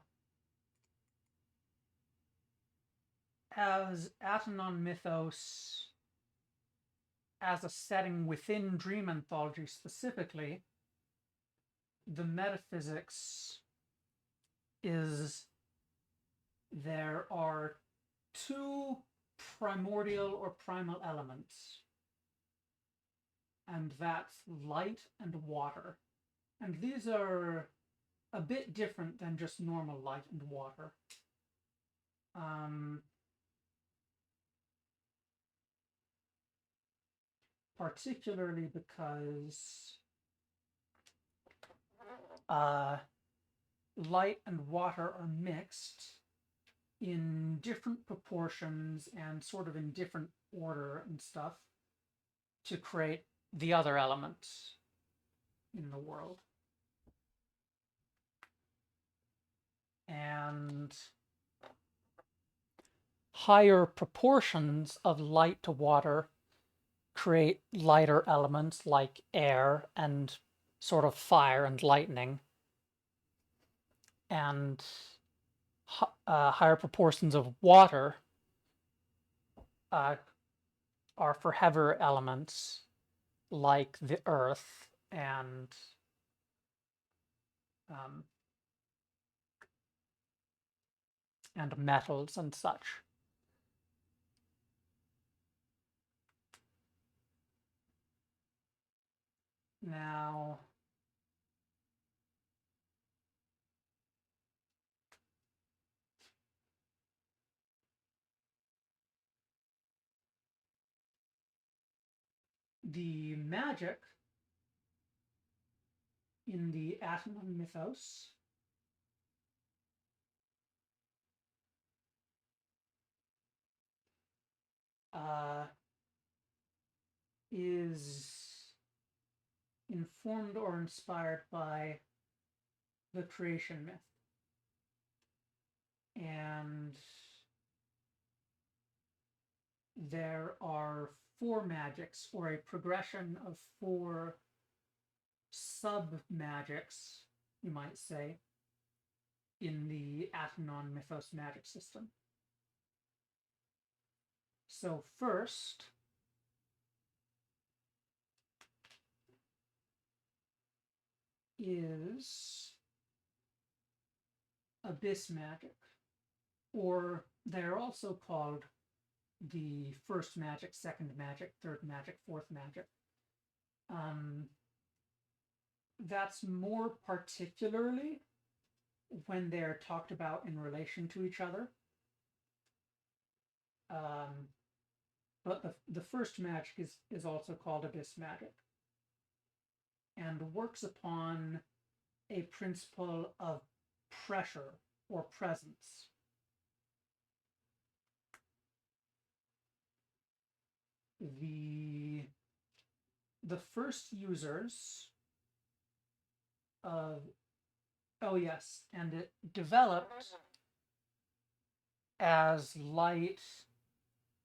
as Atenon Mythos, as a setting within dream anthology specifically, the metaphysics is there are two primordial or primal elements, and that's light and water. And these are a bit different than just normal light and water. Particularly because light and water are mixed in different proportions and sort of in different order and stuff to create the other elements in the world. And higher proportions of light to water create lighter elements like air and sort of fire and lightning. And higher proportions of water are for heavier elements like the earth and metals and such. Now, the magic in the Atenon Mythos is informed or inspired by the creation myth. And there are 4 magics, or a progression of 4 sub-magics, you might say, in the Atenon Mythos magic system. So first, is abyss magic, or they're also called the first magic, second magic, third magic, fourth magic. That's more particularly when they're talked about in relation to each other. But the first magic is also called Abyss Magic, and works upon a principle of pressure or presence. The first users of oh yes, and it developed as light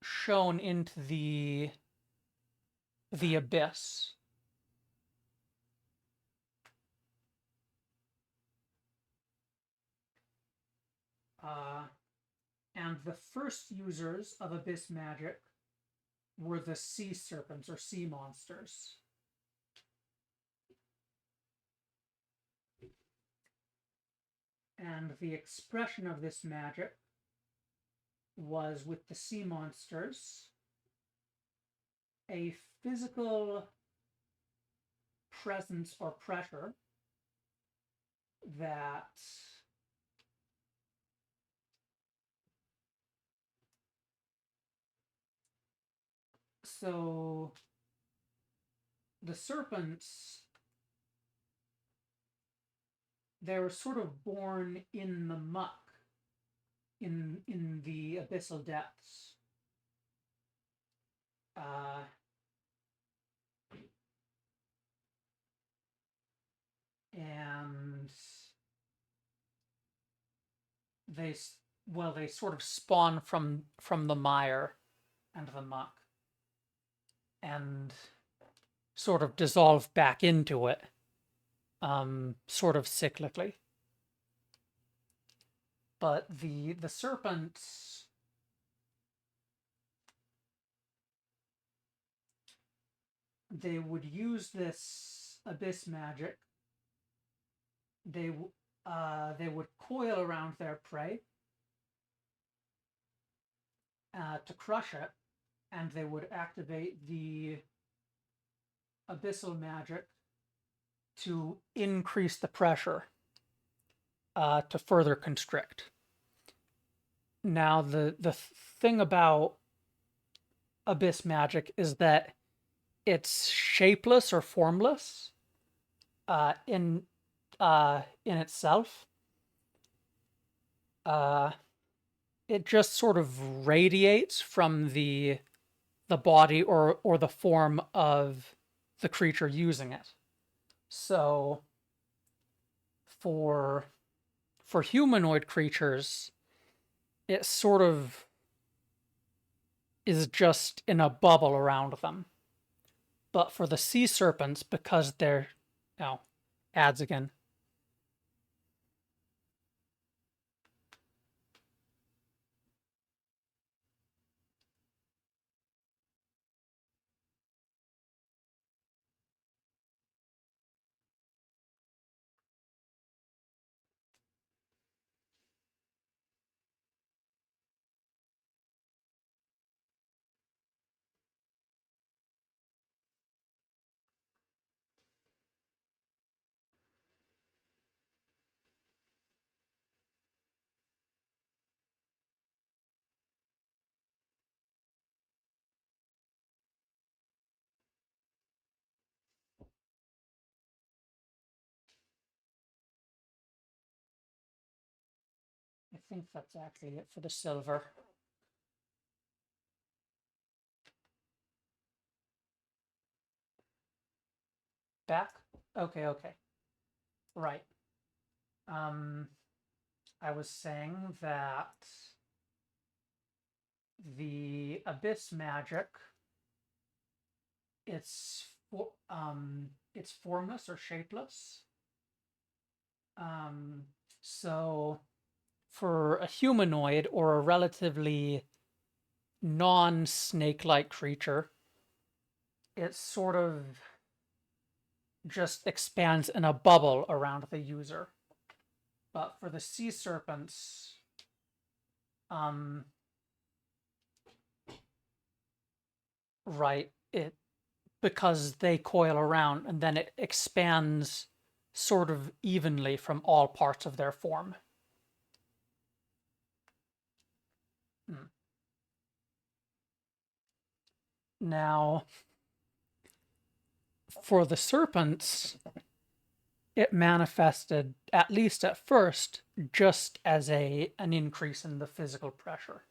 shone into the abyss. And the first users of Abyss Magic were the sea serpents or sea monsters. And the expression of this magic was, with the sea monsters, a physical presence or pressure that so the serpents, they were sort of born in the muck, in the abyssal depths. And they sort of spawn from the mire and the muck, and sort of dissolve back into it, sort of cyclically. But the serpents, they would use this abyss magic. They would coil around their prey to crush it, and they would activate the abyssal magic to increase the pressure to further constrict. Now, the thing about abyss magic is that it's shapeless or formless in itself. It just sort of radiates from the body or the form of the creature using it. So for humanoid creatures, it sort of is just in a bubble around them. But for the sea serpents, because they're ads again. I think that's actually it for the silver. Back? Okay. Right. I was saying that the abyss magic, it's formless or shapeless. So for a humanoid or a relatively non-snake-like creature, it sort of just expands in a bubble around the user. But for the sea serpents, right, because they coil around and then it expands sort of evenly from all parts of their form. Now, for the serpents, it manifested, at least at first, just as an increase in the physical pressure.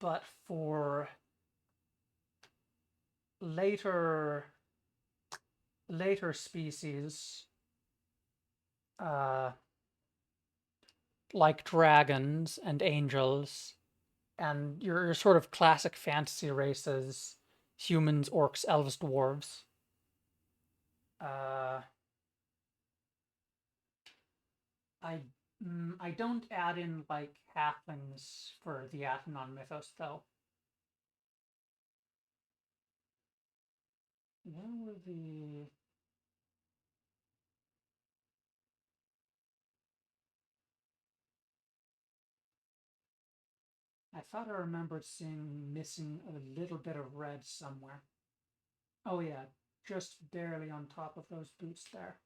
But for later species, like dragons and angels, and your sort of classic fantasy races, humans, orcs, elves, dwarves. I don't add in like halflings for the Athenon mythos though. Where were the... I thought I remembered missing a little bit of red somewhere. Oh yeah, just barely on top of those boots there.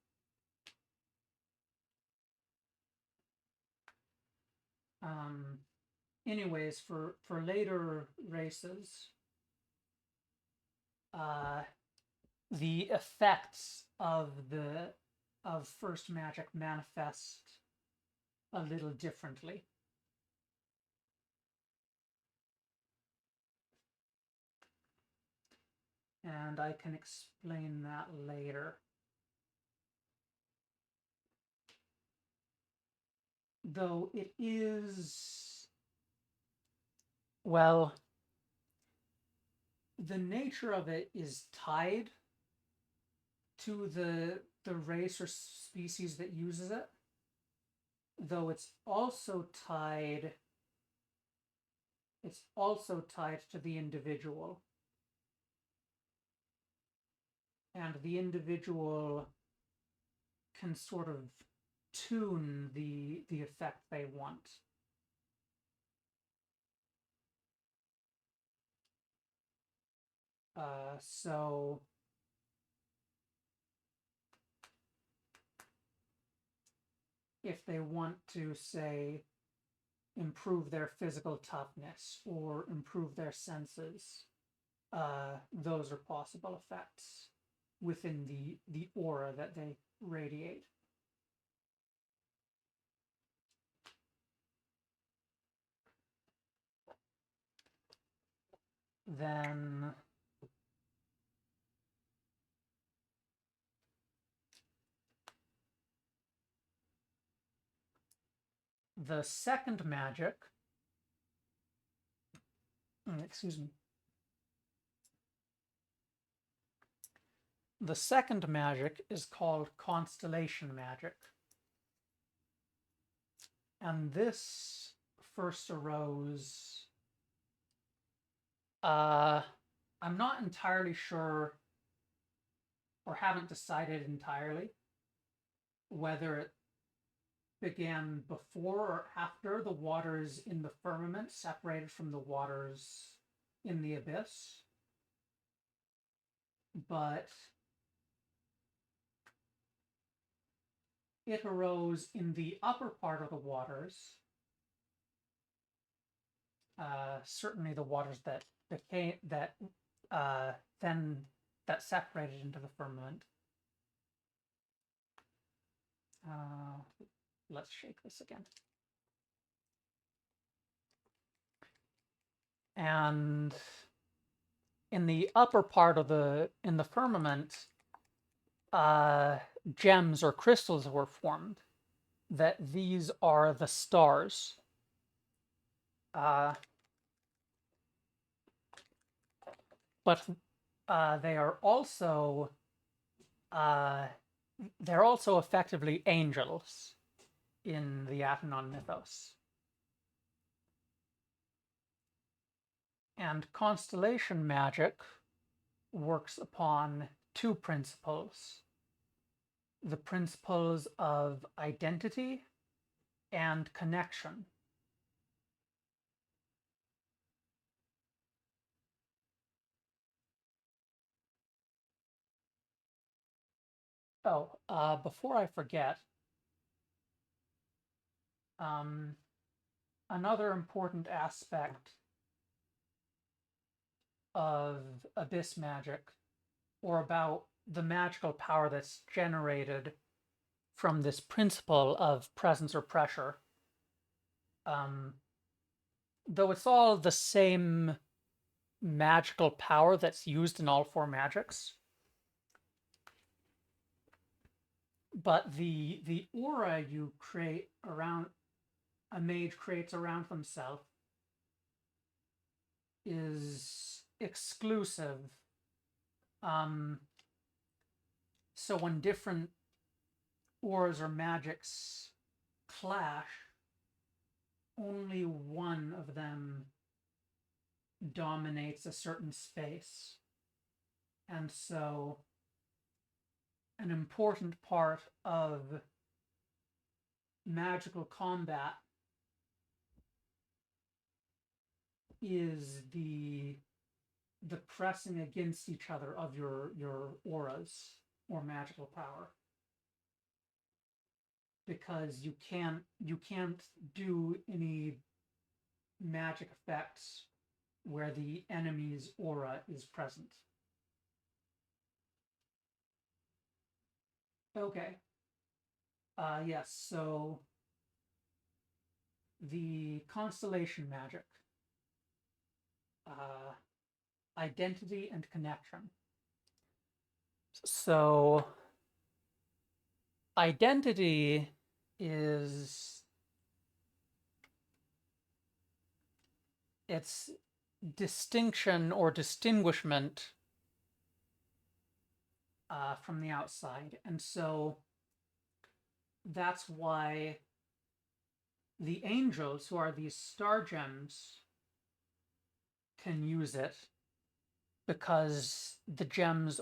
Anyways, for later races, the effects of first magic manifest a little differently. And I can explain that later. Though it is, well, the nature of it is tied to the race or species that uses it, though it's also tied to the individual, and the individual can sort of tune the effect they want. So if they want to, say, improve their physical toughness or improve their senses, those are possible effects within the aura that they radiate. Then the second magic, excuse me. The second magic is called constellation magic. And this first arose, I'm not entirely sure, or haven't decided entirely, whether it began before or after the waters in the firmament separated from the waters in the abyss. But it arose in the upper part of the waters, certainly the waters that became that separated into the firmament. Let's shake this again. And in the upper part of the firmament, gems or crystals were formed. That these are the stars. But they are also effectively angels in the Athenon mythos. And constellation magic works upon two principles: the principles of identity and connection. Oh, before I forget, another important aspect of abyss magic, or about the magical power that's generated from this principle of presence or pressure. Though it's all the same magical power that's used in all four magics, but the aura you create around a mage creates around himself is exclusive. So when different auras or magics clash, only one of them dominates a certain space. And so an important part of magical combat is the pressing against each other of your auras or magical power, because you can't do any magic effects where the enemy's aura is present. Okay. Yes, so the constellation magic, identity and connection. So identity is its distinction or distinguishment from the outside. And so that's why the angels, who are these star gems, can use it, because the gems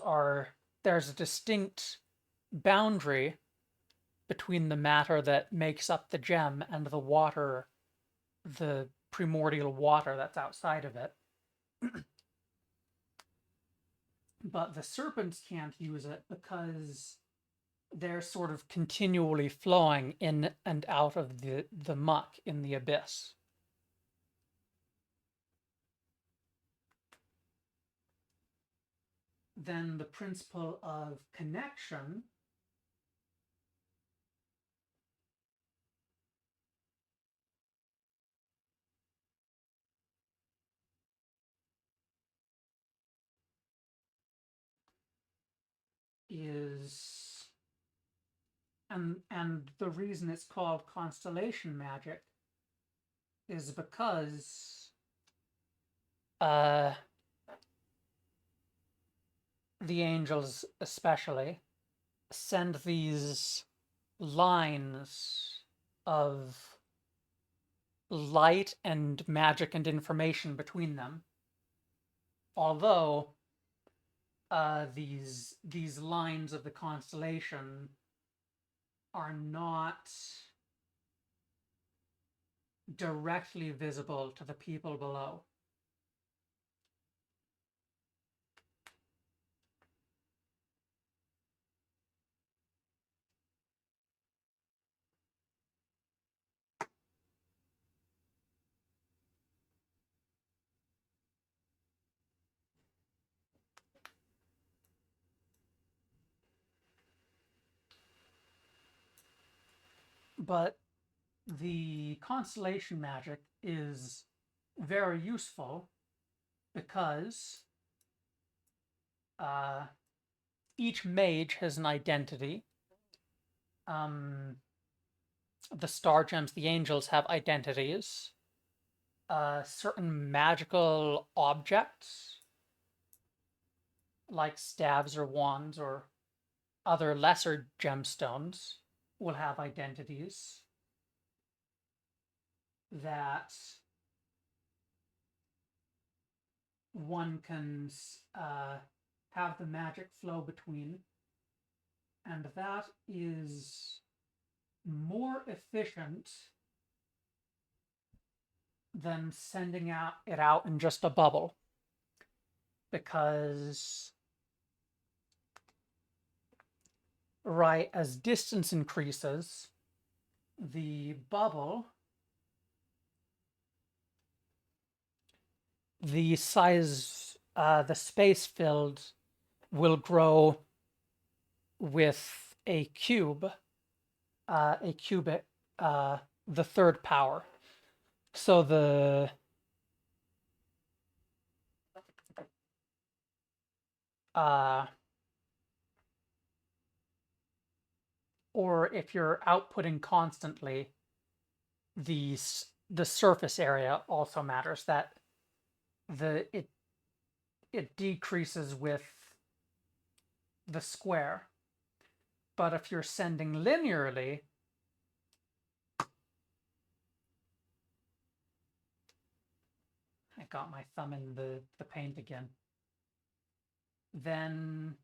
there's a distinct boundary between the matter that makes up the gem and the water, the primordial water that's outside of it. But the serpents can't use it because they're sort of continually flowing in and out of the muck in the abyss. Then the principle of connection is, and the reason it's called constellation magic is because the angels especially send these lines of light and magic and information between them, although these lines of the constellation are not directly visible to the people below. But the constellation magic is very useful because each mage has an identity. The star gems, the angels, have identities. Certain magical objects, like staves or wands or other lesser gemstones, will have identities that one can have the magic flow between, and that is more efficient than sending it out in just a bubble, because right as distance increases, the bubble, the size the space filled will grow with a cube, a cubic, the third power. So the or if you're outputting constantly, the surface area also matters. That it decreases with the square. But if you're sending linearly, I got my thumb in the paint again, then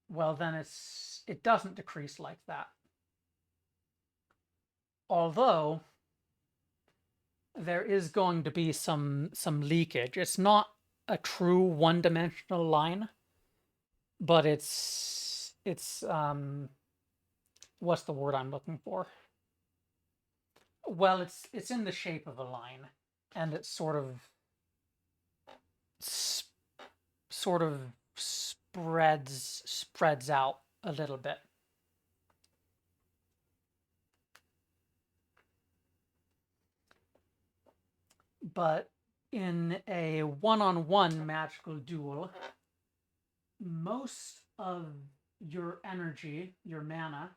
well, then it doesn't decrease like that. Although there is going to be some leakage. It's not a true one-dimensional line, but it's what's the word I'm looking for? Well, it's in the shape of a line, and it sort of spreads out a little bit. But in a one-on-one magical duel, most of your energy, your mana,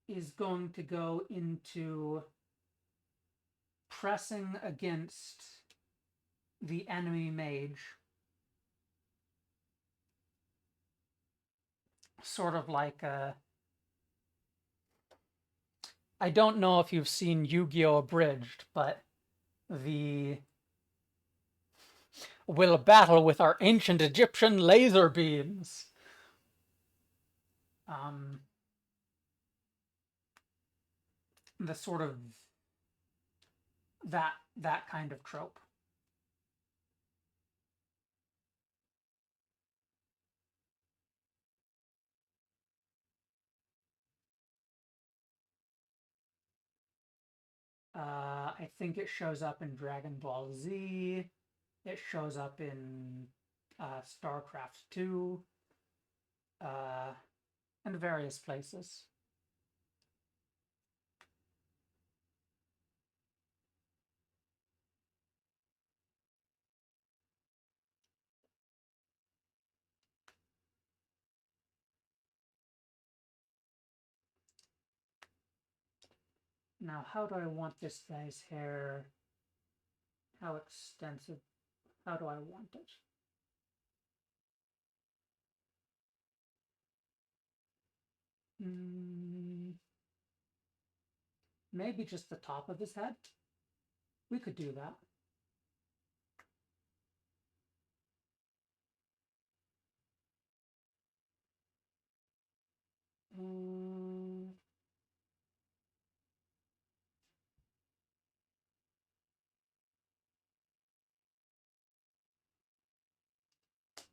is going to go into pressing against the enemy mage. Sort of like a... I don't know if you've seen Yu-Gi-Oh! Abridged, but we'll battle with our ancient Egyptian laser beams. The sort of that kind of trope. I think it shows up in Dragon Ball Z. It shows up in StarCraft 2, and various places. Now, how do I want this guy's hair? How extensive? How do I want it? Maybe just the top of his head? We could do that.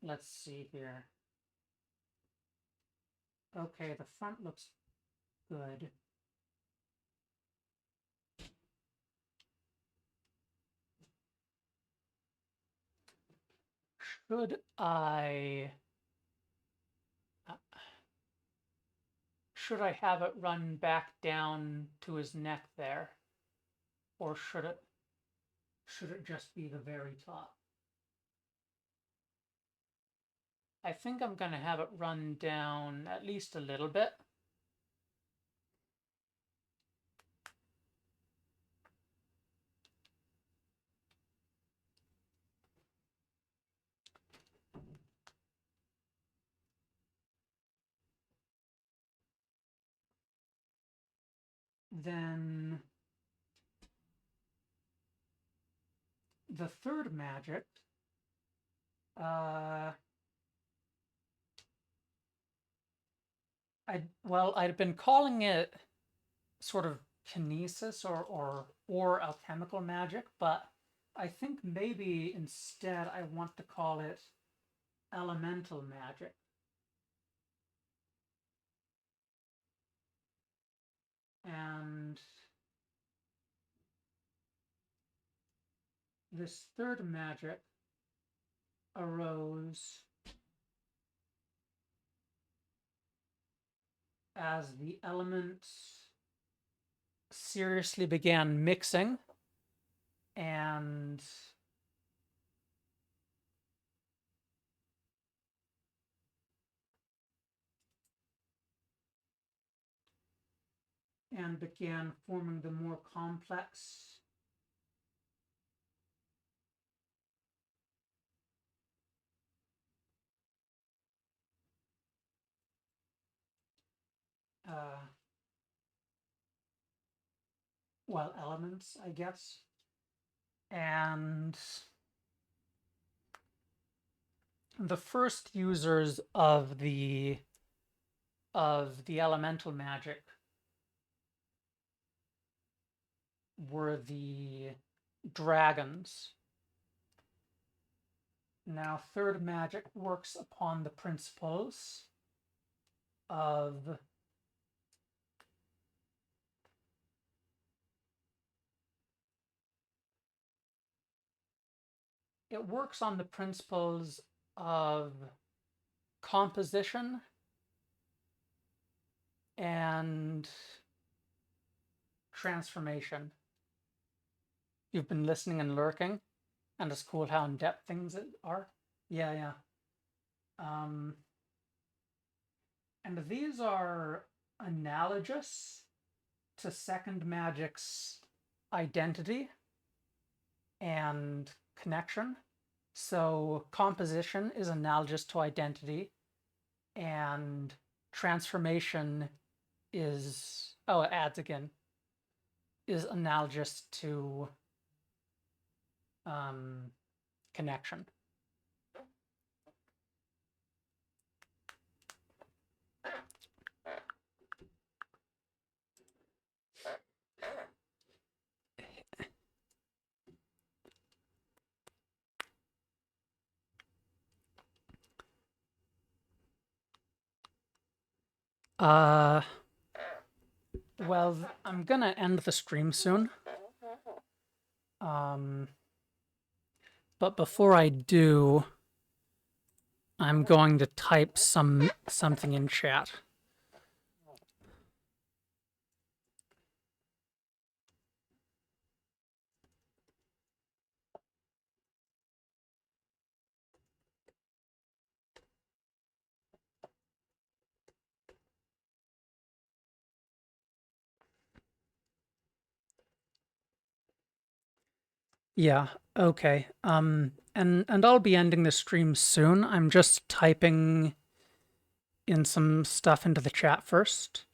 Let's see here. Okay, the front looks good. Should I have it run back down to his neck there? Or should it just be the very top? I think I'm going to have it run down at least a little bit. Then the third magic, I'd been calling it sort of kinesis or alchemical magic, but I think maybe instead I want to call it elemental magic. And this third magic arose as the elements seriously began mixing and began forming the more complex elements, I guess. And the first users of the elemental magic were the dragons. Now, third magic works upon the principles of composition and transformation. You've been listening and lurking, and it's cool how in depth things are. Yeah. And these are analogous to second magic's identity and connection. So composition is analogous to identity, and transformation is, oh, it adds again, is analogous to connection. Well, I'm gonna end the stream soon. But before I do, I'm going to type something in chat. Yeah, okay. And I'll be ending the stream soon. I'm just typing in some stuff into the chat first.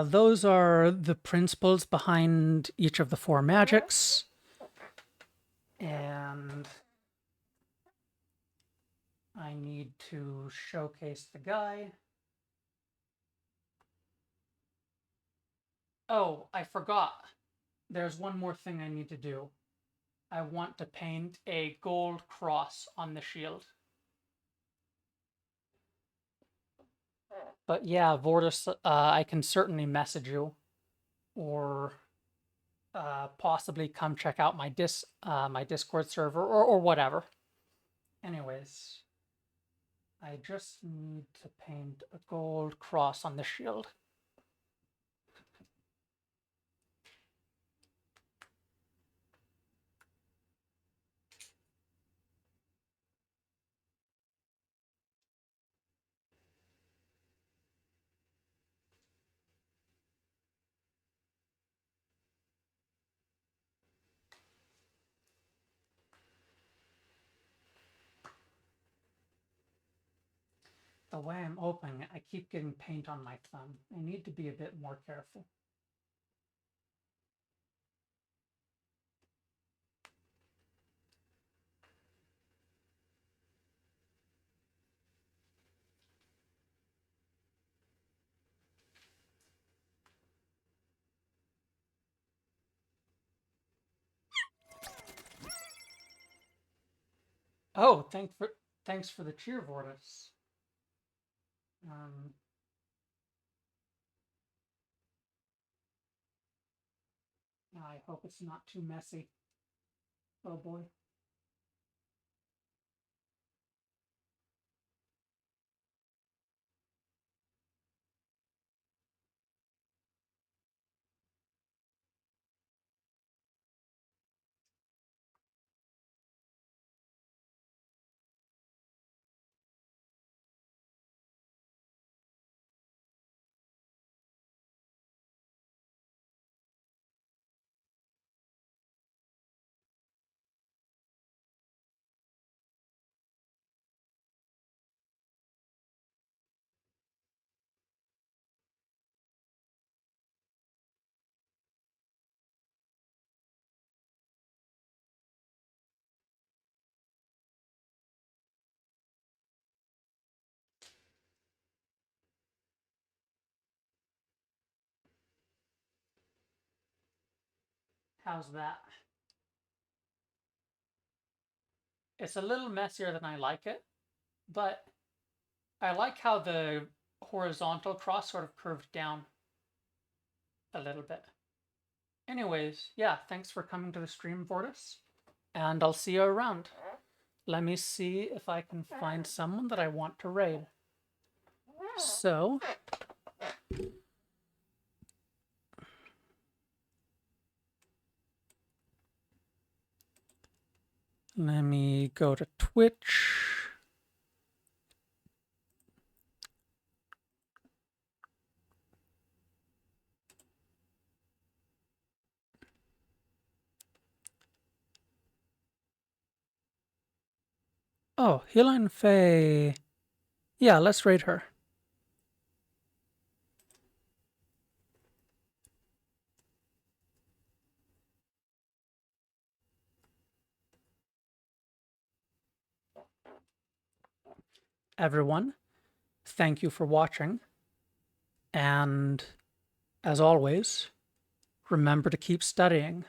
Those are the principles behind each of the four magics. And I need to showcase the guy. Oh, I forgot. There's one more thing I need to do. I want to paint a gold cross on the shield. But yeah, Vortis, I can certainly message you, or possibly come check out my my Discord server, or whatever. Anyways, I just need to paint a gold cross on the shield. the way I'm opening it, I keep getting paint on my thumb. I need to be a bit more careful. Oh, thanks for the cheer, Vortis. I hope it's not too messy. Oh boy. How's that? It's a little messier than I like it, but I like how the horizontal cross sort of curved down a little bit. Anyways, yeah, thanks for coming to the stream, Vortis, and I'll see you around. Let me see if I can find someone that I want to raid. So, let me go to Twitch. Oh, Healine Faye. Yeah, let's raid her. Everyone, thank you for watching. And as always, remember to keep studying.